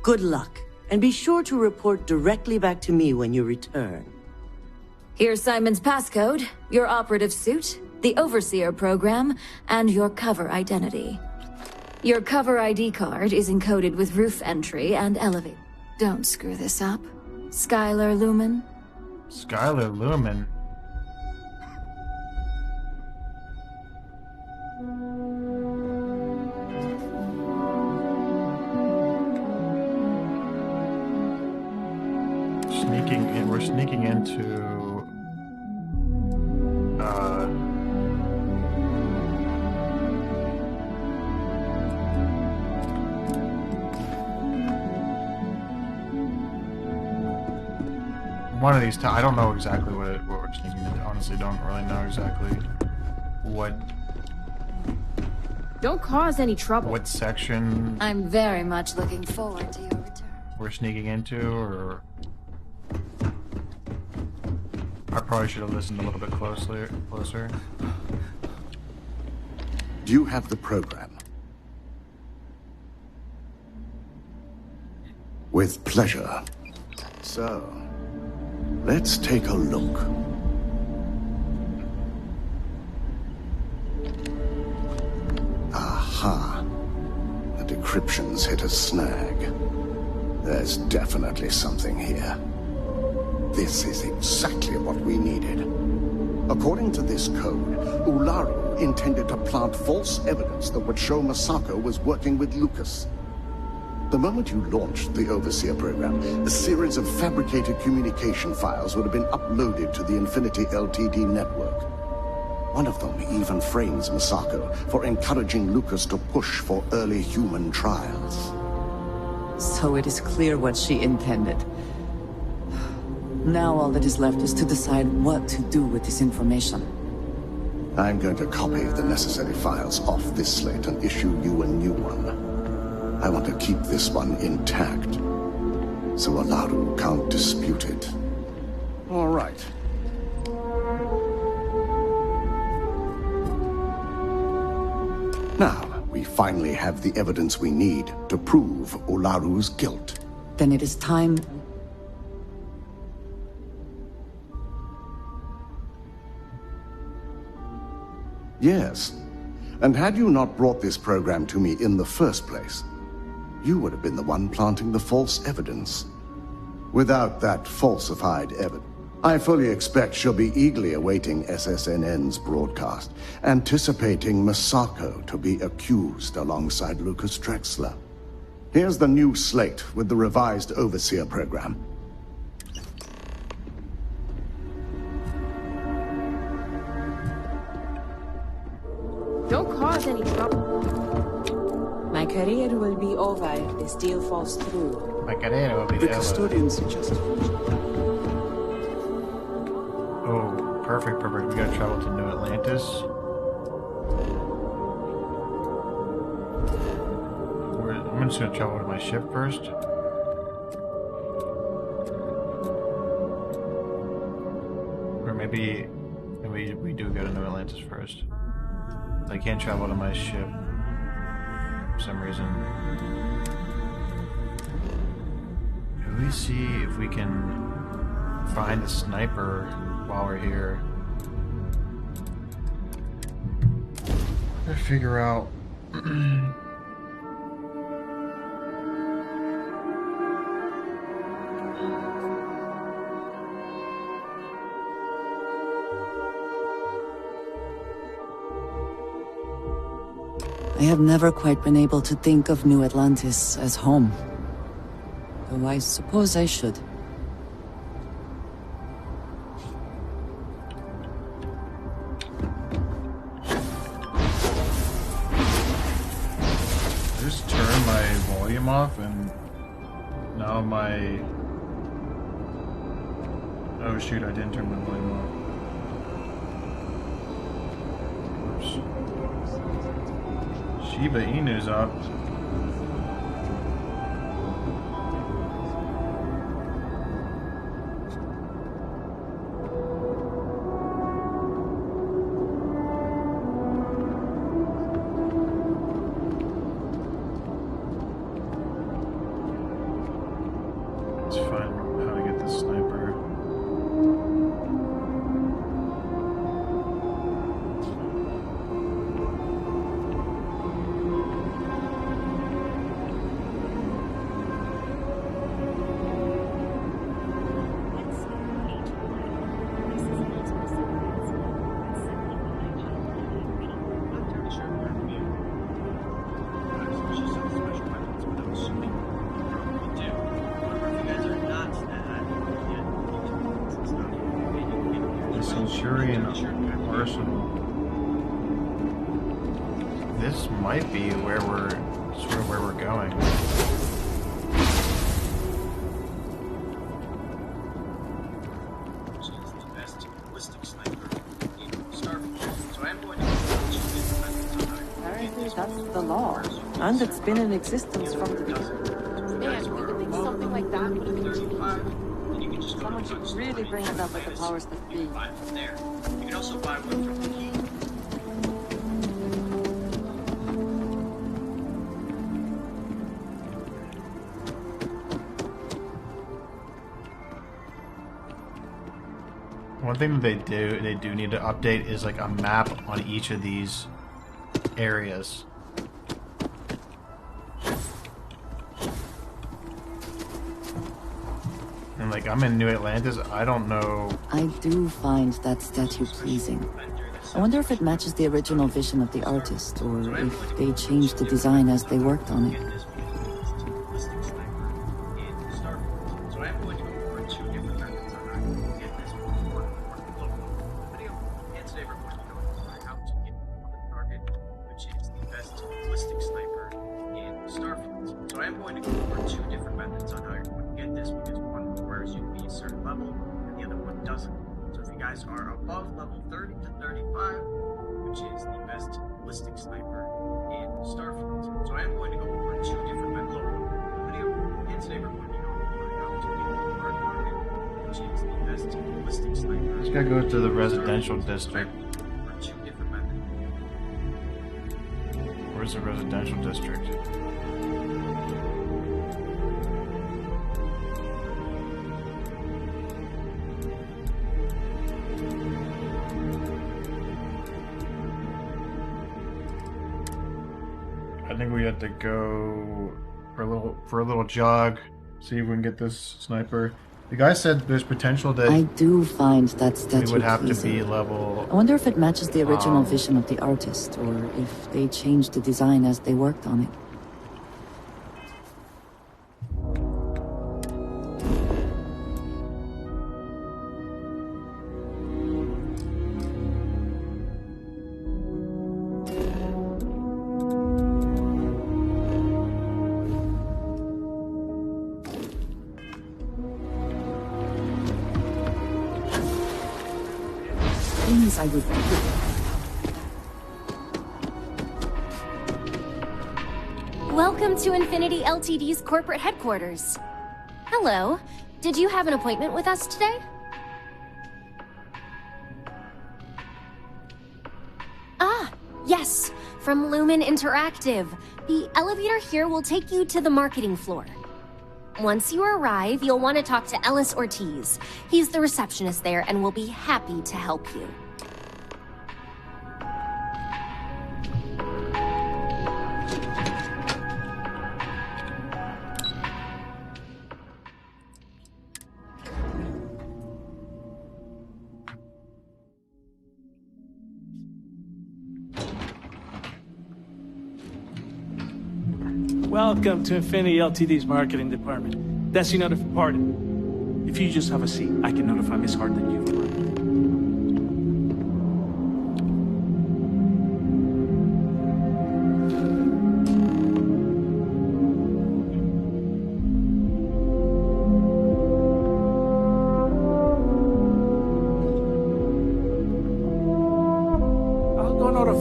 Good luck, and be sure to report directly back to me when you return. Here's Simon's passcode, your operative suit, the Overseer program, and your cover identity. Your cover ID card is encoded with roof entry and elevate. Don't screw this up. Skylar Lumen? Skylar Lumen? We're sneaking into one of these I don't know exactly what we're sneaking into. Honestly, don't really know exactly what. Don't cause any trouble. What section I'm very much looking forward to your return. We're sneaking into, or I probably should have listened a little bit closer. Do you have the program? With pleasure. So, let's take a look. Aha. The decryption's hit a snag. There's definitely something here. This is exactly what we needed. According to this code, Ularu intended to plant false evidence that would show Masaka was working with Lucas. The moment you launched the Overseer program, a series of fabricated communication files would have been uploaded to the Infinity LTD network. One of them even frames Masaka for encouraging Lucas to push for early human trials. So it is clear what she intended. Now all that is left is to decide what to do with this information. I'm going to copy the necessary files off this slate and issue you a new one. I want to keep this one intact, so Ularu can't dispute it. All right. Now, we finally have the evidence we need to prove Ularu's guilt. Then it is time... Yes. And had you not brought this program to me in the first place, you would have been the one planting the false evidence. Without that falsified evidence, I fully expect she'll be eagerly awaiting SSNN's broadcast, anticipating Masako to be accused alongside Lucas Drexler. Here's the new slate with the revised Overseer program. Don't cause any trouble. My career will be over if this deal falls through. My career will be The over. custodians just... Oh, perfect. We gotta travel to New Atlantis. I'm just gonna travel to my ship first. Or maybe we do go to New Atlantis first. I can't travel to my ship for some reason. Can we see if we can find a sniper while we're here? Gotta figure out. I have never quite been able to think of New Atlantis as home. Though I suppose I should. off, and now my... Oh shoot, I didn't turn my volume off. Oops. Shiba Inu's up. This might be where we're sort of where we're going. Apparently that's the law, and it's been in existence from the beginning. Man, we could think something like that would have been cheap. Someone should really bring it up with the powers that be. There. You can also buy one from the key. One thing that they do need to update is like a map on each of these areas. And like I'm in New Atlantis, I don't know. I do find that statue pleasing. I wonder if it matches the original vision of the artist, or if they changed the design as they worked on it. Just gotta go to the residential district. Where's the residential district? I think we had to go for a little jog, see if we can get this sniper. The guy said there's potential that I do find that statue we would have pleasing. to be level. I wonder if it matches the original vision of the artist, or if they changed the design as they worked on it. I would... Welcome to Infinity LTD's corporate headquarters. Hello. Did you have an appointment with us today? Ah, yes. From Lumen Interactive. The elevator here will take you to the marketing floor. Once you arrive, you'll want to talk to Ellis Ortiz. He's the receptionist there and will be happy to help you. Welcome to Infinity LTD's marketing department. That's your notified pardon. If you just have a seat, I can notify Miss Hart that you've arrived.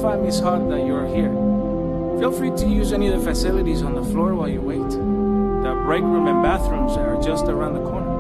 notify Miss Hart that you're here. Feel free to use any of the facilities on the floor while you wait. The break room and bathrooms are just around the corner.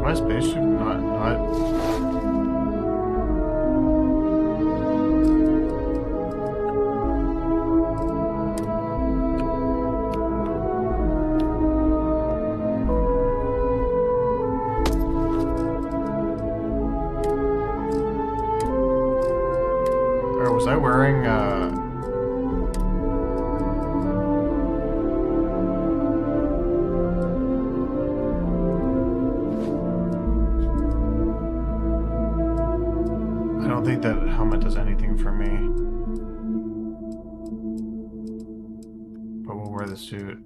My spaceship not or was I wearing I don't think that helmet does anything for me. But we'll wear the suit.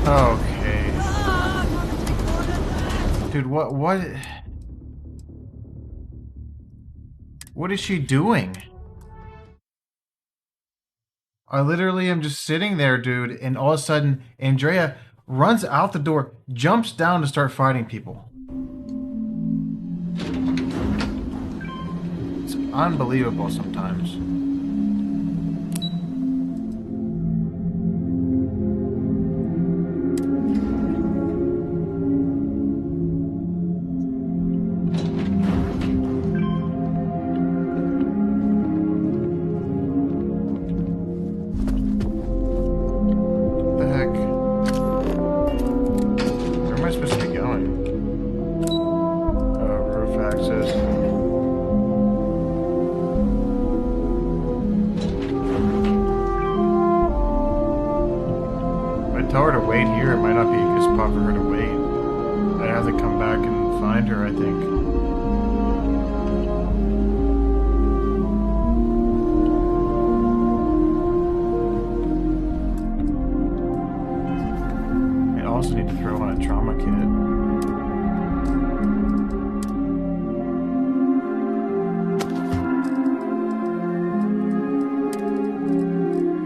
Okay. Dude, what is she doing? I literally am just sitting there, dude, and all of a sudden Andrea runs out the door, jumps down to start fighting people. It's unbelievable sometimes. Tell her to wait here. It might not be a good spot for her to wait. I'd have to come back and find her, I think. I also need to throw on a trauma kit.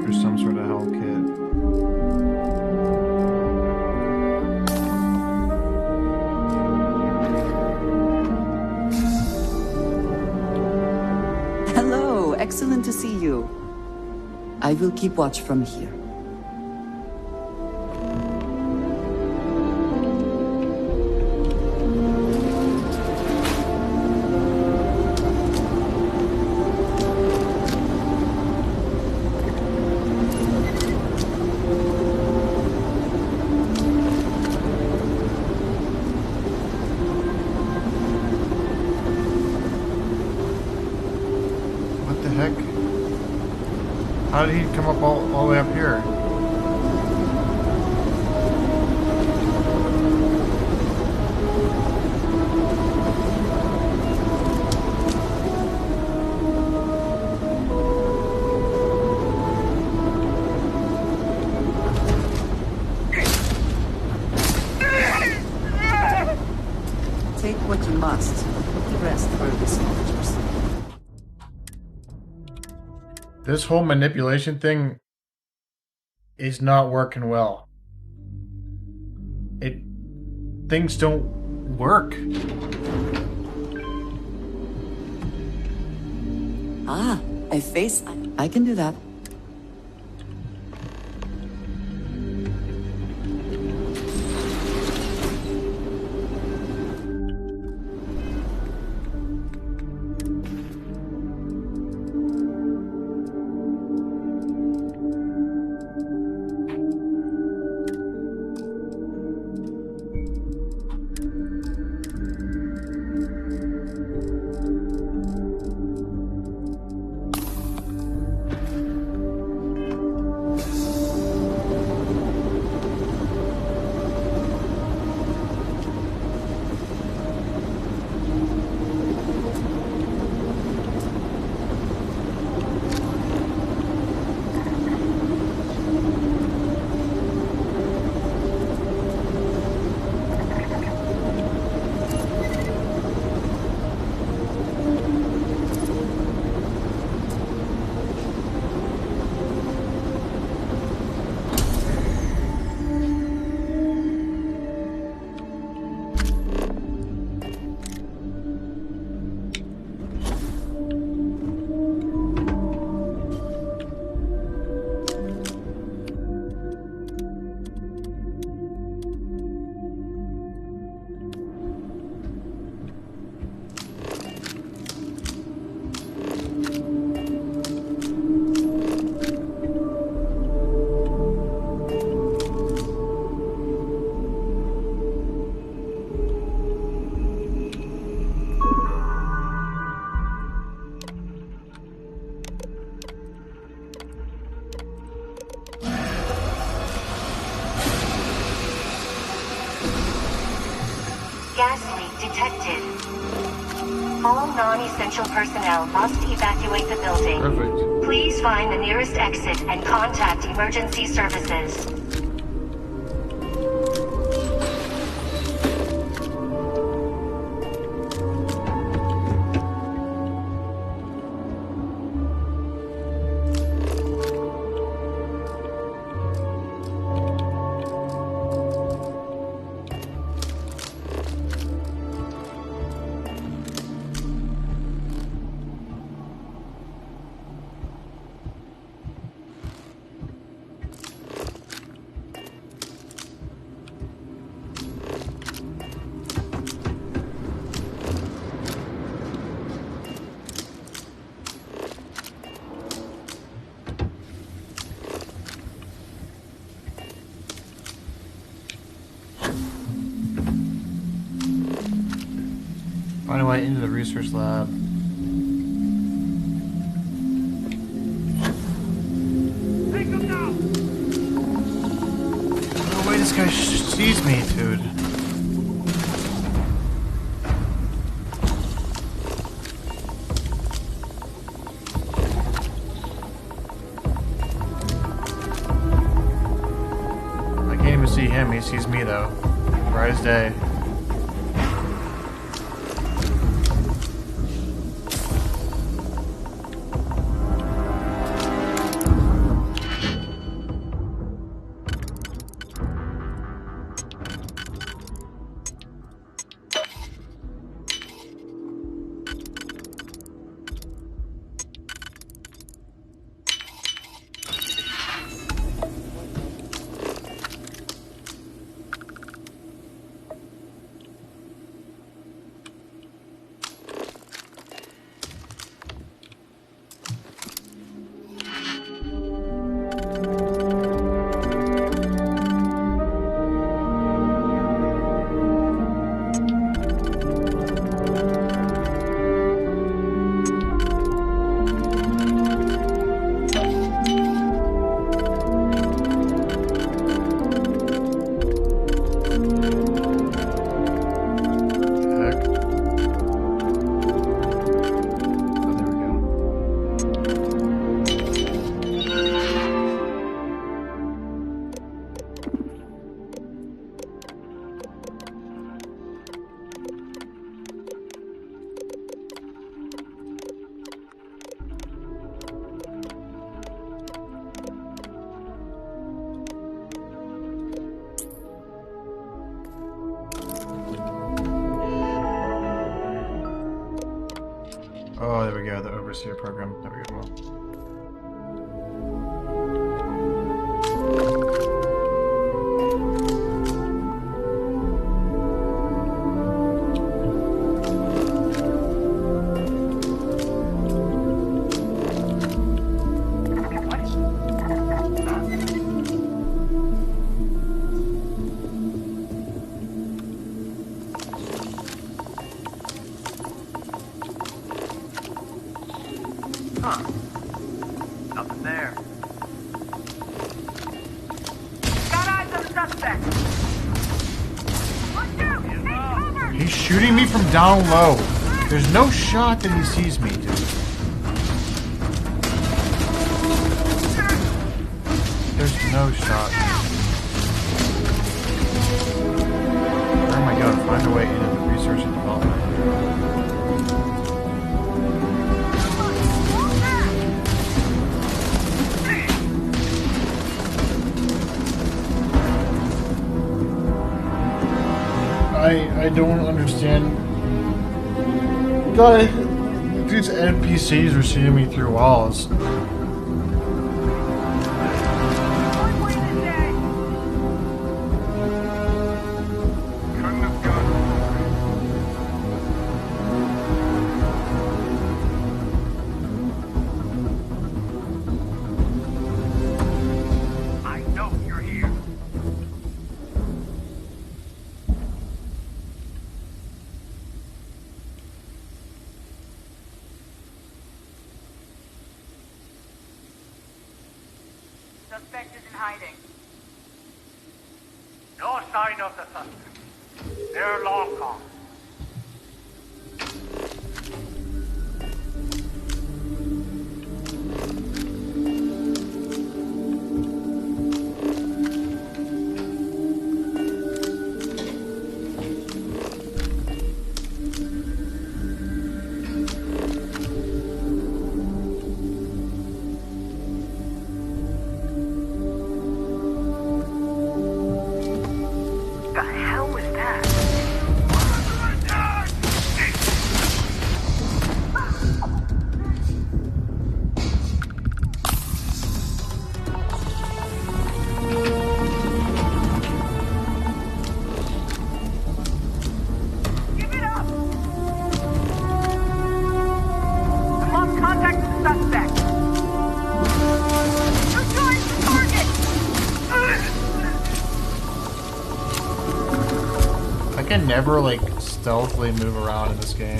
There's some sort of health kit. Excellent to see you. I will keep watch from here. How did he come up all the way up here? Take what you must. rest for the soldiers. This whole manipulation thing is not working well. Things don't work. Ah, a face. I can do that. Gas leak detected. All non-essential personnel must evacuate the building. Perfect. Please find the nearest exit and contact emergency services. Find a way into the research lab. Take them now! No way this guy sees me, dude. I can't even see him, he sees me though. Bright as day. the overseer program. There we go. Nothing there. Got eyes on the suspect. Watch out! Take cover! He's shooting me from down low. There's no shot that he sees me, dude. There's no shot. Where am I going? Find a way into the research and development. I don't understand. God, these NPCs are seeing me through walls. Suspect is in hiding. No sign of the suspect. They're long gone. I can never, like, stealthily move around in this game.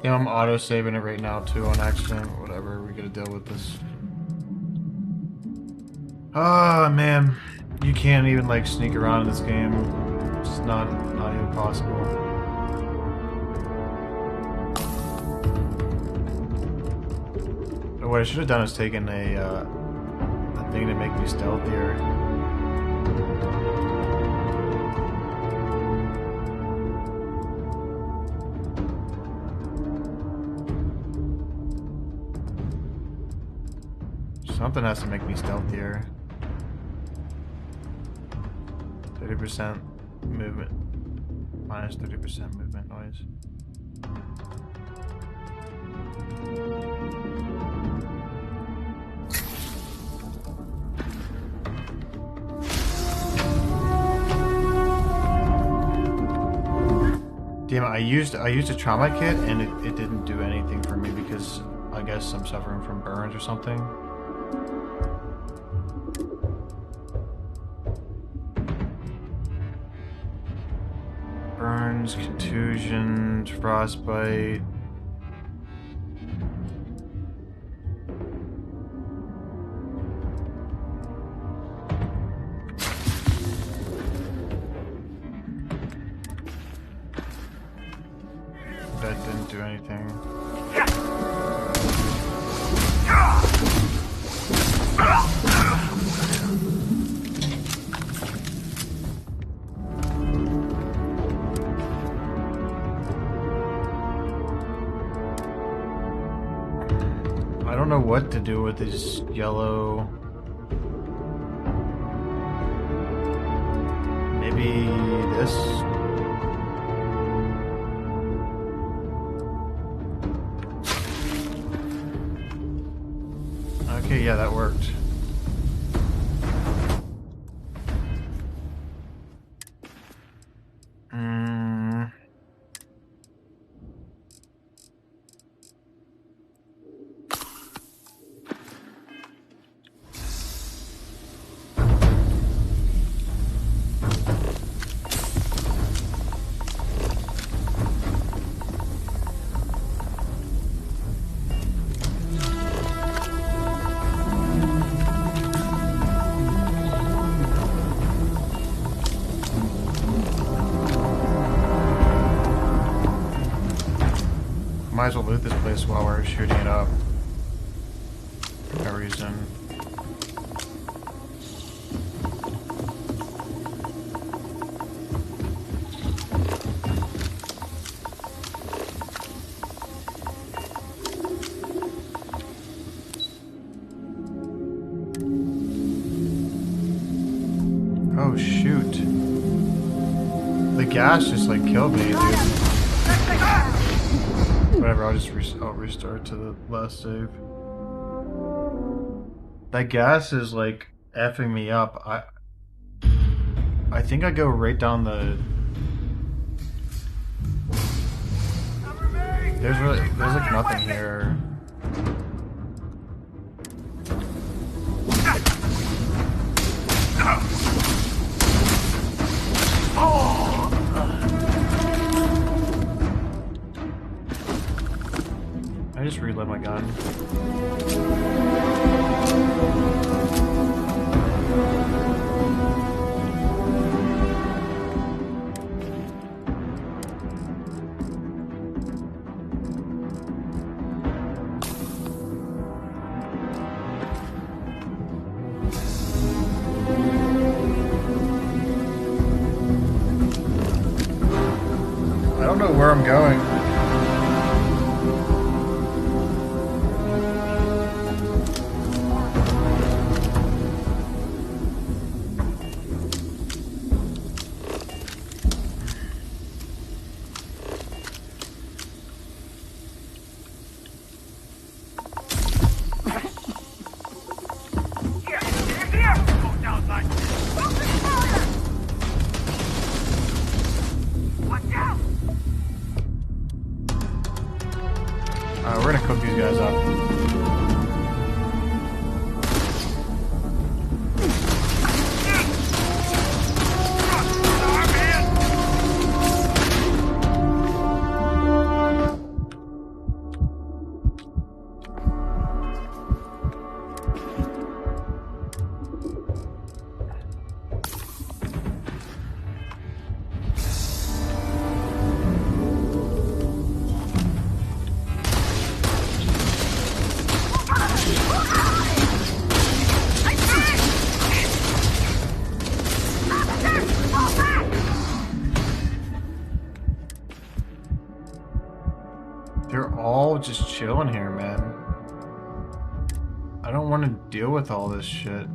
Yeah, I'm auto-saving it right now, too, on accident. Whatever, we gotta deal with this. Oh, man. You can't even, like, sneak around in this game. It's not even possible. What I should have done is taken a thing to make me stealthier. Something has to make me stealthier. 30% movement. Minus 30% movement noise. Damn it, I used a trauma kit and it didn't do anything for me because I guess I'm suffering from burns or something. Burns, contusions, frostbite. That didn't do anything. know what to do with this yellow. Maybe this. Okay, yeah, that worked. Might as well loot this place while we're shooting it up. For no reason. Oh shoot. The gas just like killed me, dude. Whatever, I'll just restart to the last save. That gas is like effing me up. I think I go right down the. There's like nothing here. I just reload my gun. I don't know where I'm going. We're gonna cook these guys up. They're all just chilling here, man. I don't want to deal with all this shit.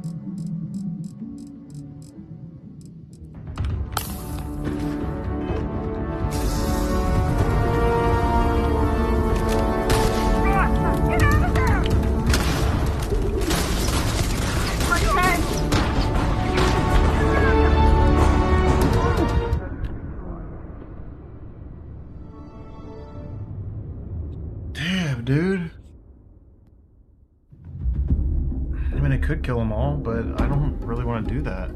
Dude. I mean, I could kill them all, but I don't really want to do that.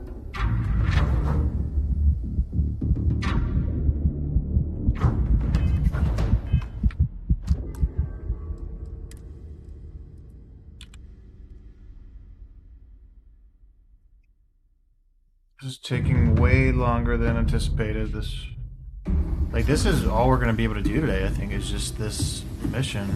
This is taking way longer than anticipated. This is all we're going to be able to do today, I think, is just this mission.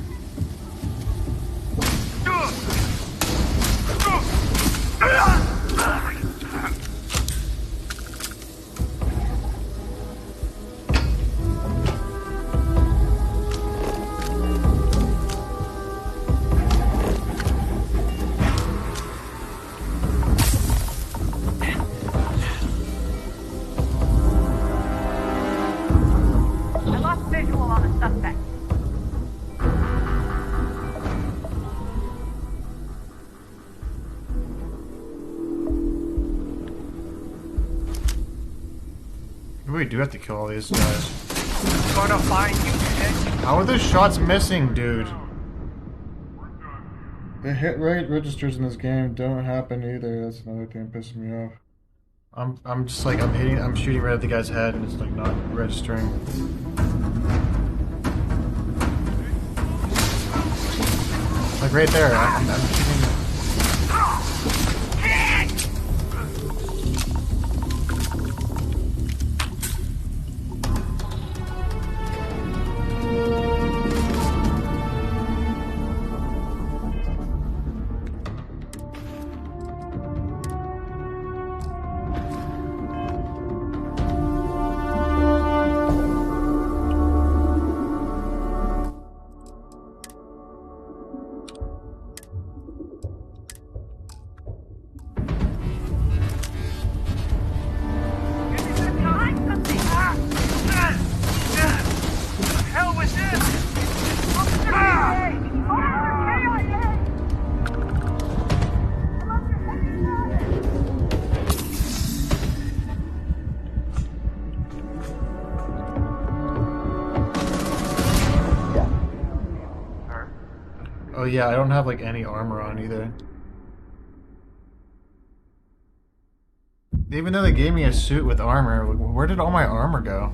Maybe we do have to kill all these guys. Gonna find you, bitch. How are the shots missing, dude? The hit rate registers in this game don't happen either. That's another thing that pisses me off. I'm just like I'm shooting right at the guy's head and it's like not registering. Like right there, I'm shooting. Oh yeah, I don't have like any armor on either. Even though they gave me a suit with armor, where did all my armor go?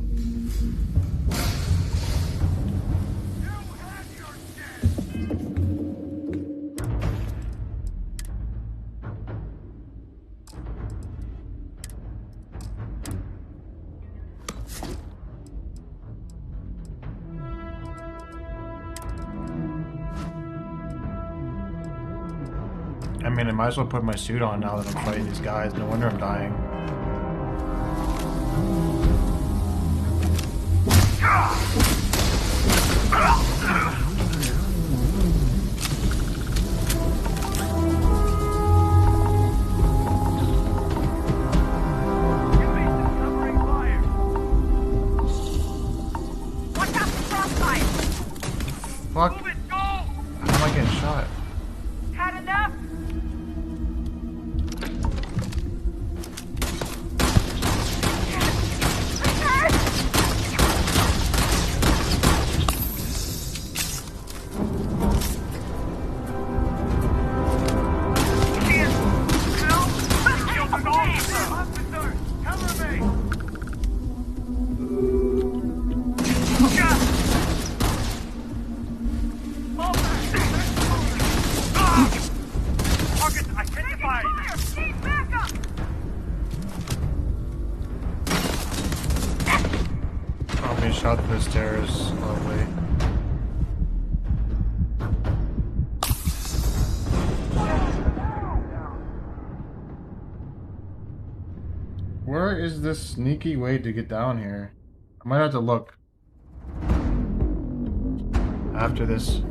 I mean, I might as well put my suit on now that I'm fighting these guys. No wonder I'm dying. Fuck. How am I getting shot? Had enough? Shot through the stairs, lovely. Where is this sneaky way to get down here? I might have to look after this.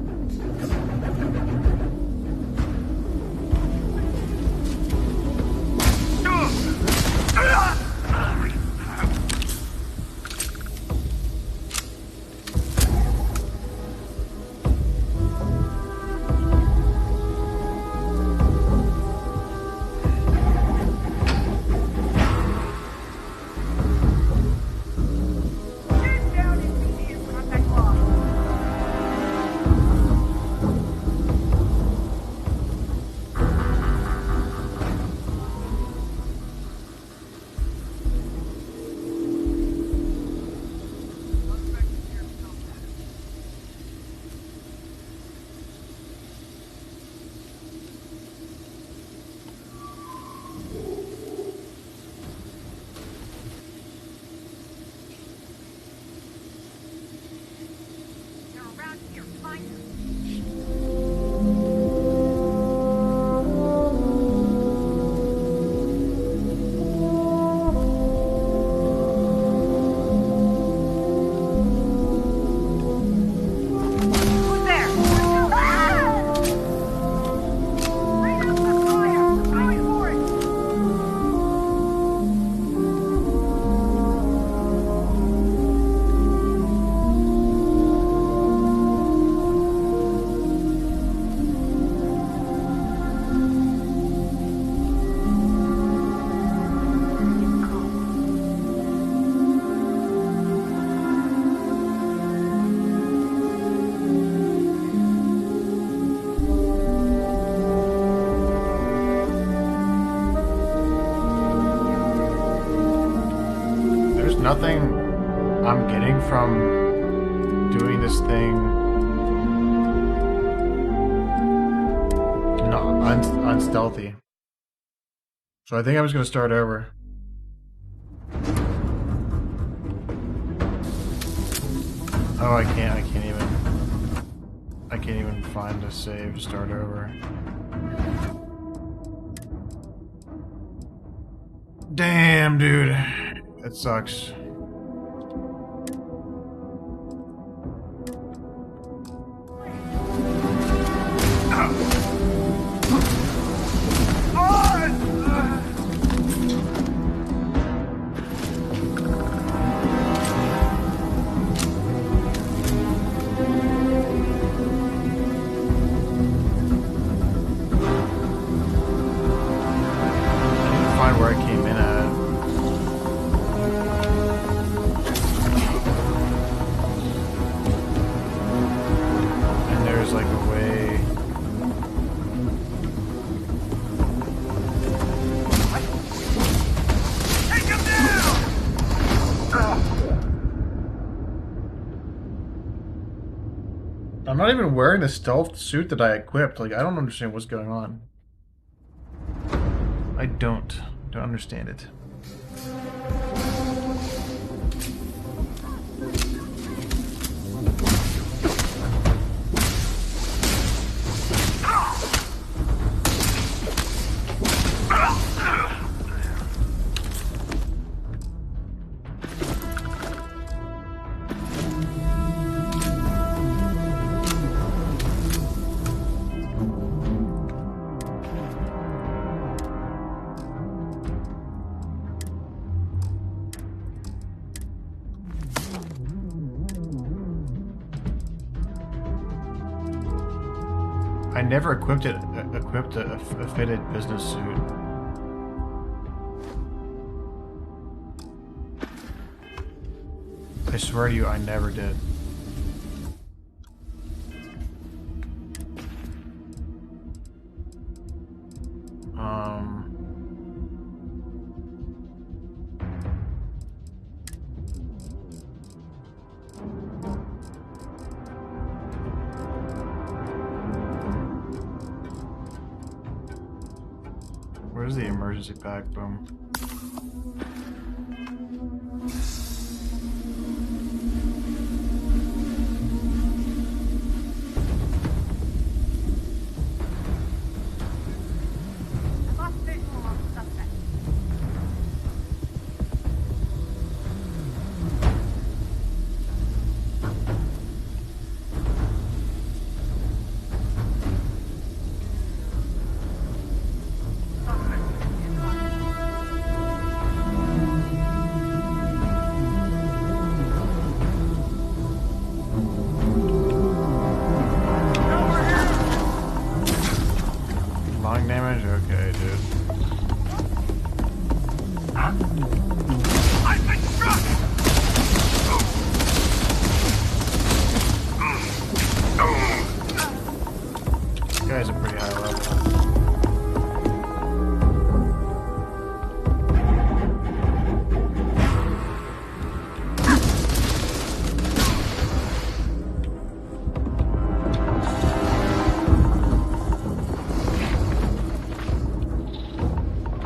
nothing I'm getting from doing this thing unstealthy. So I think I'm just gonna start over. Oh, I can't even find a save to start over. Damn, dude. That sucks. Where I came in at. And there's like a way. Take him down! I'm not even wearing the stealth suit that I equipped. Like, I don't understand what's going on. I don't understand it. I never equipped a fitted business suit. I swear to you, I never did. Where's the emergency pack? Boom.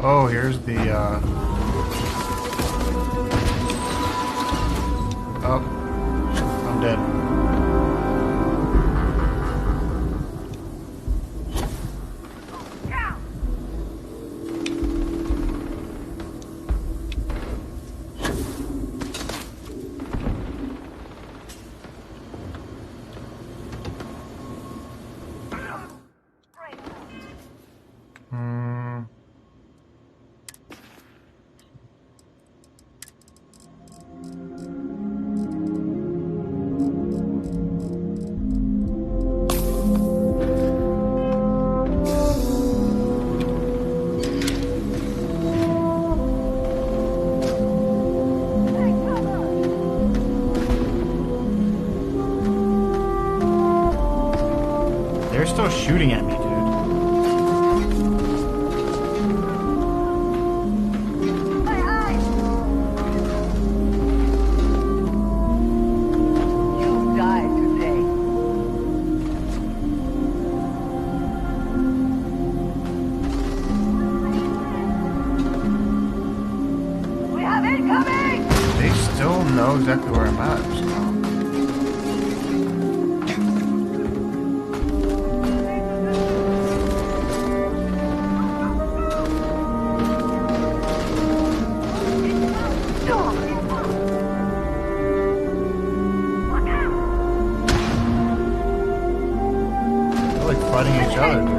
Oh, here's the, Oh, I'm dead. They're still shooting at me, dude. know exactly where I'm at. So. They're like fighting each other.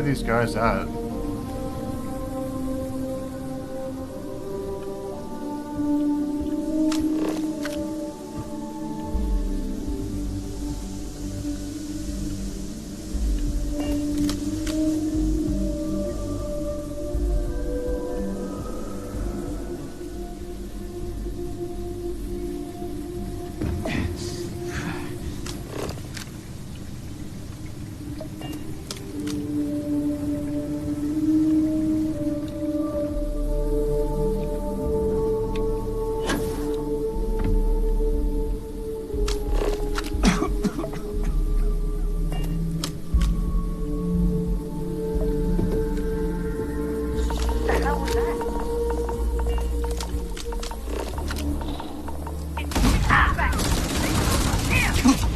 These guys at?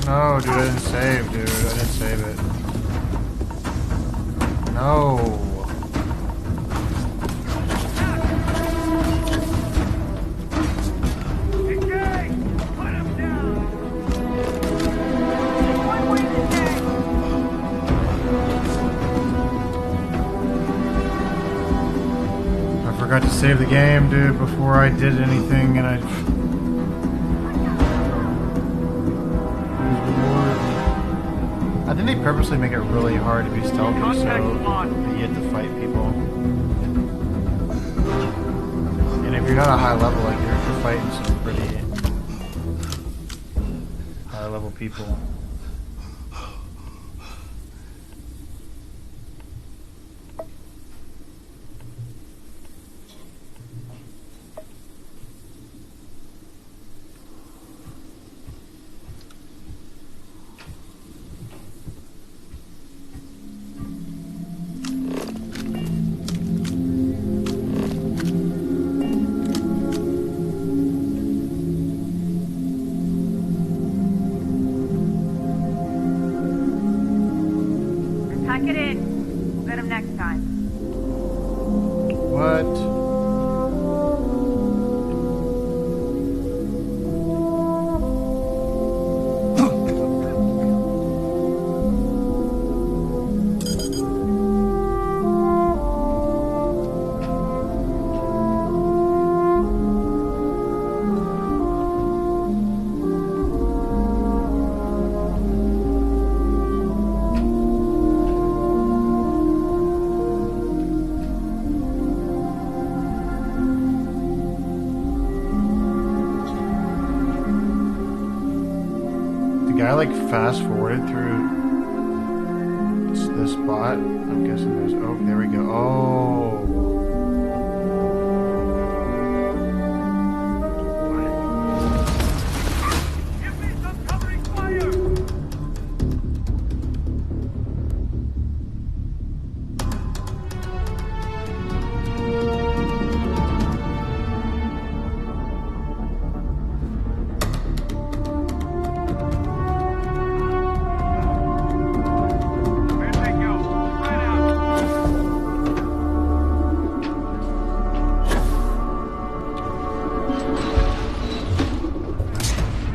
No, dude, I didn't save, dude. I didn't save it. No. I forgot to save the game, dude, before I did anything, and I think they purposely make it really hard to be stealthy, so you have to fight people. And if you're not a high level, like you're fighting some pretty high level people. Pack it in. We'll get him next time. What? I like fast forwarded through this spot. I'm guessing there's. Oh, there we go. Oh. Give me some covering fire!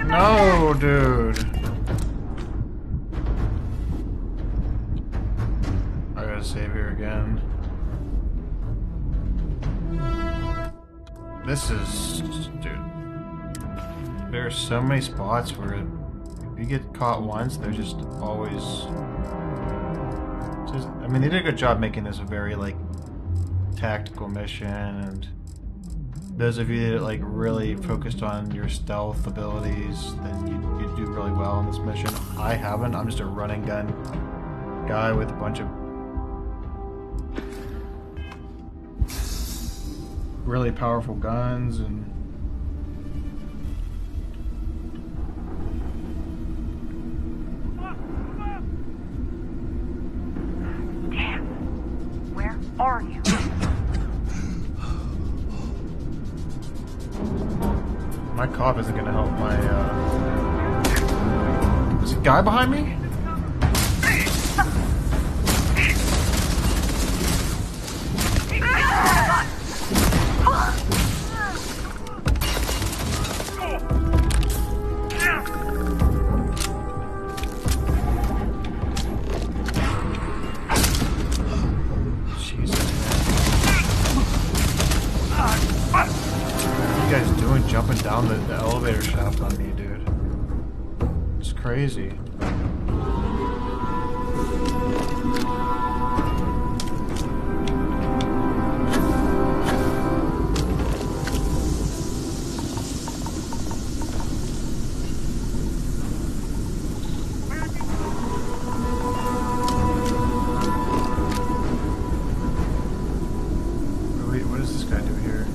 No, dude. I gotta save here again. This is, dude. There are so many spots where if you get caught once, they're just always. Just, I mean, they did a good job making this a very like tactical mission, and those of you that like really focused on your stealth abilities, then you do really well in this mission. I haven't. I'm just a running gun guy with a bunch of really powerful guns and Damn. Where are you? My cough isn't gonna help my, There's a guy behind me? Jumping down the elevator shaft on me, dude. It's crazy. Wait, what does this guy do here?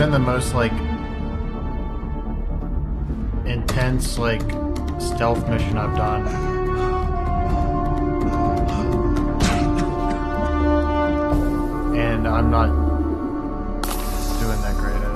been the most like intense like stealth mission I've done. And I'm not doing that great at it.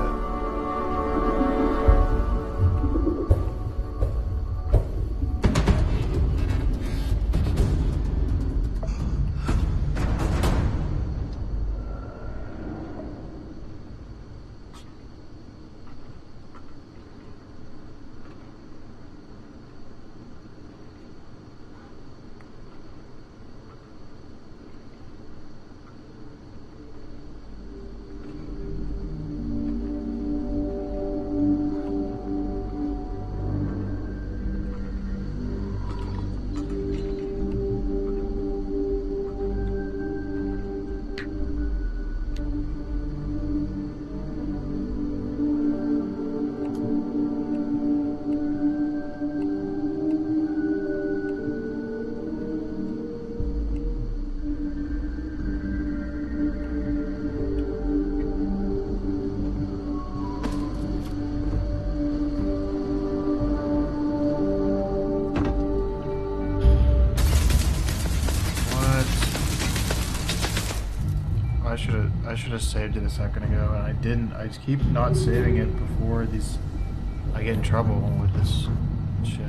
I should have saved it a second ago, and I didn't. I just keep not saving it before these. I get in trouble with this shit.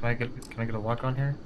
Can I get a lock on here?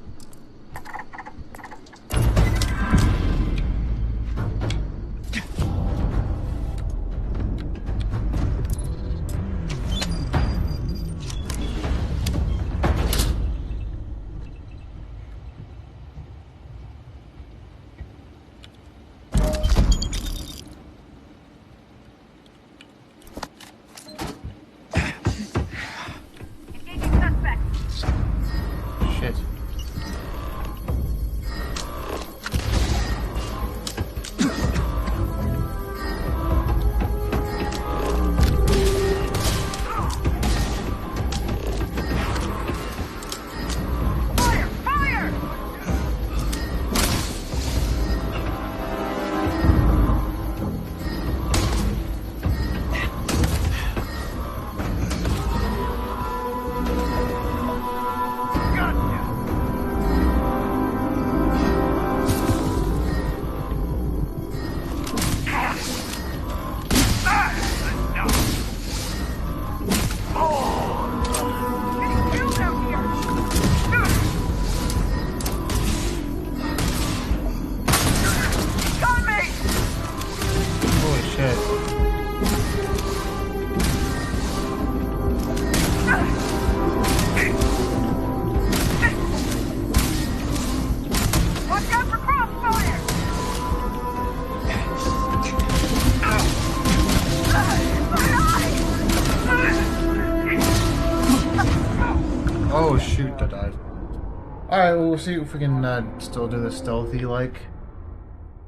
Alright, well, we'll see if we can still do this stealthy like.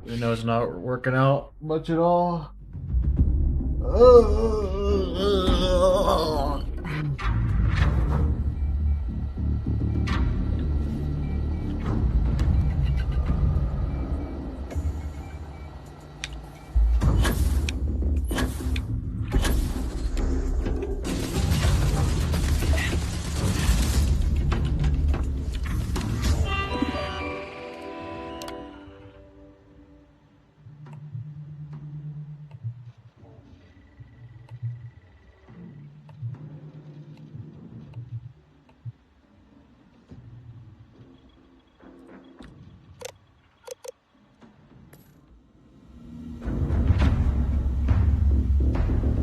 We know it's not working out much at all.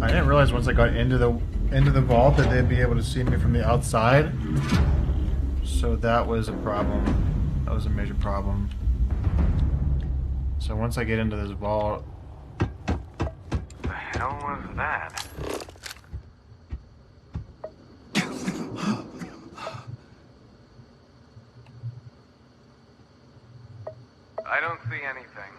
I didn't realize once I got into the vault that they'd be able to see me from the outside. So that was a problem. That was a major problem. So once I get into this vault... The hell was that? I don't see anything.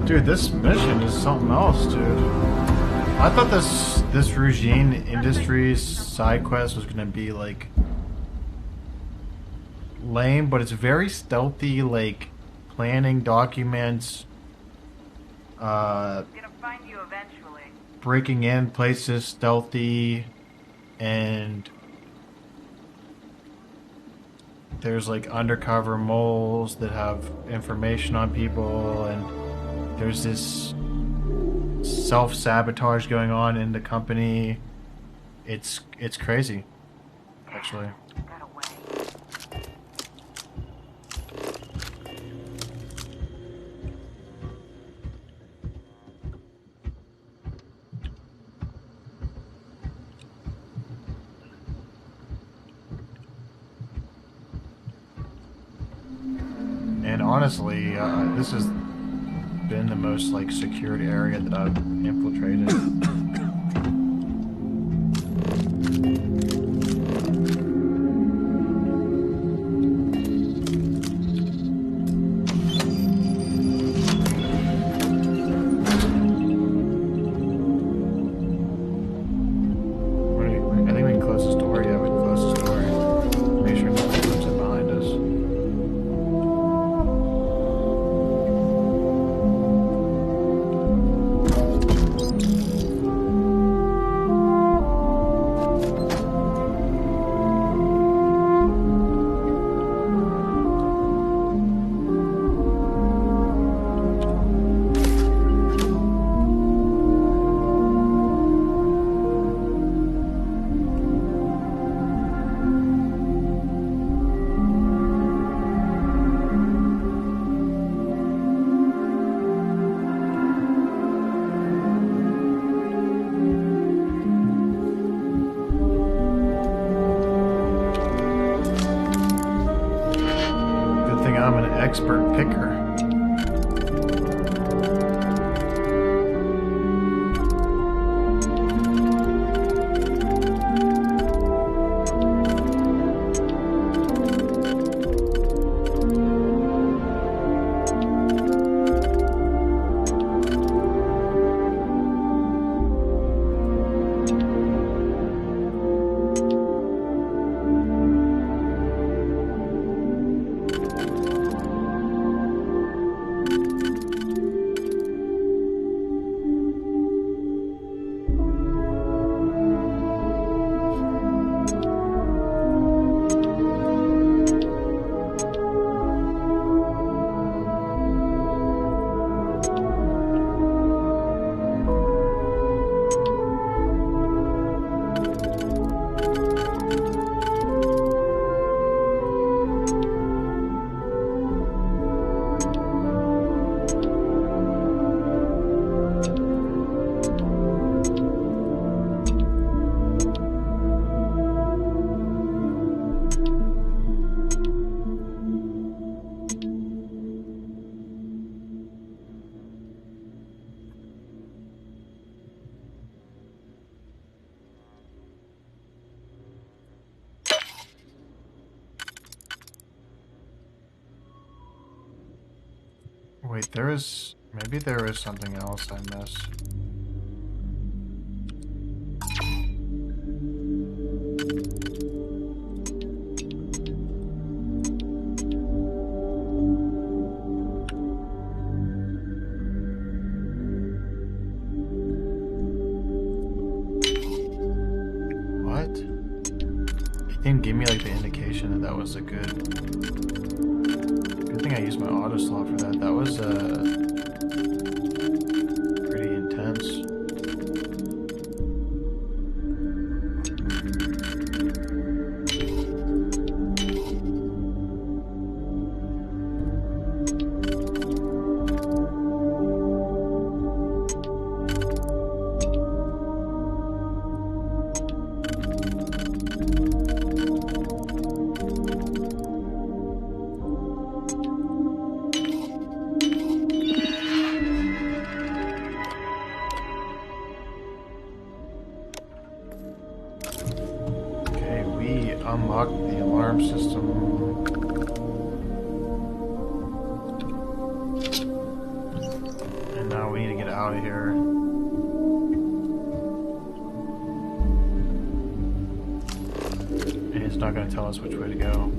Dude, this mission is something else, dude. I thought this Ryujin Industries side quest was gonna be like lame, but it's very stealthy, like planning documents, Gonna find you eventually. breaking in places stealthy, and there's like undercover moles that have information on people, and there's this self-sabotage going on in the company. It's crazy, actually. And honestly, this has been the most like secured area that I've infiltrated. I think we can close this door. Yeah, we can close this door. Make sure nothing comes in behind us. I'm an expert picker. Wait, maybe there is something else I missed. What? It didn't give me like the indication that was a good thing I used my auto slot for that. That was pretty intense. Unlock the alarm system. And now we need to get out of here. And it's not going to tell us which way to go.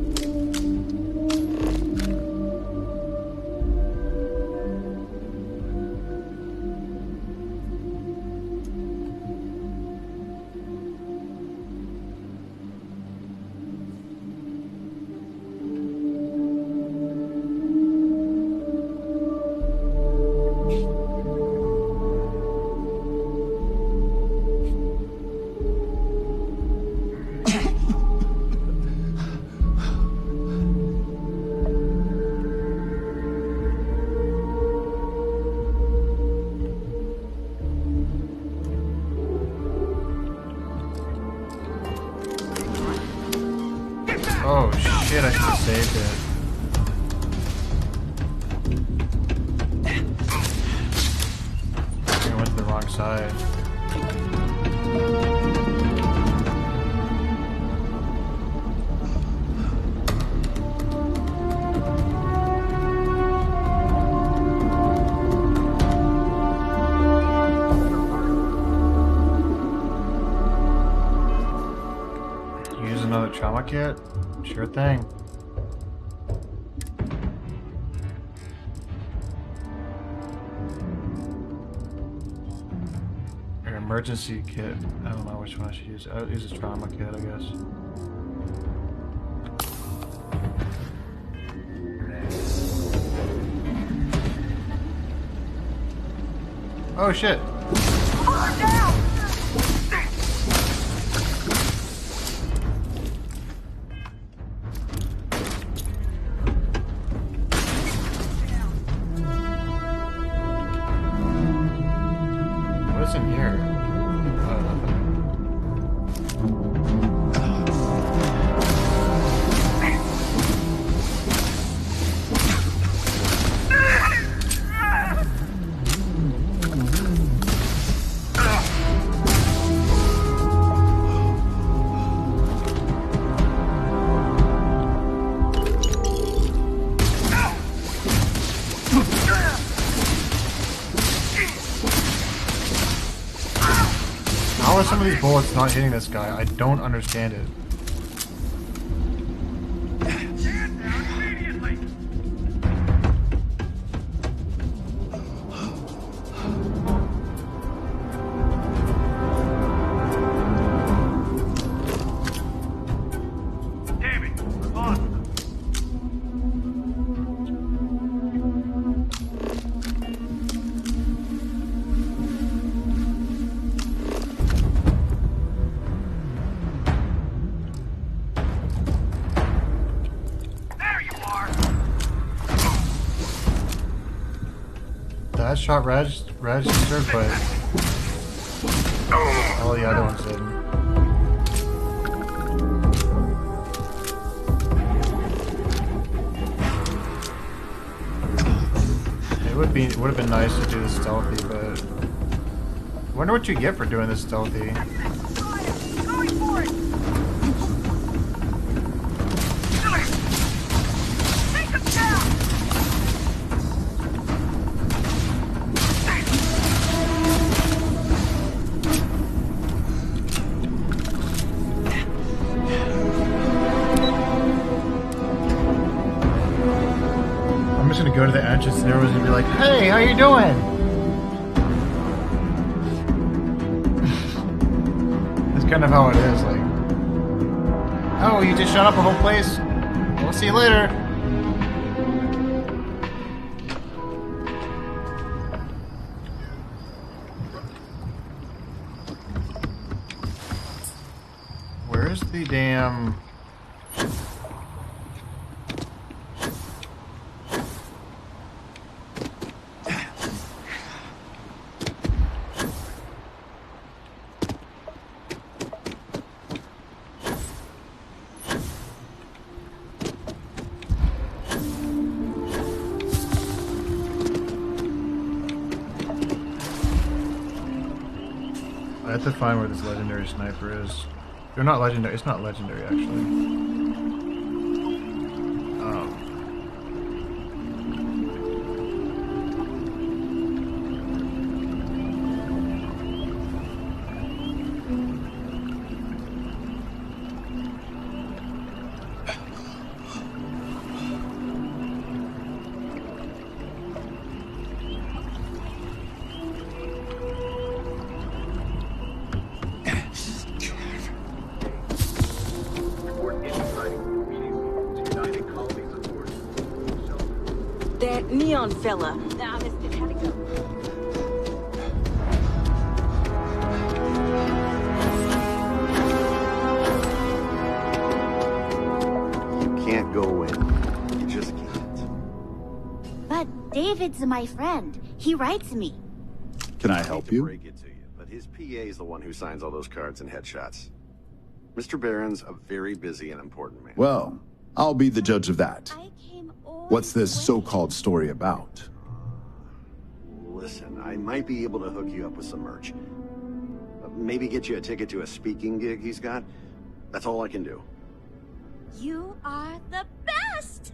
Oh shit, I should have saved it. I went to the wrong side. Use another trauma kit? Sure thing. Or emergency kit. I don't know which one I should use. I'll use a trauma kit, I guess. Oh shit! What's in here? Nothing. How are some of these bullets not hitting this guy? I don't understand it. That shot registered, but all the other ones didn't. It would have been nice to do this stealthy, but I wonder what you get for doing this stealthy. go to the entrance and everyone's gonna be like, "Hey, how you doing?" That's kind of how it is. Like, oh, you just shut up the whole place. We'll see you later. Where's the damn... I have to find where this legendary sniper is. They're not legendary. It's not legendary, actually. That neon fella. Nah, missed it. How'd it go? You can't go in. You just can't. But David's my friend. He writes me. Can I help you? Break it to you, but his PA is the one who signs all those cards and headshots. Mr. Barron's a very busy and important man. Well, I'll be the judge of that. What's this so-called story about? Listen, I might be able to hook you up with some merch. Maybe get you a ticket to a speaking gig he's got. That's all I can do. You are the best!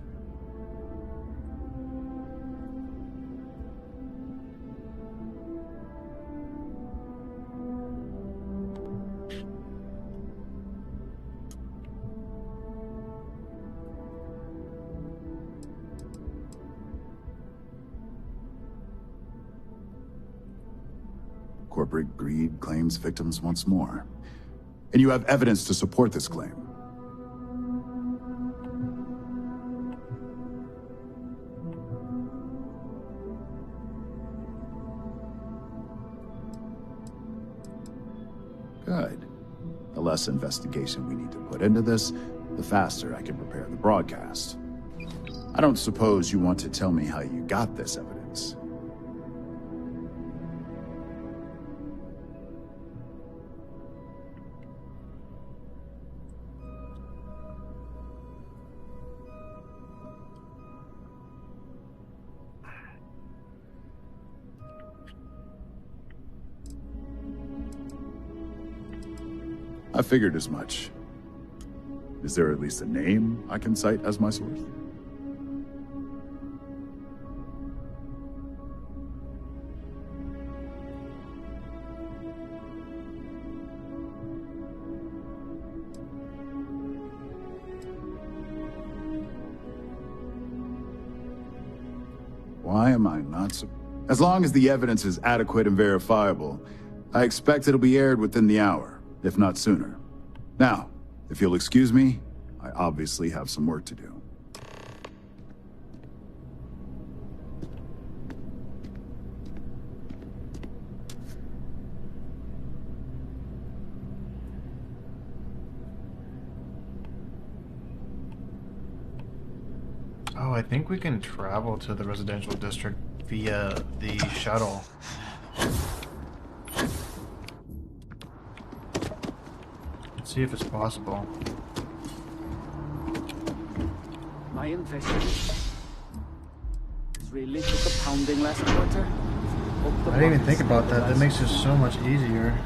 Corporate greed claims victims once more. And you have evidence to support this claim. Good. The less investigation we need to put into this, the faster I can prepare the broadcast. I don't suppose you want to tell me how you got this evidence. I figured as much. Is there at least a name I can cite as my source? Why am I not so... As long as the evidence is adequate and verifiable, I expect it'll be aired within the hour, if not sooner. Now, if you'll excuse me, I obviously have some work to do. Oh, I think we can travel to the residential district via the shuttle. Let's see if it's possible. My investigation is really took a pounding last quarter. I didn't even think about that. That makes it so much easier.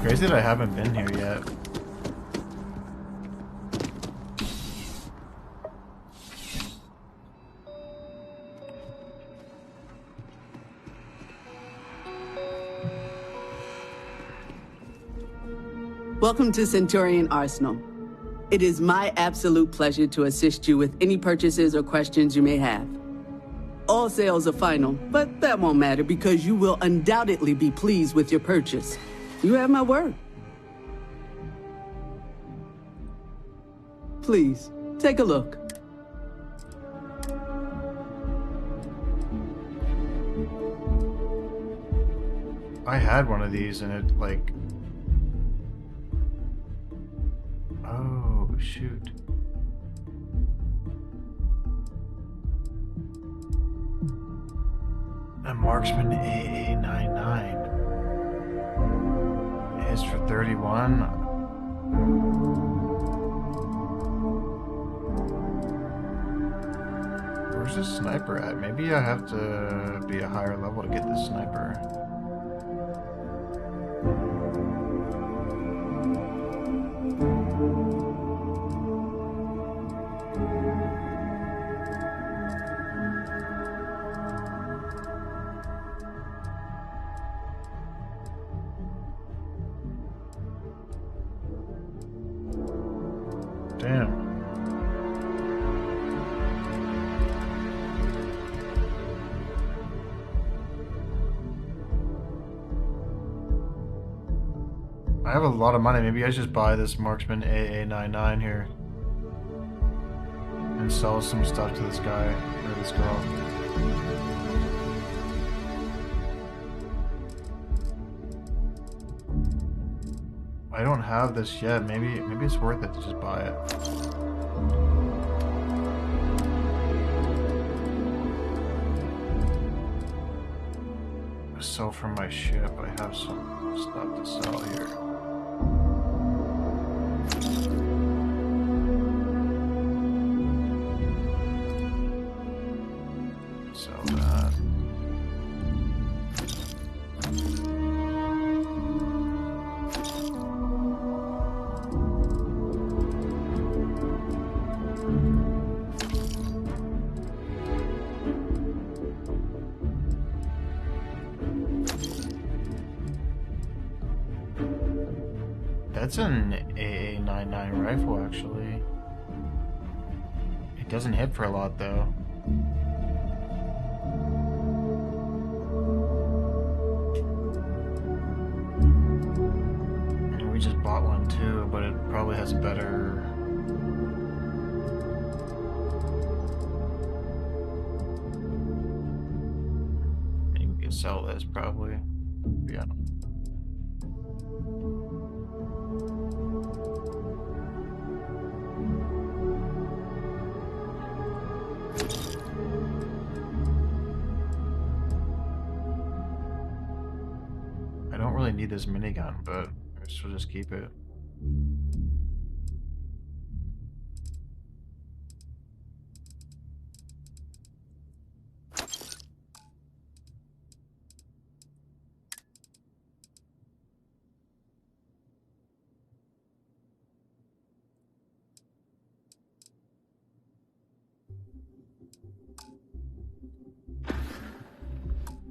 Crazy that I haven't been here yet. Welcome to Centurion Arsenal. It is my absolute pleasure to assist you with any purchases or questions you may have. All sales are final, but that won't matter because you will undoubtedly be pleased with your purchase. You have my word. Please, take a look. I had one of these and it like... Oh, shoot. A Marksman AA-99 is for 31. Where's the sniper at? Maybe I have to be a higher level to get the sniper. Damn. I have a lot of money. Maybe I should buy this Marksman AA-99 here and sell some stuff to this guy or this girl. I don't have this yet. Maybe it's worth it to just buy it. Sell from my ship. I have some stuff to sell here. Sell that. That's an AA-99 rifle, actually. It doesn't hit for a lot, though. And we just bought one, too, but it probably has a better... I think we can sell this, probably. Yeah. Need this minigun, but I guess we'll just keep it.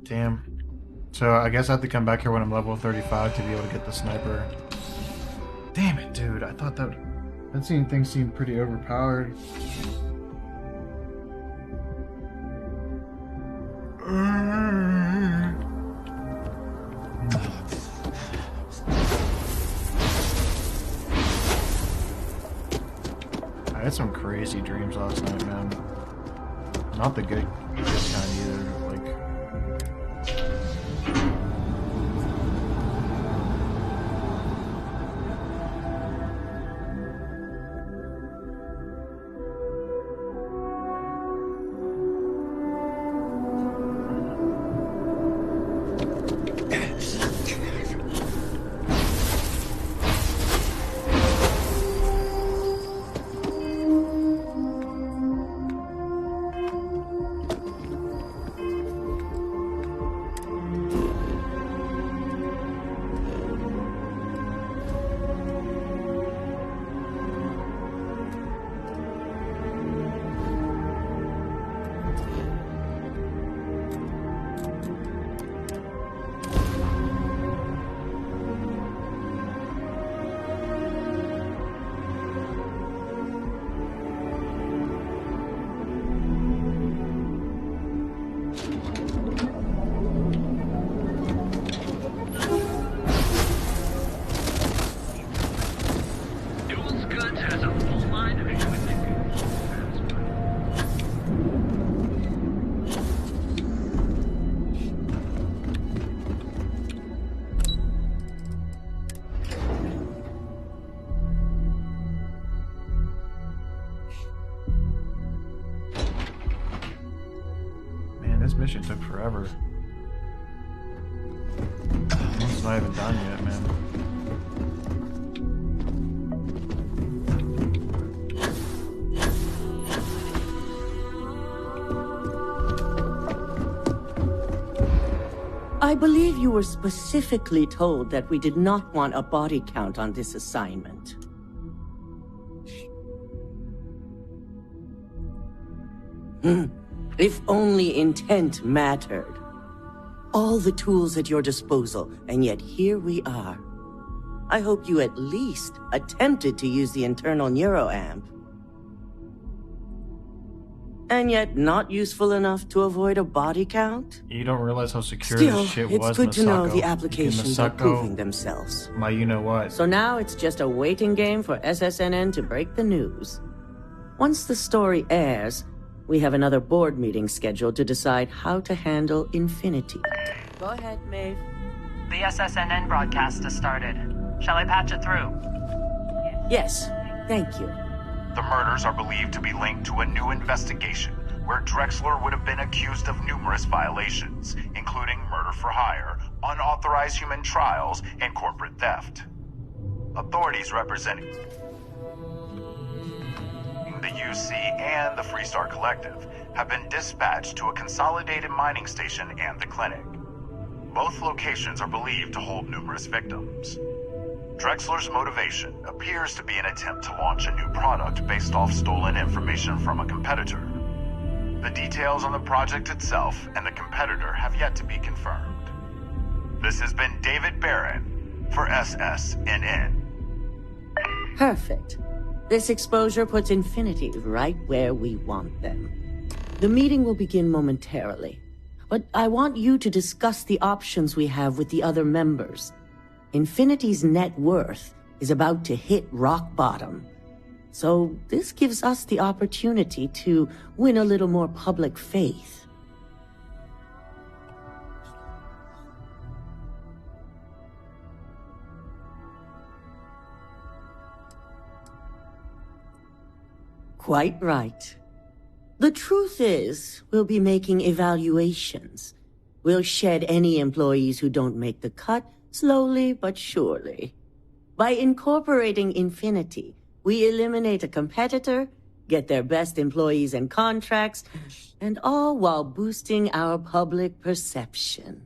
Damn. So I guess I have to come back here when I'm level 35 to be able to get the sniper. Damn it, dude. I thought that thing seemed pretty overpowered. I had some crazy dreams last night, man. Not the good kind either. Like... mission took forever. It's not even done yet, man. I believe you were specifically told that we did not want a body count on this assignment. If only intent mattered. All the tools at your disposal, and yet here we are. I hope you at least attempted to use the internal neuro amp. And yet not useful enough to avoid a body count? You don't realize how secure Still, this shit it's was, good to know Masako. the applications are Masako, proving themselves. My you-know-what. So now it's just a waiting game for SSNN to break the news. Once the story airs, we have another board meeting scheduled to decide how to handle Infinity. Go ahead, Maeve. The SSNN broadcast has started. Shall I patch it through? Yes, thank you. The murders are believed to be linked to a new investigation where Drexler would have been accused of numerous violations, including murder for hire, unauthorized human trials, and corporate theft. Authorities representing the UC and the Freestar Collective have been dispatched to a consolidated mining station and the clinic. Both locations are believed to hold numerous victims. Drexler's motivation appears to be an attempt to launch a new product based off stolen information from a competitor. The details on the project itself and the competitor have yet to be confirmed. This has been David Barron for SSNN. Perfect. This exposure puts Infinity right where we want them. The meeting will begin momentarily, but I want you to discuss the options we have with the other members. Infinity's net worth is about to hit rock bottom. So this gives us the opportunity to win a little more public faith. Quite right. The truth is, we'll be making evaluations. We'll shed any employees who don't make the cut, slowly but surely. By incorporating Infinity, we eliminate a competitor, get their best employees and contracts, and all while boosting our public perception.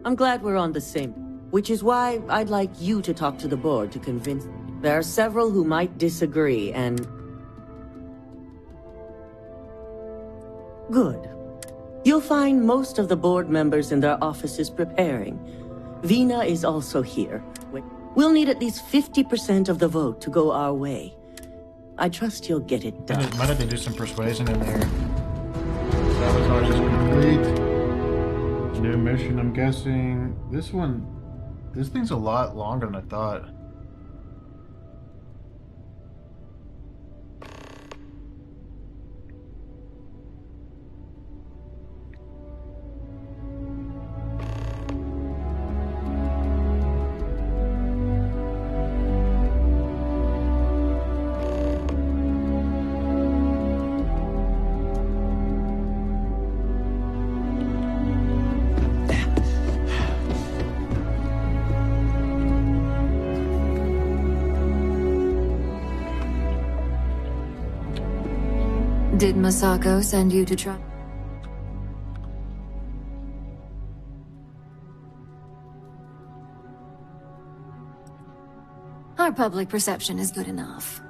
I'm glad we're on the same, which is why I'd like you to talk to the board to convince. There are several who might disagree, and... Good. You'll find most of the board members in their offices preparing. Vina is also here. We'll need at least 50% of the vote to go our way. I trust you'll get it done. Might have to do some persuasion in there. Sabotage is complete. New mission, I'm guessing. This thing's a lot longer than I thought. Did Masaka send you to try? Our public perception is good enough.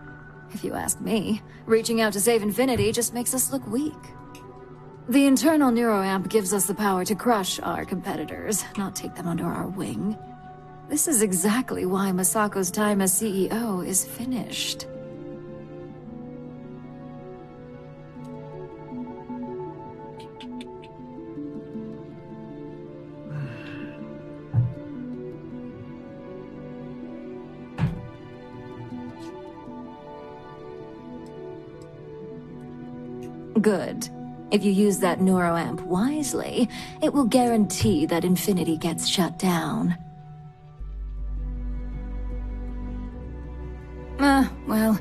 If you ask me, reaching out to save Infinity just makes us look weak. The internal neuroamp gives us the power to crush our competitors, not take them under our wing. This is exactly why Masako's time as CEO is finished. Good. If you use that neuroamp wisely, it will guarantee that Infinity gets shut down. Well,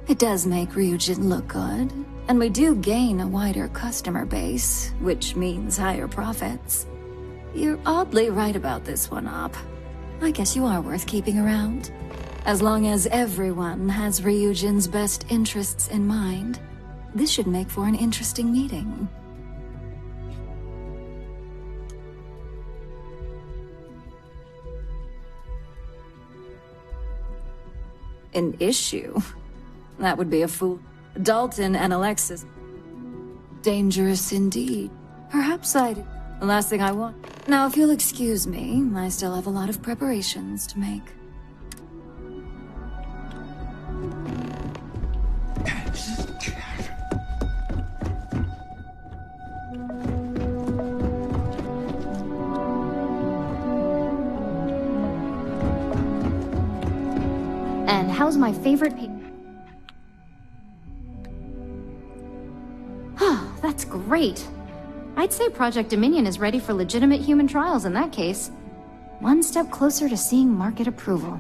it does make Ryujin look good, and we do gain a wider customer base, which means higher profits. You're oddly right about this one, Op. I guess you are worth keeping around. As long as everyone has Ryujin's best interests in mind, this should make for an interesting meeting. An issue? That would be a fool. Dalton and Alexis. Dangerous indeed. Perhaps I'd... The last thing I want. Now, if you'll excuse me, I still have a lot of preparations to make. And how's my favorite That's great. I'd say Project Dominion is ready for legitimate human trials in that case. One step closer to seeing market approval.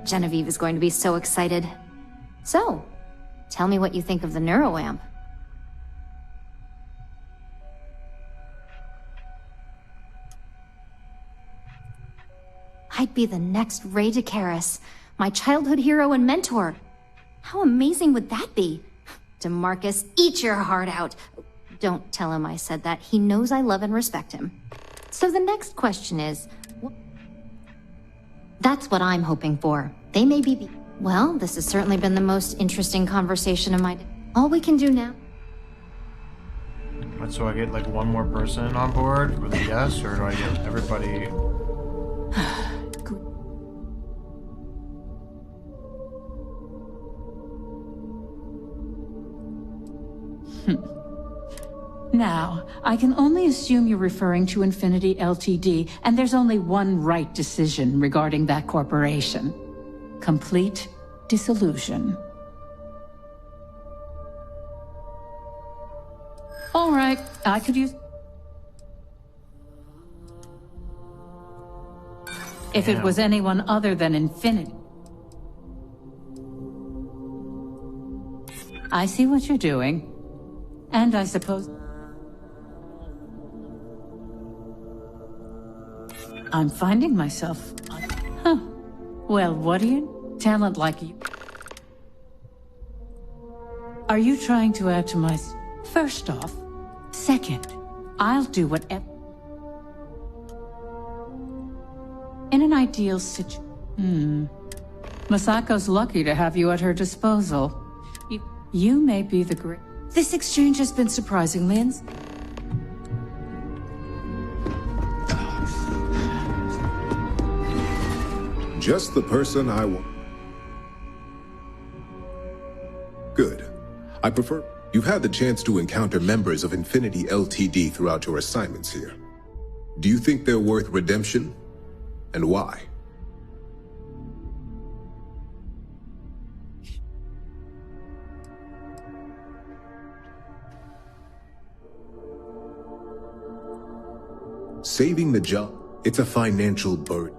Genevieve is going to be so excited. So, tell me what you think of the neuroamp. I'd be the next Ray DeCaris, my childhood hero and mentor. How amazing would that be? DeMarcus, eat your heart out. Don't tell him I said that. He knows I love and respect him. So the next question is... That's what I'm hoping for. They may be... Well, this has certainly been the most interesting conversation of my day. All we can do now... So I get like one more person on board with a yes, or do I get everybody... Now, I can only assume you're referring to Infinity LTD, and there's only one right decision regarding that corporation. Complete dissolution. All right, I could use... If it was anyone other than Infinity. I see what you're doing. And I suppose... I'm finding myself... Huh. Well, what do you... Talent like you... Are you trying to add to my... First off. Second, I'll do whatever... In an ideal situation... Masaka's lucky to have you at her disposal. You may be the great... This exchange has been surprisingly... Just the person I want. Good. I prefer... You've had the chance to encounter members of Infinity LTD throughout your assignments here. Do you think they're worth redemption? And why? Saving the job, it's a financial burden.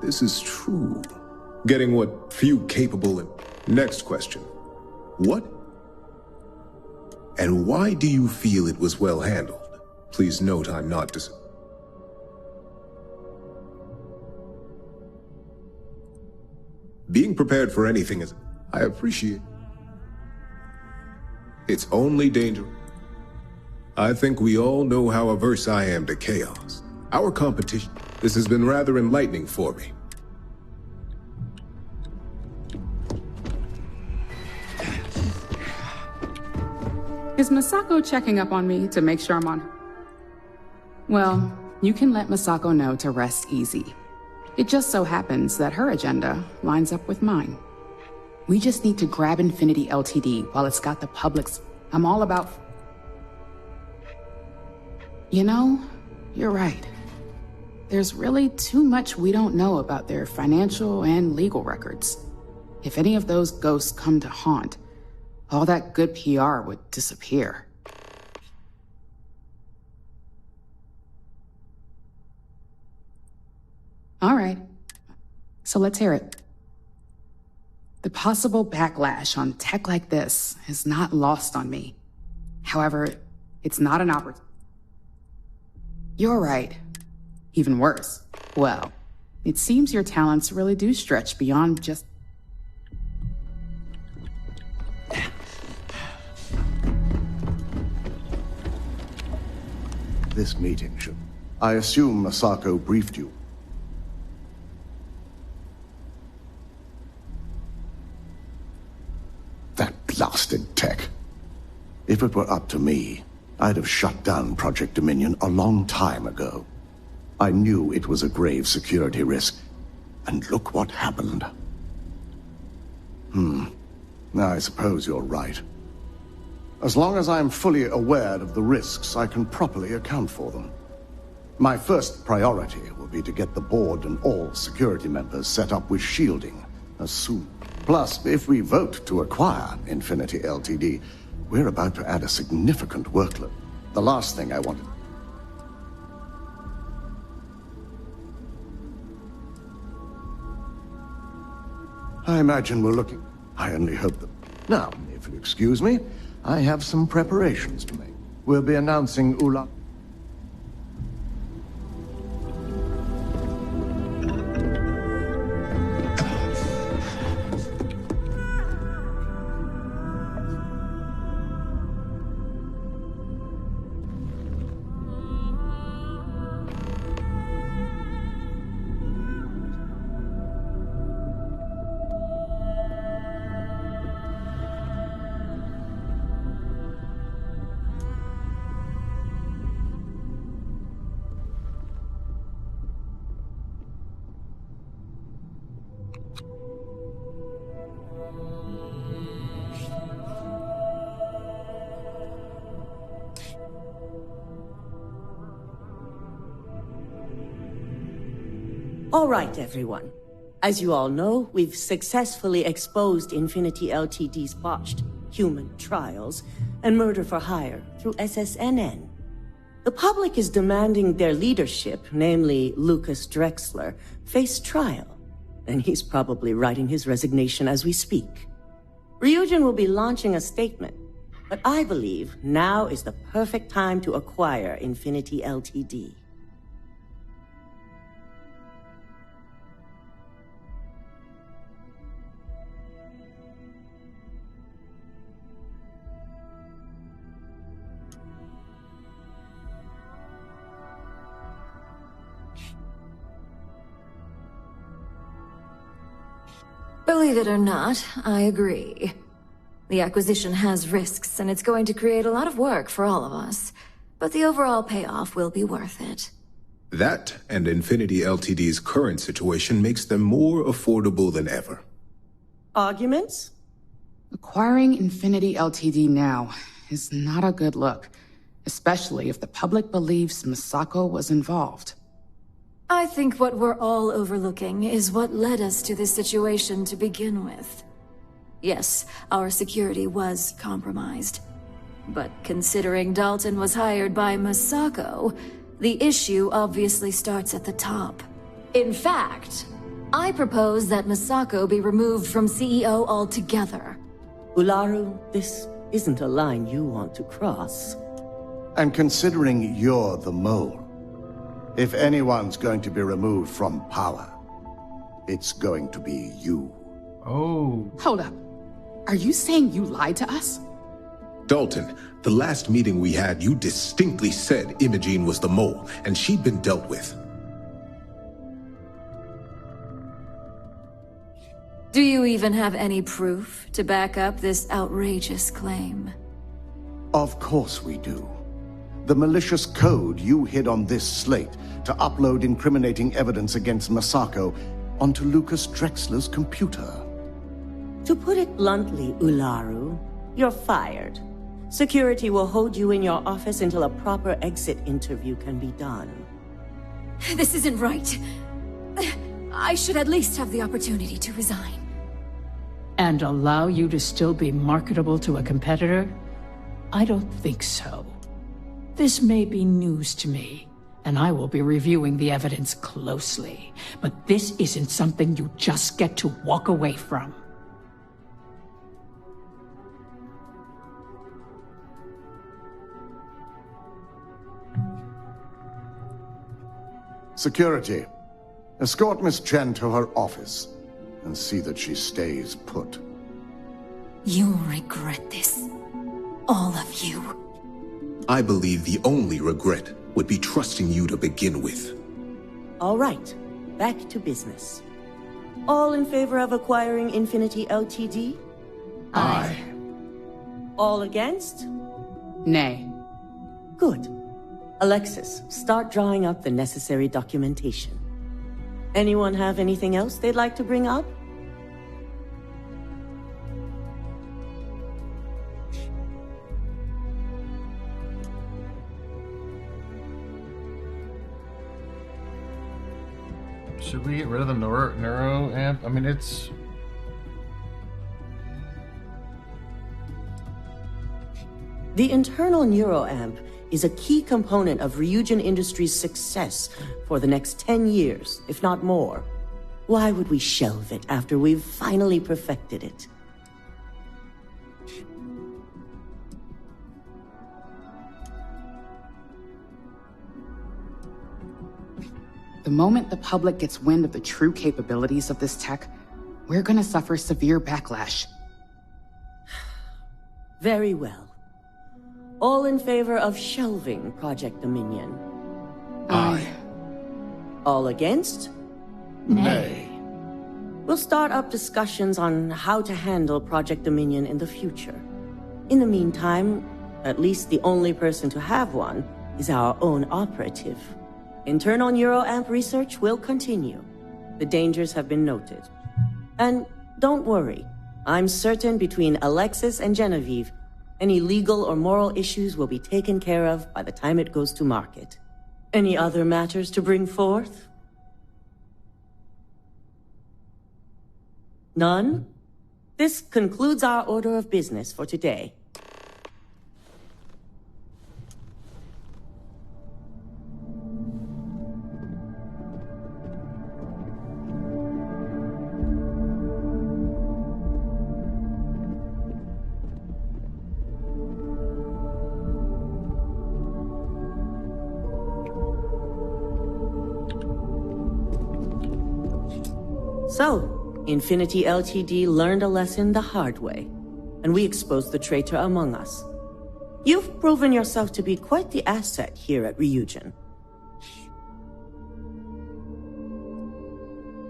This is true. Getting what few capable and... Next question. What? And why do you feel it was well handled? Please note I'm not Being prepared for anything is... I appreciate. It's only dangerous. I think we all know how averse I am to chaos. Our competition... This has been rather enlightening for me. Is Masako checking up on me to make sure I'm on? Well, you can let Masako know to rest easy. It just so happens that her agenda lines up with mine. We just need to grab Infinity LTD while it's got the public's... I'm all about... You know, you're right. There's really too much we don't know about their financial and legal records. if any of those ghosts come to haunt, all that good PR would disappear. All right, so let's hear it. The possible backlash on tech like this is not lost on me. However, it's not an opportunity. You're right. Even worse. Well, it seems your talents really do stretch beyond just... This meeting should... I assume Masaka briefed you. That blasted tech. If it were up to me, I'd have shut down Project Dominion a long time ago. I knew it was a grave security risk, and look what happened. I suppose you're right. As long as I'm fully aware of the risks, I can properly account for them. My first priority will be to get the board and all security members set up with shielding as soon. Plus, if we vote to acquire Infinity LTD, we're about to add a significant workload. The last thing I wanted... I imagine we're looking... I only hope that... Now, if you'll excuse me, I have some preparations to make. We'll be announcing Ularu... All right, everyone. As you all know, we've successfully exposed Infinity LTD's botched human trials and murder for hire through SSNN. The public is demanding their leadership, namely Lucas Drexler, face trial, and he's probably writing his resignation as we speak. Ryujin will be launching a statement, but I believe now is the perfect time to acquire Infinity LTD. Believe it or not, I agree. The acquisition has risks, and it's going to create a lot of work for all of us. But the overall payoff will be worth it. That and Infinity LTD's current situation makes them more affordable than ever. Arguments? Acquiring Infinity LTD now is not a good look, especially if the public believes Masaka was involved. I think what we're all overlooking is what led us to this situation to begin with. Yes, our security was compromised. But considering Dalton was hired by Masaka, the issue obviously starts at the top. In fact, I propose that Masaka be removed from CEO altogether. Ularu, this isn't a line you want to cross. And considering you're the mole, if anyone's going to be removed from power, it's going to be you. Oh. Hold up. Are you saying you lied to us? Dalton, the last meeting we had, you distinctly said Imogene was the mole, and she'd been dealt with. Do you even have any proof to back up this outrageous claim? Of course we do. The malicious code you hid on this slate to upload incriminating evidence against Masaka onto Lucas Drexler's computer. To put it bluntly, Ularu, you're fired. Security will hold you in your office until a proper exit interview can be done. This isn't right. I should at least have the opportunity to resign. And allow you to still be marketable to a competitor? I don't think so. This may be news to me, and I will be reviewing the evidence closely. But this isn't something you just get to walk away from. Security, escort Miss Chen to her office and see that she stays put. You'll regret this. All of you. I believe the only regret would be trusting you to begin with. All right, back to business. All in favor of acquiring Infinity LTD? Aye. All against? Nay. Good. Alexis, start drawing up the necessary documentation. Anyone have anything else they'd like to bring up? Should we get rid of the neuro amp? I mean, it's... The internal neuroamp is a key component of Ryujin Industries' success for the next 10 years, if not more. Why would we shelve it after we've finally perfected it? The moment the public gets wind of the true capabilities of this tech, we're gonna suffer severe backlash. Very well. All in favor of shelving Project Dominion? Aye. All against? Nay. We'll start up discussions on how to handle Project Dominion in the future. In the meantime, at least the only person to have one is our own operative. Internal neuroamp research will continue. The dangers have been noted. And don't worry, I'm certain between Alexis and Genevieve, any legal or moral issues will be taken care of by the time it goes to market. Any other matters to bring forth? None? This concludes our order of business for today. So, Infinity LTD learned a lesson the hard way, and we exposed the traitor among us. You've proven yourself to be quite the asset here at Ryujin.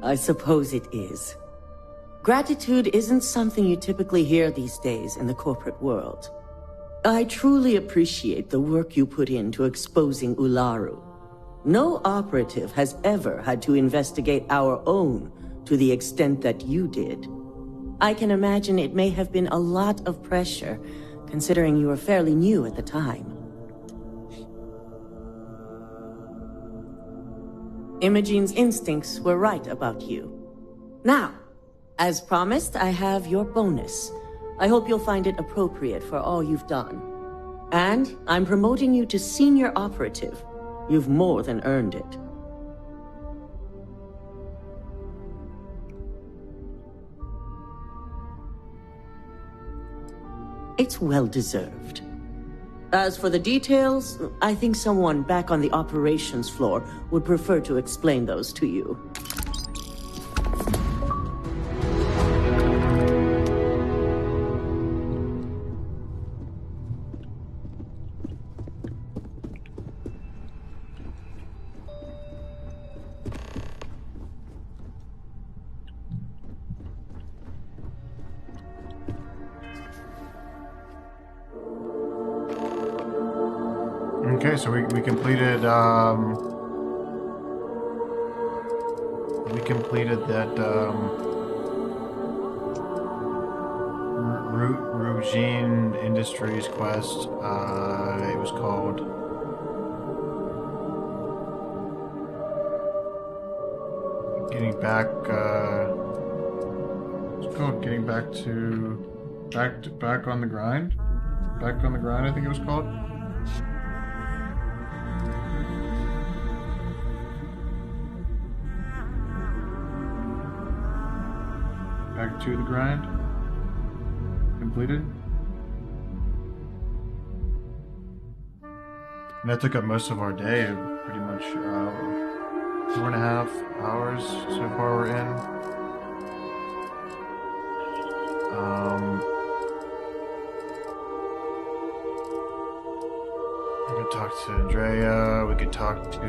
I suppose it is. Gratitude isn't something you typically hear these days in the corporate world. I truly appreciate the work you put into exposing Ularu. No operative has ever had to investigate our own to the extent that you did. I can imagine it may have been a lot of pressure, considering you were fairly new at the time. Imogene's instincts were right about you. Now, as promised, I have your bonus. I hope you'll find it appropriate for all you've done. And I'm promoting you to senior operative. You've more than earned it. It's well-deserved. As for the details, I think someone back on the operations floor would prefer to explain those to you. Okay, so we completed that Ryujin Industries quest. It was called getting back It's called getting back on the grind. Back on the grind, I think it was called. Back to the grind. Completed. And that took up most of our day, pretty much 4.5 hours so far we're in. We could talk to Andrea, we could talk to...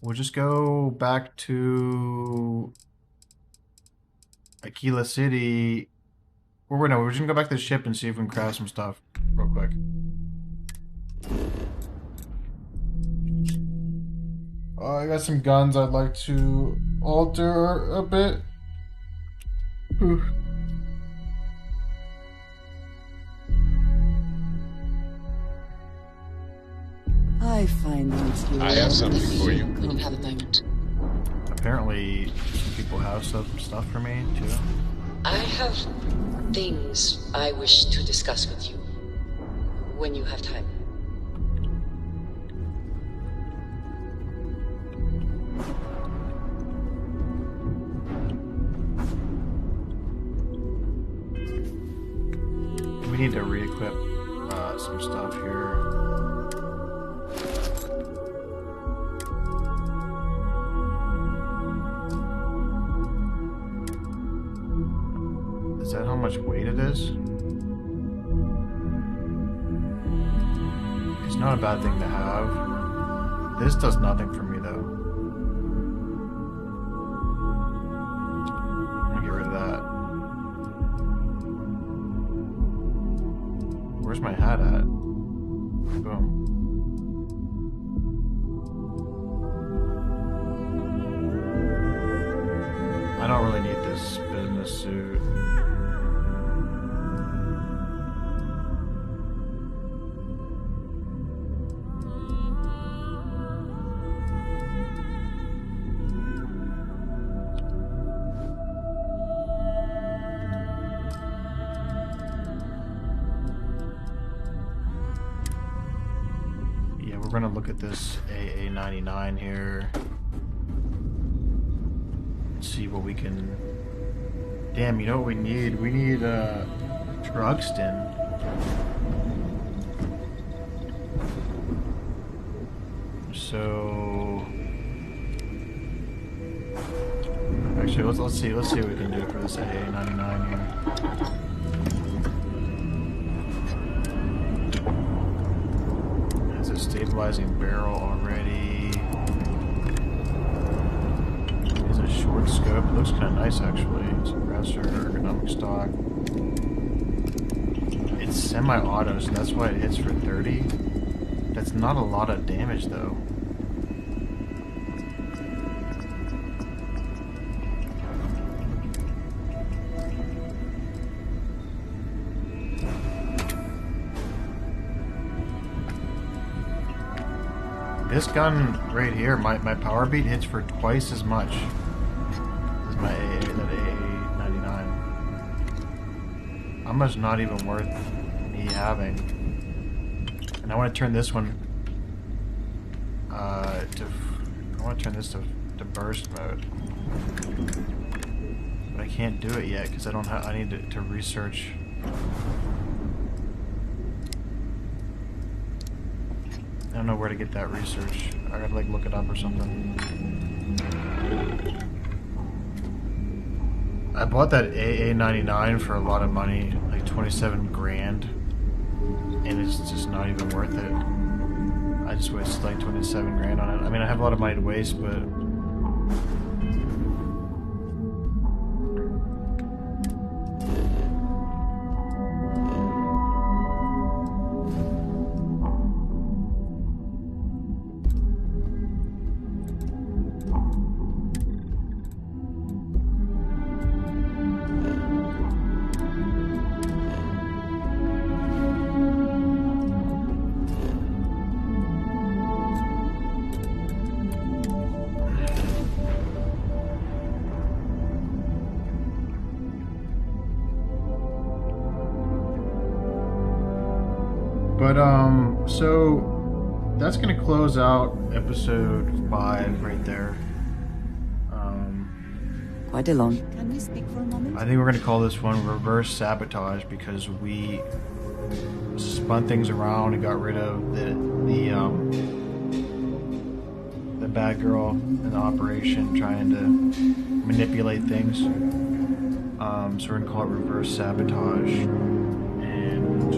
We'll just go back to Aquila City. Or we're just gonna go back to the ship and see if we can craft some stuff real quick. I got some guns I'd like to alter a bit. Oof. I find these I have something for you. Couldn't have a moment. Apparently, some people have some stuff for me too. I have things I wish to discuss with you when you have time. We need to re-equip some stuff here. Is that how much weight it is? It's not a bad thing to have. This does nothing for me though. I'm gonna get rid of that. Where's my hat at? Boom. I don't really need this business suit. We're gonna look at this AA-99 here. See what we can... Damn, you know what we need? We need a Trugston. So... Actually, let's see what we can do for this AA-99 here. Stabilizing barrel already. It's a short scope. It looks kind of nice actually. Suppressor, ergonomic stock. It's semi-auto, so that's why it hits for 30. That's not a lot of damage though. This gun right here, my power beat hits for twice as much as my AA-99. Almost not even worth me having. And I want to turn this one I want to turn this to burst mode. But I can't do it yet because I don't have. I need to research. I don't know where to get that research. I gotta like look it up or something. I bought that AA-99 for a lot of money, like 27 grand, and it's just not even worth it. I just wasted like 27 grand on it. I mean, I have a lot of money to waste, but But so that's gonna close out episode 5 right there. Quite a long. Can we speak for a moment? I think we're gonna call this one Reverse Sabotage because we spun things around and got rid of the bad girl in the operation trying to manipulate things. So we're gonna call it Reverse Sabotage and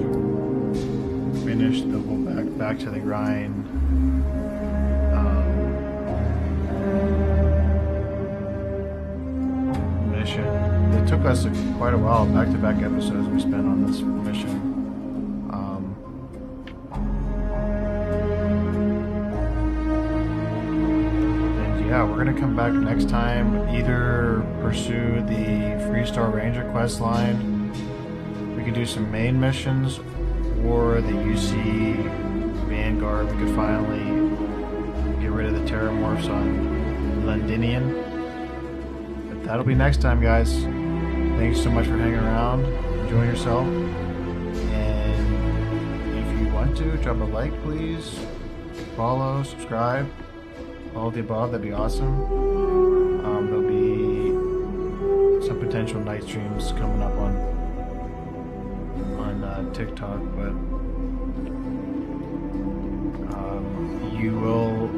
finish the whole back to the grind. Mission. It took us quite a while, back-to-back episodes we spent on this mission. Yeah, we're gonna come back next time, either pursue the Freestar Ranger quest line, we could do some main missions, or the UC Vanguard. We could finally get rid of the Terramorphs on Londinian. But that'll be next time, guys. Thanks so much for hanging around. Enjoy yourself. And if you want to, drop a like, please. Follow, subscribe. All of the above, that'd be awesome. There'll be some potential night streams coming up on TikTok, but you will,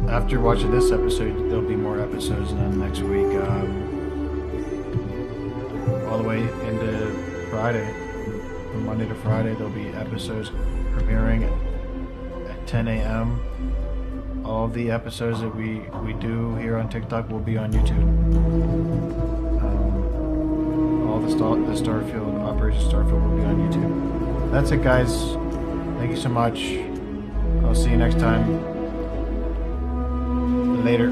after watching this episode, there'll be more episodes, and then next week, all the way into Friday, from Monday to Friday, there'll be episodes premiering at 10 a.m. All of the episodes that we do here on TikTok will be on YouTube. All the Starfield, Operation Starfield will be on YouTube. That's it, guys. Thank you so much. I'll see you next time. Later.